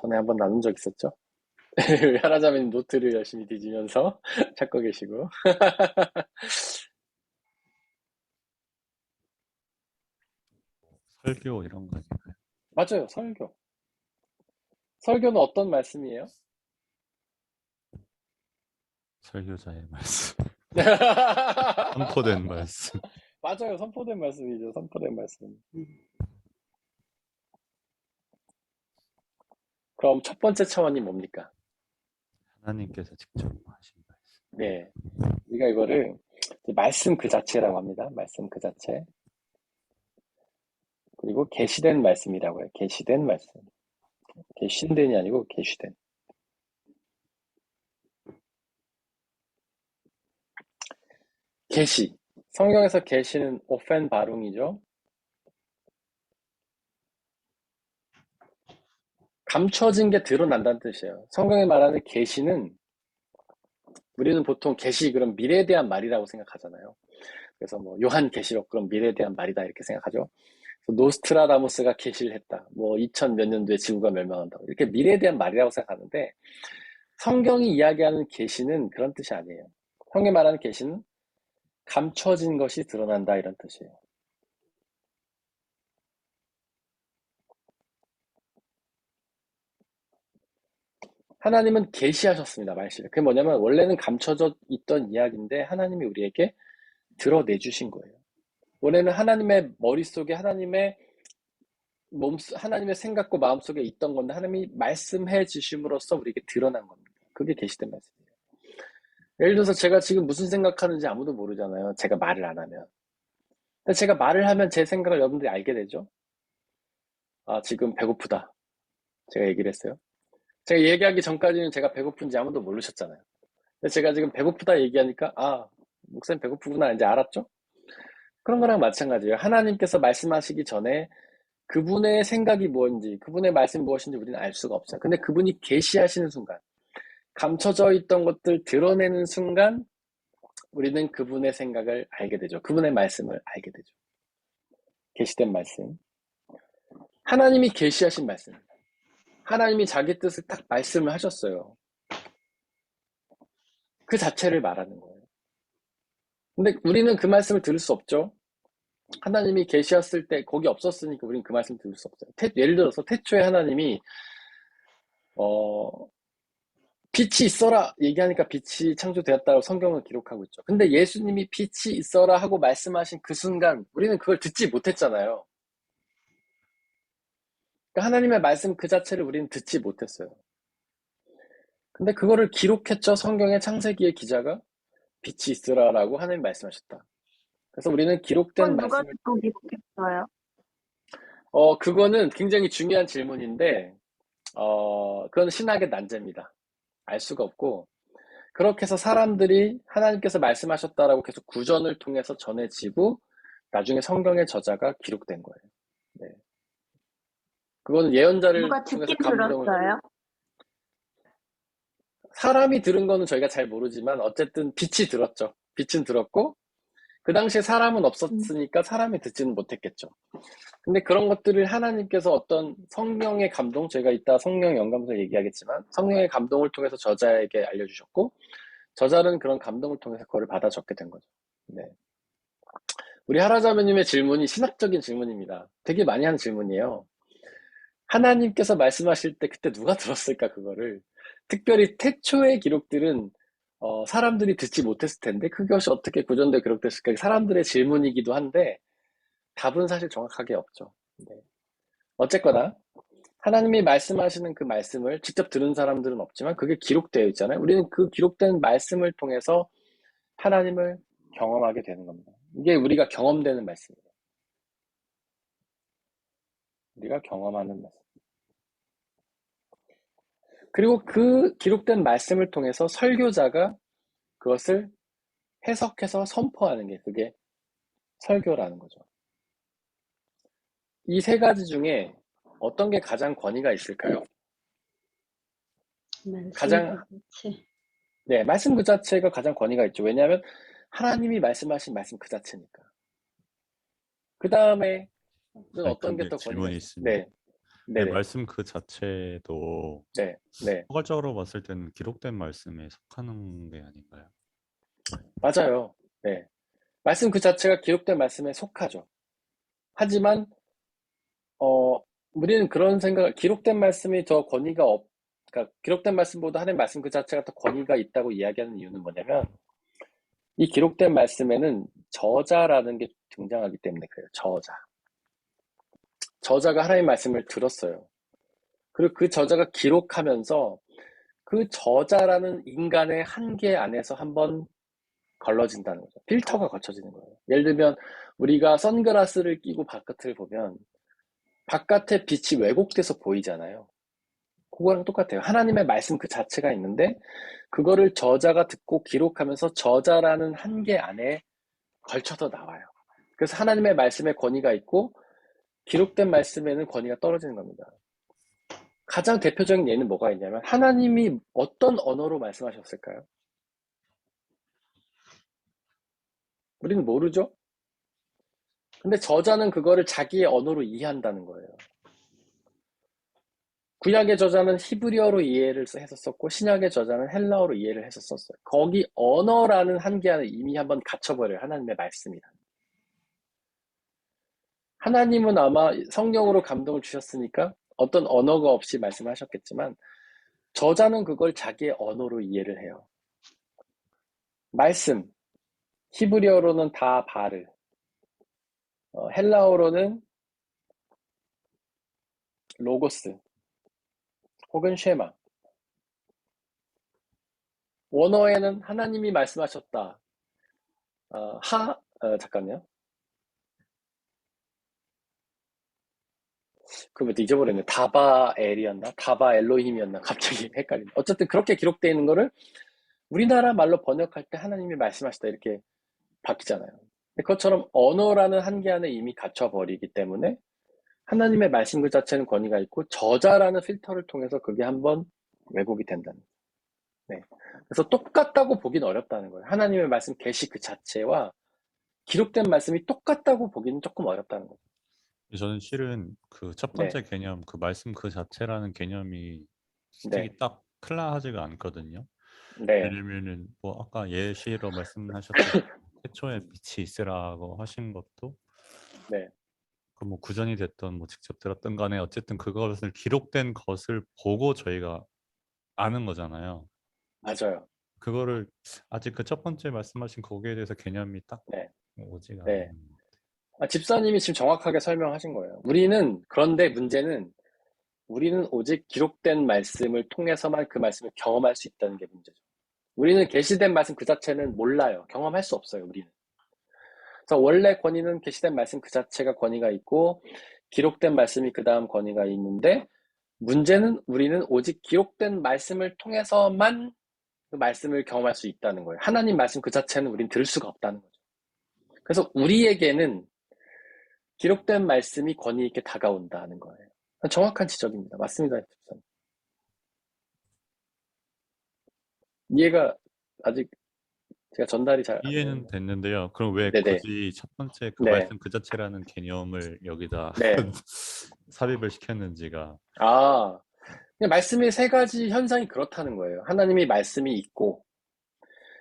A: 전에 한번 나눈 적 있었죠? 하나자매님 노트를 열심히 뒤지면서 찾고 계시고
D: 설교 이런 거 아닌가요?
A: 맞아요. 설교. 설교는 어떤 말씀이에요?
D: 설교자의 말씀. 선포된 말씀.
A: 맞아요. 선포된 말씀이죠. 선포된 말씀. 그럼 첫 번째 차원이 뭡니까?
D: 하나님께서 직접 하신 말씀.
A: 네. 우리가 이거를 말씀 그 자체라고 합니다. 말씀 그 자체. 그리고 계시된 말씀이라고 해요. 계시된 말씀. 계신된이 아니고 계시된. 계시. 성경에서 계시는 오펜 바룽이죠. 감춰진 게 드러난다는 뜻이에요. 성경에 말하는 계시는 우리는 보통 계시 그럼 미래에 대한 말이라고 생각하잖아요. 그래서 뭐 요한 계시록 그럼 미래에 대한 말이다 이렇게 생각하죠. 노스트라다무스가 계시를 했다. 뭐 2000 몇 년도에 지구가 멸망한다고. 이렇게 미래에 대한 말이라고 생각하는데 성경이 이야기하는 계시는 그런 뜻이 아니에요. 성경이 말하는 계시는 감춰진 것이 드러난다 이런 뜻이에요. 하나님은 계시하셨습니다. 말씀을. 그게 뭐냐면 원래는 감춰져 있던 이야기인데 하나님이 우리에게 드러내 주신 거예요. 원래는 하나님의 머릿속에 하나님의 하나님의 생각과 마음속에 있던 건데 하나님이 말씀해 주심으로써 우리에게 드러난 겁니다. 그게 계시된 말씀이에요. 예를 들어서 제가 지금 무슨 생각하는지 아무도 모르잖아요. 제가 말을 안 하면. 근데 제가 말을 하면 제 생각을 여러분들이 알게 되죠. 아, 지금 배고프다. 제가 얘기를 했어요. 제가 얘기하기 전까지는 제가 배고픈지 아무도 모르셨잖아요. 근데 제가 지금 배고프다 얘기하니까 아, 목사님 배고프구나 이제 알았죠? 그런 거랑 마찬가지예요. 하나님께서 말씀하시기 전에 그분의 생각이 뭔지, 그분의 말씀이 무엇인지 우리는 알 수가 없어요. 근데 그분이 계시하시는 순간, 감춰져 있던 것들 드러내는 순간 우리는 그분의 생각을 알게 되죠. 그분의 말씀을 알게 되죠. 계시된 말씀. 하나님이 계시하신 말씀. 하나님이 자기 뜻을 딱 말씀을 하셨어요. 그 자체를 말하는 거예요. 근데 우리는 그 말씀을 들을 수 없죠. 하나님이 계시했을 때 거기 없었으니까 우리는 그 말씀 들을 수 없어요. 예를 들어서 태초에 하나님이 빛이 있어라 얘기하니까 빛이 창조되었다고 성경은 기록하고 있죠. 근데 예수님이 빛이 있어라 하고 말씀하신 그 순간 우리는 그걸 듣지 못했잖아요. 그러니까 하나님의 말씀 그 자체를 우리는 듣지 못했어요. 근데 그거를 기록했죠. 성경의 창세기의 기자가 빛이 있으라라고 하나님 말씀하셨다. 그래서 우리는 기록된
C: 그건 누가
A: 말씀을
C: 듣고 기록했어요?
A: 그거는 굉장히 중요한 질문인데 그건 신학의 난제입니다. 알 수가 없고 그렇게 해서 사람들이 하나님께서 말씀하셨다라고 계속 구전을 통해서 전해지고 나중에 성경의 저자가 기록된 거예요. 네. 그거는 예언자를
C: 누가
A: 통해서
C: 듣긴
A: 감동을
C: 들었어요?
A: 사람이 들은 거는 저희가 잘 모르지만 어쨌든 빛이 들었죠. 빛은 들었고 그 당시에 사람은 없었으니까 사람이 듣지는 못했겠죠. 근데 그런 것들을 하나님께서 어떤 성령의 감동, 저희가 이따 성령 영감서 얘기하겠지만 성령의 감동을 통해서 저자에게 알려주셨고 저자는 그런 감동을 통해서 그거를 받아 적게 된 거죠. 네. 우리 하라자매님의 질문이 신학적인 질문입니다. 되게 많이 하는 질문이에요. 하나님께서 말씀하실 때 그때 누가 들었을까 그거를. 특별히 태초의 기록들은 사람들이 듣지 못했을 텐데 그것이 어떻게 구전되어 기록됐을까 사람들의 질문이기도 한데 답은 사실 정확하게 없죠. 네. 어쨌거나 하나님이 말씀하시는 그 말씀을 직접 들은 사람들은 없지만 그게 기록되어 있잖아요. 우리는 그 기록된 말씀을 통해서 하나님을 경험하게 되는 겁니다. 이게 우리가 경험되는 말씀이에요. 우리가 경험하는 말씀. 그리고 그 기록된 말씀을 통해서 설교자가 그것을 해석해서 선포하는 게 그게 설교라는 거죠. 이 세 가지 중에 어떤 게 가장 권위가 있을까요? 가장 네, 말씀 그 자체가 가장 권위가 있죠. 왜냐하면 하나님이 말씀하신 말씀 그 자체니까. 그 다음에는 어떤 게 더 권위가
D: 질문이
A: 있어요?
D: 있습니다.
A: 네,
D: 네,
A: 네,
D: 말씀 그 자체도
A: 네, 네,
D: 포괄적으로 봤을 때는 기록된 말씀에 속하는 게 아닌가요?
A: 맞아요. 네, 말씀 그 자체가 기록된 말씀에 속하죠. 하지만 우리는 그런 생각을 기록된 말씀이 더 권위가 그러니까 기록된 말씀보다 하나님 말씀 그 자체가 더 권위가 있다고 이야기하는 이유는 뭐냐면 이 기록된 말씀에는 저자라는 게 등장하기 때문에 그래요. 저자가 하나님 말씀을 들었어요. 그리고 그 저자가 기록하면서 그 저자라는 인간의 한계 안에서 한번 걸러진다는 거죠. 필터가 거쳐지는 거예요. 예를 들면 우리가 선글라스를 끼고 바깥을 보면 바깥의 빛이 왜곡돼서 보이잖아요. 그거랑 똑같아요. 하나님의 말씀 그 자체가 있는데 그거를 저자가 듣고 기록하면서 저자라는 한계 안에 걸쳐서 나와요. 그래서 하나님의 말씀에 권위가 있고 기록된 말씀에는 권위가 떨어지는 겁니다. 가장 대표적인 예는 뭐가 있냐면 하나님이 어떤 언어로 말씀하셨을까요? 우리는 모르죠? 근데 저자는 그거를 자기의 언어로 이해한다는 거예요. 구약의 저자는 히브리어로 이해를 했었었고 신약의 저자는 헬라어로 이해를 했었었어요. 거기 언어라는 한계 안에 이미 한번 갇혀버려요. 하나님의 말씀이란. 하나님은 아마 성령으로 감동을 주셨으니까 어떤 언어가 없이 말씀하셨겠지만 저자는 그걸 자기의 언어로 이해를 해요. 말씀, 히브리어로는 다 바르, 헬라어로는 로고스 혹은 쉐마. 원어에는 하나님이 말씀하셨다. 잠깐요. 그거 잊어버렸네. 다바엘이었나? 다바엘로힘이었나? 갑자기 헷갈리네. 어쨌든 그렇게 기록되어 있는 거를 우리나라 말로 번역할 때 하나님이 말씀하시다 이렇게 바뀌잖아요. 그것처럼 언어라는 한계 안에 이미 갇혀버리기 때문에 하나님의 말씀 그 자체는 권위가 있고 저자라는 필터를 통해서 그게 한번 왜곡이 된다는 거예요. 네. 그래서 똑같다고 보기는 어렵다는 거예요. 하나님의 말씀 계시 그 자체와 기록된 말씀이 똑같다고 보기는 조금 어렵다는 거죠.
D: 저는 실은 그 첫
A: 네.
D: 번째 개념, 그 말씀 그 자체라는 개념이
A: 네.
D: 되게 딱 클라하지가 않거든요.
A: 네.
D: 왜냐면은 뭐 아까 예시로 말씀하셨던 태초에 빛이 있으라고 하신 것도
A: 네.
D: 그 뭐 구전이 됐던 뭐 직접 들었던 간에 어쨌든 그것을 기록된 것을 보고 저희가 아는 거잖아요.
A: 맞아요.
D: 그거를 아직 그 첫 번째 말씀하신 거기에 대해서 개념이 딱
A: 네.
D: 오지가
A: 네.
D: 않는.
A: 집사님이 지금 정확하게 설명하신 거예요. 그런데 문제는 우리는 오직 기록된 말씀을 통해서만 그 말씀을 경험할 수 있다는 게 문제죠. 우리는 계시된 말씀 그 자체는 몰라요. 경험할 수 없어요, 우리는. 그래서 원래 권위는 계시된 말씀 그 자체가 권위가 있고 기록된 말씀이 그 다음 권위가 있는데 문제는 우리는 오직 기록된 말씀을 통해서만 그 말씀을 경험할 수 있다는 거예요. 하나님 말씀 그 자체는 우린 들을 수가 없다는 거죠. 그래서 우리에게는 기록된 말씀이 권위 있게 다가온다는 거예요. 정확한 지적입니다. 맞습니다. 이해가 아직 제가 전달이 잘 안
D: 이해는
A: 되네요.
D: 됐는데요. 그럼 왜
A: 네네.
D: 굳이 첫 번째 그
A: 네.
D: 말씀 그 자체라는 개념을 여기다
A: 네.
D: 삽입을 시켰는지가
A: 그냥 말씀의 세 가지 현상이 그렇다는 거예요. 하나님이 말씀이 있고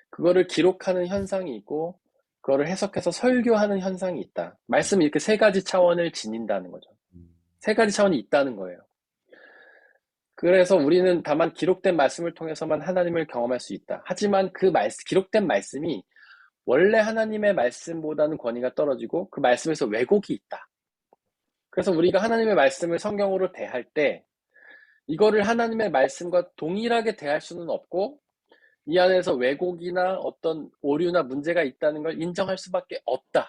A: 그거를 기록하는 현상이 있고 그거를 해석해서 설교하는 현상이 있다. 말씀이 이렇게 세 가지 차원을 지닌다는 거죠. 세 가지 차원이 있다는 거예요. 그래서 우리는 다만 기록된 말씀을 통해서만 하나님을 경험할 수 있다. 하지만 그 기록된 말씀이 원래 하나님의 말씀보다는 권위가 떨어지고 그 말씀에서 왜곡이 있다. 그래서 우리가 하나님의 말씀을 성경으로 대할 때 이거를 하나님의 말씀과 동일하게 대할 수는 없고 이 안에서 왜곡이나 어떤 오류나 문제가 있다는 걸 인정할 수밖에 없다.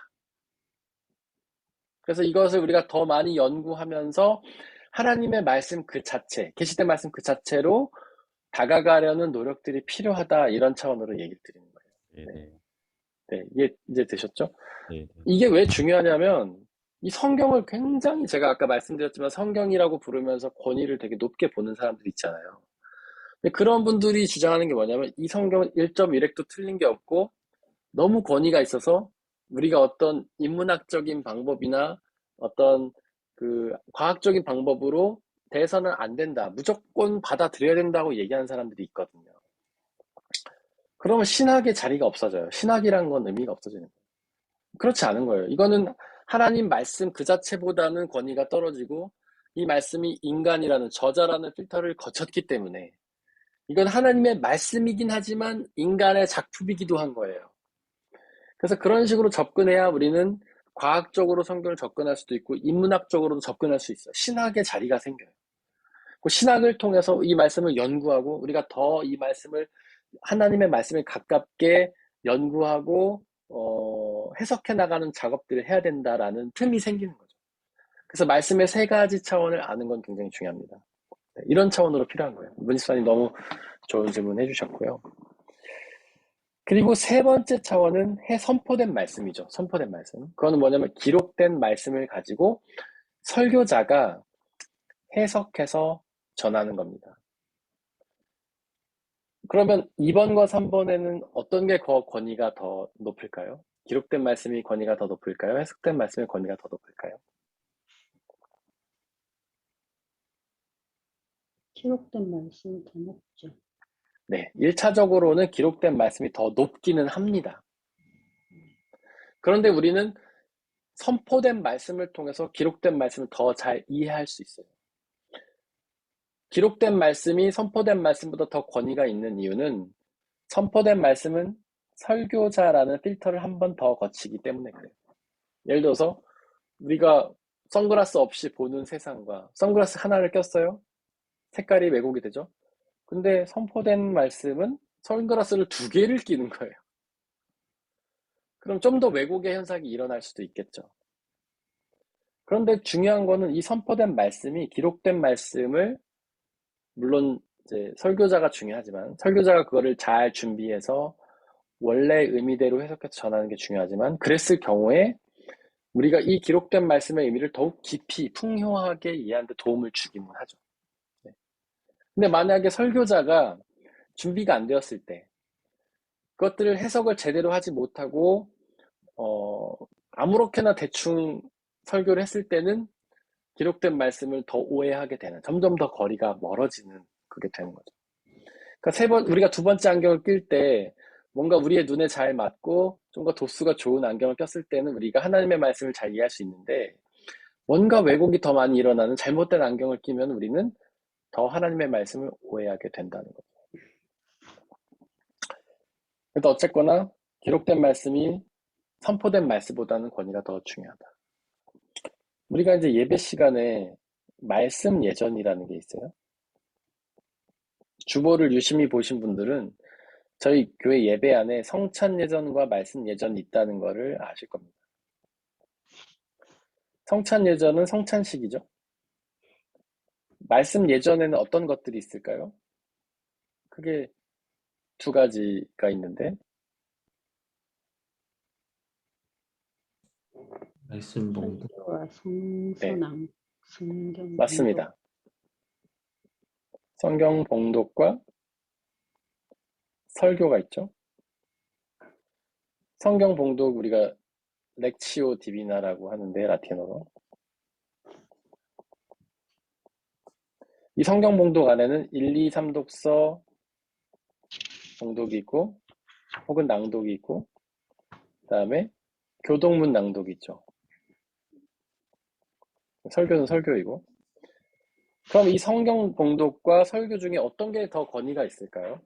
A: 그래서 이것을 우리가 더 많이 연구하면서 하나님의 말씀 그 자체, 계시된 말씀 그 자체로 다가가려는 노력들이 필요하다. 이런 차원으로 얘기를 드리는 거예요.
D: 네.
A: 네, 이게 이제 되셨죠?
D: 네.
A: 이게 왜 중요하냐면 이 성경을 굉장히 제가 아까 말씀드렸지만 성경이라고 부르면서 권위를 되게 높게 보는 사람들이 있잖아요. 근데 그런 분들이 주장하는 게 뭐냐면 이 성경은 1.1획도 틀린 게 없고 너무 권위가 있어서 우리가 어떤 인문학적인 방법이나 어떤 그 과학적인 방법으로 대해서는 안 된다. 무조건 받아들여야 된다고 얘기하는 사람들이 있거든요. 그러면 신학의 자리가 없어져요. 신학이란 건 의미가 없어지는 거예요. 그렇지 않은 거예요. 이거는 하나님 말씀 그 자체보다는 권위가 떨어지고 이 말씀이 인간이라는 저자라는 필터를 거쳤기 때문에 이건 하나님의 말씀이긴 하지만 인간의 작품이기도 한 거예요. 그래서 그런 식으로 접근해야 우리는 과학적으로 성경을 접근할 수도 있고 인문학적으로도 접근할 수 있어요. 신학의 자리가 생겨요. 그 신학을 통해서 이 말씀을 연구하고 우리가 더 이 말씀을 하나님의 말씀에 가깝게 연구하고 해석해 나가는 작업들을 해야 된다라는 틈이 생기는 거죠. 그래서 말씀의 세 가지 차원을 아는 건 굉장히 중요합니다. 네, 이런 차원으로 필요한 거예요. 문지사님 너무 좋은 질문 해주셨고요. 그리고 세 번째 차원은 선포된 말씀이죠. 선포된 말씀. 그거는 뭐냐면 기록된 말씀을 가지고 설교자가 해석해서 전하는 겁니다. 그러면 2번과 3번에는 어떤 게 권위가 더 높을까요? 기록된 말씀이 권위가 더 높을까요? 해석된 말씀의 권위가 더 높을까요?
B: 기록된 말씀이 더 높죠.
A: 네, 1차적으로는 기록된 말씀이 더 높기는 합니다. 그런데 우리는 선포된 말씀을 통해서 기록된 말씀을 더 잘 이해할 수 있어요. 기록된 말씀이 선포된 말씀보다 더 권위가 있는 이유는 선포된 말씀은 설교자라는 필터를 한 번 더 거치기 때문에 그래요. 예를 들어서 우리가 선글라스 없이 보는 세상과 선글라스 하나를 꼈어요. 색깔이 왜곡이 되죠. 근데 선포된 말씀은 선글라스를 2개를 끼는 거예요. 그럼 좀 더 왜곡의 현상이 일어날 수도 있겠죠. 그런데 중요한 거는 이 선포된 말씀이 기록된 말씀을 물론 이제 설교자가 중요하지만 설교자가 그거를 잘 준비해서 원래 의미대로 해석해서 전하는 게 중요하지만 그랬을 경우에 우리가 이 기록된 말씀의 의미를 더욱 깊이 풍요하게 이해하는 데 도움을 주기는 하죠. 네. 근데 만약에 설교자가 준비가 안 되었을 때 그것들을 해석을 제대로 하지 못하고 아무렇게나 대충 설교를 했을 때는 기록된 말씀을 더 오해하게 되는, 점점 더 거리가 멀어지는 그게 되는 거죠. 그러니까 우리가 2번째 안경을 낄 때 뭔가 우리의 눈에 잘 맞고 좀 더 도수가 좋은 안경을 꼈을 때는 우리가 하나님의 말씀을 잘 이해할 수 있는데 뭔가 왜곡이 더 많이 일어나는 잘못된 안경을 끼면 우리는 더 하나님의 말씀을 오해하게 된다는 거죠. 그래서 어쨌거나 기록된 말씀이 선포된 말씀보다는 권위가 더 중요하다. 우리가 이제 예배 시간에 말씀 예전이라는 게 있어요. 주보를 유심히 보신 분들은 저희 교회 예배 안에 성찬 예전과 말씀 예전이 있다는 거를 아실 겁니다. 성찬 예전은 성찬식이죠. 말씀 예전에는 어떤 것들이 있을까요? 크게 2가지가 있는데
E: 말씀 봉독.
B: 설교와
A: 네,
B: 성경
A: 맞습니다. 성경 봉독과 설교가 있죠. 성경 봉독 우리가 렉치오 디비나라고 하는데 라틴어로 이 성경 봉독 안에는 1, 2, 3독서 봉독이 있고 혹은 낭독이 있고 그 다음에 교동문 낭독이 있죠. 설교는 설교이고 그럼 이 성경 봉독과 설교 중에 어떤 게 더 권위가 있을까요?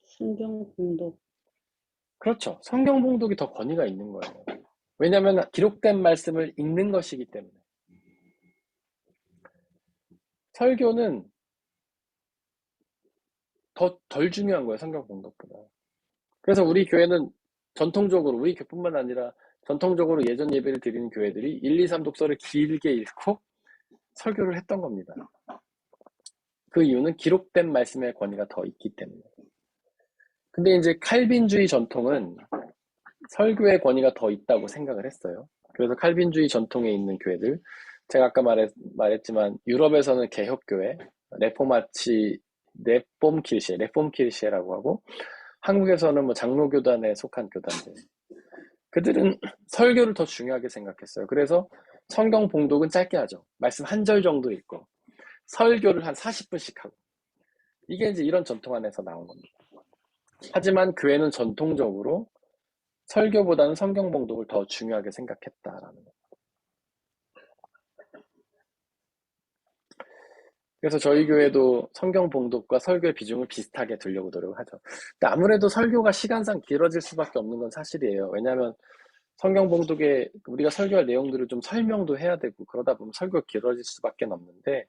B: 성경 공독.
A: 그렇죠. 성경 봉독이 더 권위가 있는 거예요. 왜냐하면 기록된 말씀을 읽는 것이기 때문에. 설교는 덜 중요한 거예요. 성경 봉독보다. 그래서 우리 교회는 전통적으로 우리 교뿐만 아니라 전통적으로 예전 예배를 드리는 교회들이 1, 2, 3 독서를 길게 읽고 설교를 했던 겁니다. 그 이유는 기록된 말씀의 권위가 더 있기 때문에. 근데 이제 칼빈주의 전통은 설교의 권위가 더 있다고 생각을 했어요. 그래서 칼빈주의 전통에 있는 교회들, 제가 아까 말했지만 유럽에서는 개혁교회, 레폼 키르시에라고 하고 한국에서는 뭐 장로교단에 속한 교단들. 그들은 설교를 더 중요하게 생각했어요. 그래서 성경 봉독은 짧게 하죠. 말씀 한 절 정도 읽고 설교를 한 40분씩 하고 이게 이제 이런 전통 안에서 나온 겁니다. 하지만 교회는 전통적으로 설교보다는 성경 봉독을 더 중요하게 생각했다라는 거예요. 그래서 저희 교회도 성경 봉독과 설교의 비중을 비슷하게 두려고 노력하죠. 근데 아무래도 설교가 시간상 길어질 수밖에 없는 건 사실이에요. 왜냐하면 성경 봉독에 우리가 설교할 내용들을 좀 설명도 해야 되고 그러다 보면 설교가 길어질 수밖에 없는데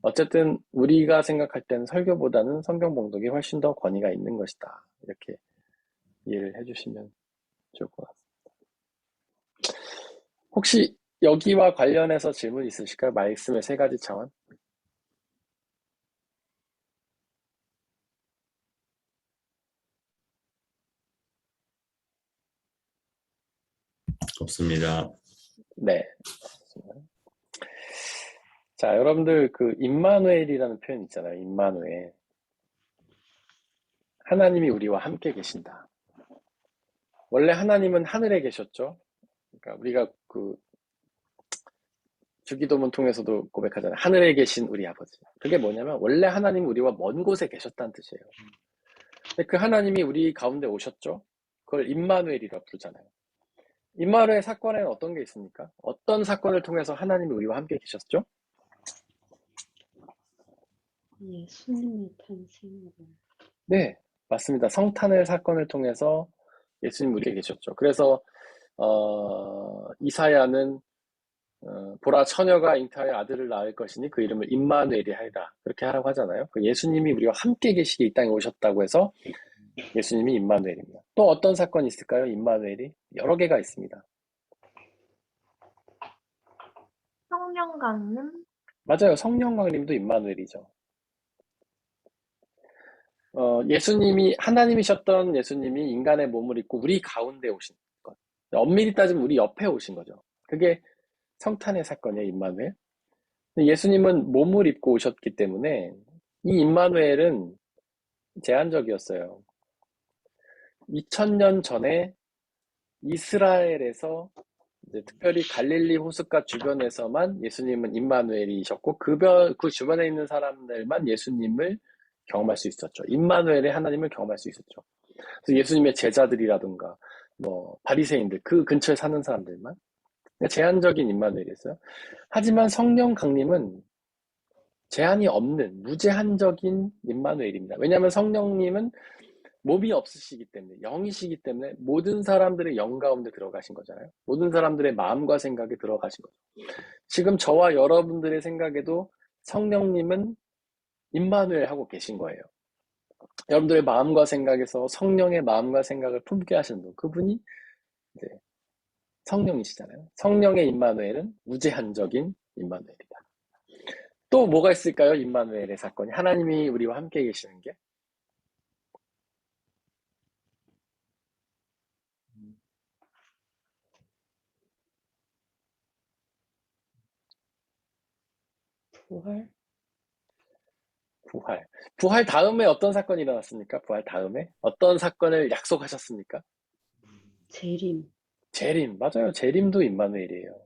A: 어쨌든 우리가 생각할 때는 설교보다는 성경 봉독이 훨씬 더 권위가 있는 것이다. 이렇게 이해를 해주시면 좋을 것 같습니다. 혹시 여기와 관련해서 질문 있으실까요? 말씀의 3가지 차원.
G: 없습니다.
A: 네. 자, 여러분들 그 임마누엘이라는 표현 있잖아요. 임마누엘. 하나님이 우리와 함께 계신다. 원래 하나님은 하늘에 계셨죠. 그러니까 우리가 그 주기도문 통해서도 고백하잖아요. 하늘에 계신 우리 아버지. 그게 뭐냐면 원래 하나님 우리와 먼 곳에 계셨다는 뜻이에요. 근데 그 하나님이 우리 가운데 오셨죠. 그걸 임마누엘이라고 부르잖아요. 임마누엘 사건에는 어떤 게 있습니까? 어떤 사건을 통해서 하나님이 우리와 함께 계셨죠?
B: 예수님의 탄생으로.
A: 네, 맞습니다. 성탄을 사건을 통해서 예수님 우리에게 계셨죠. 그래서 이사야는 보라 처녀가 잉타하여 아들을 낳을 것이니 그 이름을 임마누엘이 하리라 그렇게 하라고 하잖아요. 그 예수님이 우리와 함께 계시기 이 땅에 오셨다고 해서 예수님이 임마누엘입니다. 또 어떤 사건이 있을까요? 임마누엘이 여러 개가 있습니다.
C: 성령 강림,
A: 맞아요. 성령 강림도 임마누엘이죠. 예수님이 하나님이셨던 예수님이 인간의 몸을 입고 우리 가운데 오신 것. 엄밀히 따지면 우리 옆에 오신 거죠. 그게 성탄의 사건이에요, 임마누엘. 예수님은 몸을 입고 오셨기 때문에 이 임마누엘은 제한적이었어요. 2000년 전에 이스라엘에서 이제 특별히 갈릴리 호숫가 주변에서만 예수님은 임마누엘이셨고 그 주변에 있는 사람들만 예수님을 경험할 수 있었죠. 임마누엘의 하나님을 경험할 수 있었죠. 그래서 예수님의 제자들이라든가 뭐 바리새인들 그 근처에 사는 사람들만 제한적인 임마누엘이었어요. 하지만 성령 강림은 제한이 없는 무제한적인 임마누엘입니다. 왜냐하면 성령님은 몸이 없으시기 때문에 영이시기 때문에 모든 사람들의 영 가운데 들어가신 거잖아요. 모든 사람들의 마음과 생각에 들어가신 거죠. 지금 저와 여러분들의 생각에도 성령님은 임마누엘 하고 계신 거예요. 여러분들의 마음과 생각에서 성령의 마음과 생각을 품게 하시는 분, 그분이 이제 성령이시잖아요. 성령의 임마누엘은 무제한적인 임마누엘이다. 또 뭐가 있을까요? 임마누엘의 사건이 하나님이 우리와 함께 계시는 게
B: 부활,
A: 부활 다음에 어떤 사건이 일어났습니까? 부활 다음에 어떤 사건을 약속하셨습니까?
B: 재림,
A: 재림, 맞아요. 재림도 임마누엘이에요.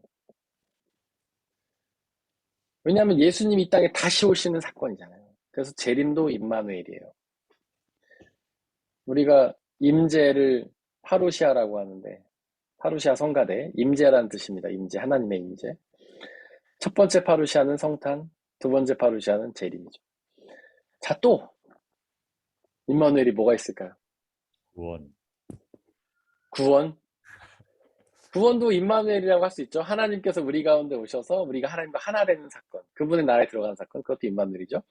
A: 왜냐하면 예수님이 이 땅에 다시 오시는 사건이잖아요. 그래서 재림도 임마누엘이에요. 우리가 임재를 파루시아라고 하는데 파루시아 성가대, 임재라는 뜻입니다. 임재, 하나님의 임재. 첫 번째 파루시아는 성탄, 두 번째 파루시아는 재림이죠. 자, 또 임마누엘이 뭐가 있을까요? 구원. 구원도 임마누엘이라고 할 수 있죠. 하나님께서 우리 가운데 오셔서 우리가 하나님과 하나 되는 사건, 그분의 나라에 들어가는 사건, 그것도 임마누엘이죠.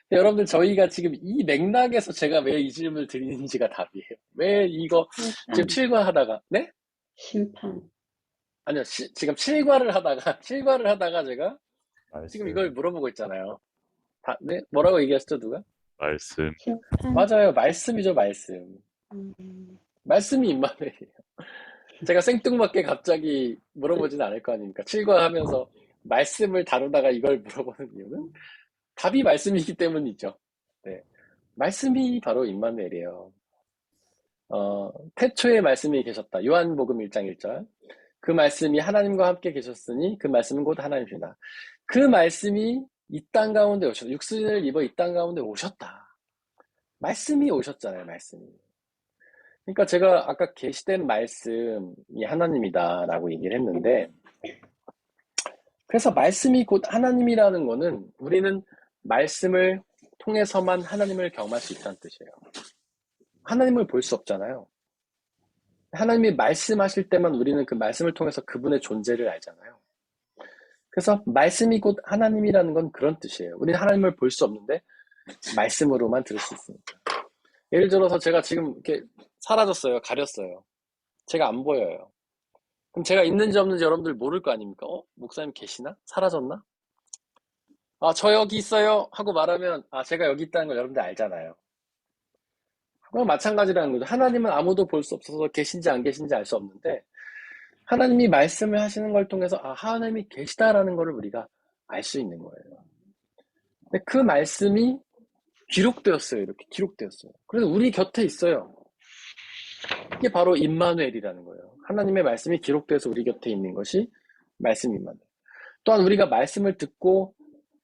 A: 근데 여러분들 저희가 지금 이 맥락에서 제가 왜 이 질문을 드리는지가 답이에요. 왜 이거 지금 7과 하다가 네?
B: 심판,
A: 아니요. 지금 7과를 하다가 제가
D: 말씀.
A: 지금 이걸 물어보고 있잖아요. 네? 뭐라고 얘기하셨죠, 누가?
D: 말씀.
B: 심판.
A: 맞아요. 말씀이죠, 말씀. 말씀이 임마누엘이에요. 제가 생뚱맞게 갑자기 물어보진 않을 거 아닙니까? 7과 하면서 말씀을 다루다가 이걸 물어보는 이유는 답이 말씀이기 때문이죠. 네. 말씀이 바로 임마누엘이에요. 태초에 말씀이 계셨다. 요한복음 1장 1절. 그 말씀이 하나님과 함께 계셨으니 그 말씀은 곧 하나님이시다. 그 말씀이 이 땅 가운데 오셨다. 육신을 입어 이 땅 가운데 오셨다. 말씀이 오셨잖아요. 말씀이. 그러니까 제가 아까 계시된 말씀이 하나님이다라고 얘기를 했는데 그래서 말씀이 곧 하나님이라는 거는 우리는 말씀을 통해서만 하나님을 경험할 수 있다는 뜻이에요. 하나님을 볼 수 없잖아요. 하나님이 말씀하실 때만 우리는 그 말씀을 통해서 그분의 존재를 알잖아요. 그래서 말씀이 곧 하나님이라는 건 그런 뜻이에요. 우리는 하나님을 볼 수 없는데 말씀으로만 들을 수 있습니다. 예를 들어서 제가 지금 이렇게 사라졌어요. 가렸어요. 제가 안 보여요. 그럼 제가 있는지 없는지 여러분들 모를 거 아닙니까? 목사님 계시나? 사라졌나? 저 여기 있어요 하고 말하면 제가 여기 있다는 걸 여러분들 알잖아요. 그건 마찬가지라는 거죠. 하나님은 아무도 볼 수 없어서 계신지 안 계신지 알 수 없는데 하나님이 말씀을 하시는 걸 통해서 하나님이 계시다라는 것을 우리가 알 수 있는 거예요. 근데 그 말씀이 기록되었어요. 이렇게 기록되었어요. 그래서 우리 곁에 있어요. 이게 바로 임마누엘이라는 거예요. 하나님의 말씀이 기록돼서 우리 곁에 있는 것이 말씀 임마누엘. 또한 우리가 말씀을 듣고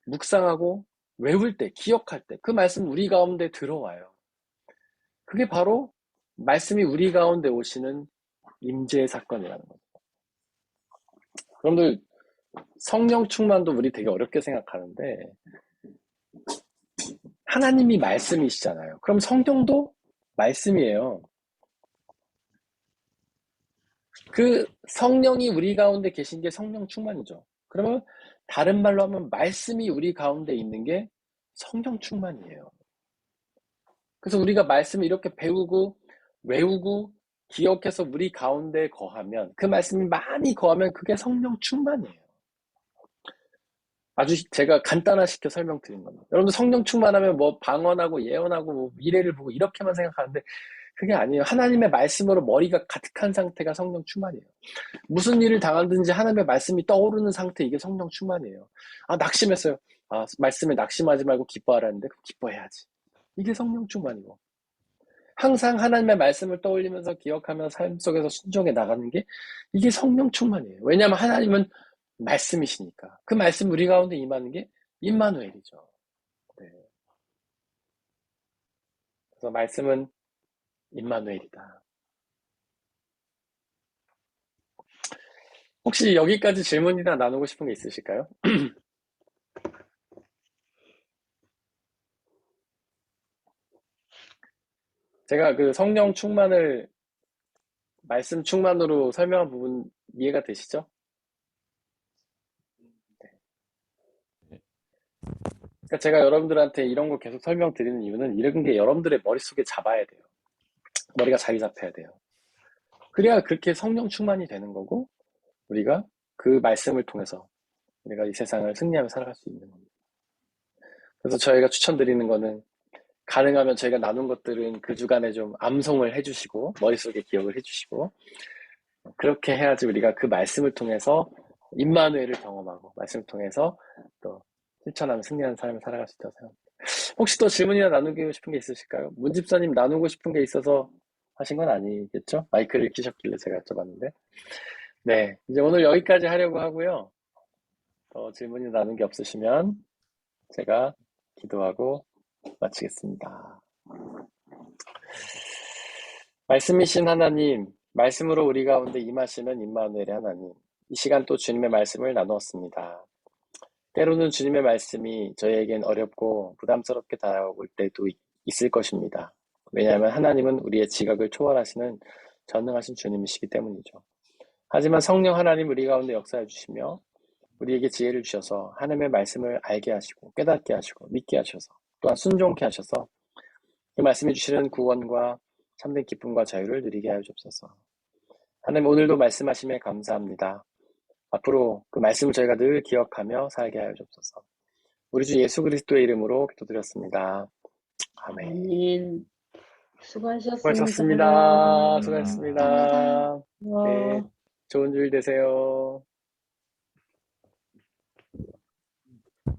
A: 묵상하고 외울 때, 기억할 때 그 말씀 우리 가운데 들어와요. 그게 바로 말씀이 우리 가운데 오시는 임재의 사건이라는 거죠. 여러분들 성령 충만도 우리 되게 어렵게 생각하는데 하나님이 말씀이시잖아요. 그럼 성령도 말씀이에요. 그 성령이 우리 가운데 계신 게 성령 충만이죠. 그러면 다른 말로 하면 말씀이 우리 가운데 있는 게 성령 충만이에요. 그래서 우리가 말씀을 이렇게 배우고 외우고 기억해서 우리 가운데 거하면 그 말씀이 많이 거하면 그게 성령 충만이에요. 아주 제가 간단화시켜 설명드린 겁니다. 여러분들 성령 충만하면 뭐 방언하고 예언하고 뭐 미래를 보고 이렇게만 생각하는데 그게 아니에요. 하나님의 말씀으로 머리가 가득한 상태가 성령 충만이에요. 무슨 일을 당하든지 하나님의 말씀이 떠오르는 상태, 이게 성령 충만이에요. 낙심했어요. 말씀에 낙심하지 말고 기뻐하라는데 그럼 기뻐해야지. 이게 성령 충만이고, 항상 하나님의 말씀을 떠올리면서 기억하며 삶 속에서 순종해 나가는 게 이게 성령 충만이에요. 왜냐하면 하나님은 말씀이시니까. 그 말씀 우리 가운데 임하는 게 임마누엘이죠. 네. 그래서 말씀은 임마누엘이다. 혹시 여기까지 질문이나 나누고 싶은 게 있으실까요? 제가 그 성령 충만을 말씀 충만으로 설명한 부분 이해가 되시죠? 그러니까 제가 여러분들한테 이런 걸 계속 설명드리는 이유는 이런 게 여러분들의 머릿속에 잡아야 돼요. 머리가 자리 잡혀야 돼요. 그래야 그렇게 성령 충만이 되는 거고 우리가 그 말씀을 통해서 우리가 이 세상을 승리하며 살아갈 수 있는 겁니다. 그래서 저희가 추천드리는 거는 가능하면 저희가 나눈 것들은 그 주간에 좀 암송을 해주시고 머릿속에 기억을 해주시고 그렇게 해야지 우리가 그 말씀을 통해서 임마누엘을 경험하고 말씀을 통해서 또 실천하며 승리하는 삶을 살아갈 수 있다고 생각합니다. 혹시 또 질문이나 나누고 싶은 게 있으실까요? 문 집사님 나누고 싶은 게 있어서 하신 건 아니겠죠? 마이크를 키셨길래 제가 여쭤봤는데. 네, 이제 오늘 여기까지 하려고 하고요. 더 질문이 나눈 게 없으시면 제가 기도하고 마치겠습니다. 말씀이신 하나님, 말씀으로 우리 가운데 임하시는 임마누엘의 하나님, 이 시간 또 주님의 말씀을 나누었습니다. 때로는 주님의 말씀이 저희에겐 어렵고 부담스럽게 다가올 때도 있을 것입니다. 왜냐하면 하나님은 우리의 지각을 초월하시는 전능하신 주님이시기 때문이죠. 하지만 성령 하나님 우리 가운데 역사해 주시며 우리에게 지혜를 주셔서 하나님의 말씀을 알게 하시고 깨닫게 하시고 믿게 하셔서 또한 순종케 하셔서 그 말씀해 주시는 구원과 참된 기쁨과 자유를 누리게 하여 주옵소서. 하나님 오늘도 말씀하심에 감사합니다. 앞으로 그 말씀을 저희가 늘 기억하며 살게 하여 주옵소서. 우리 주 예수 그리스도의 이름으로 기도드렸습니다. 아멘.
B: 아멘. 수고하셨습니다.
A: 수고하셨습니다. 수고하셨습니다.
B: 감사합니다.
A: 네, 좋은 주일 되세요.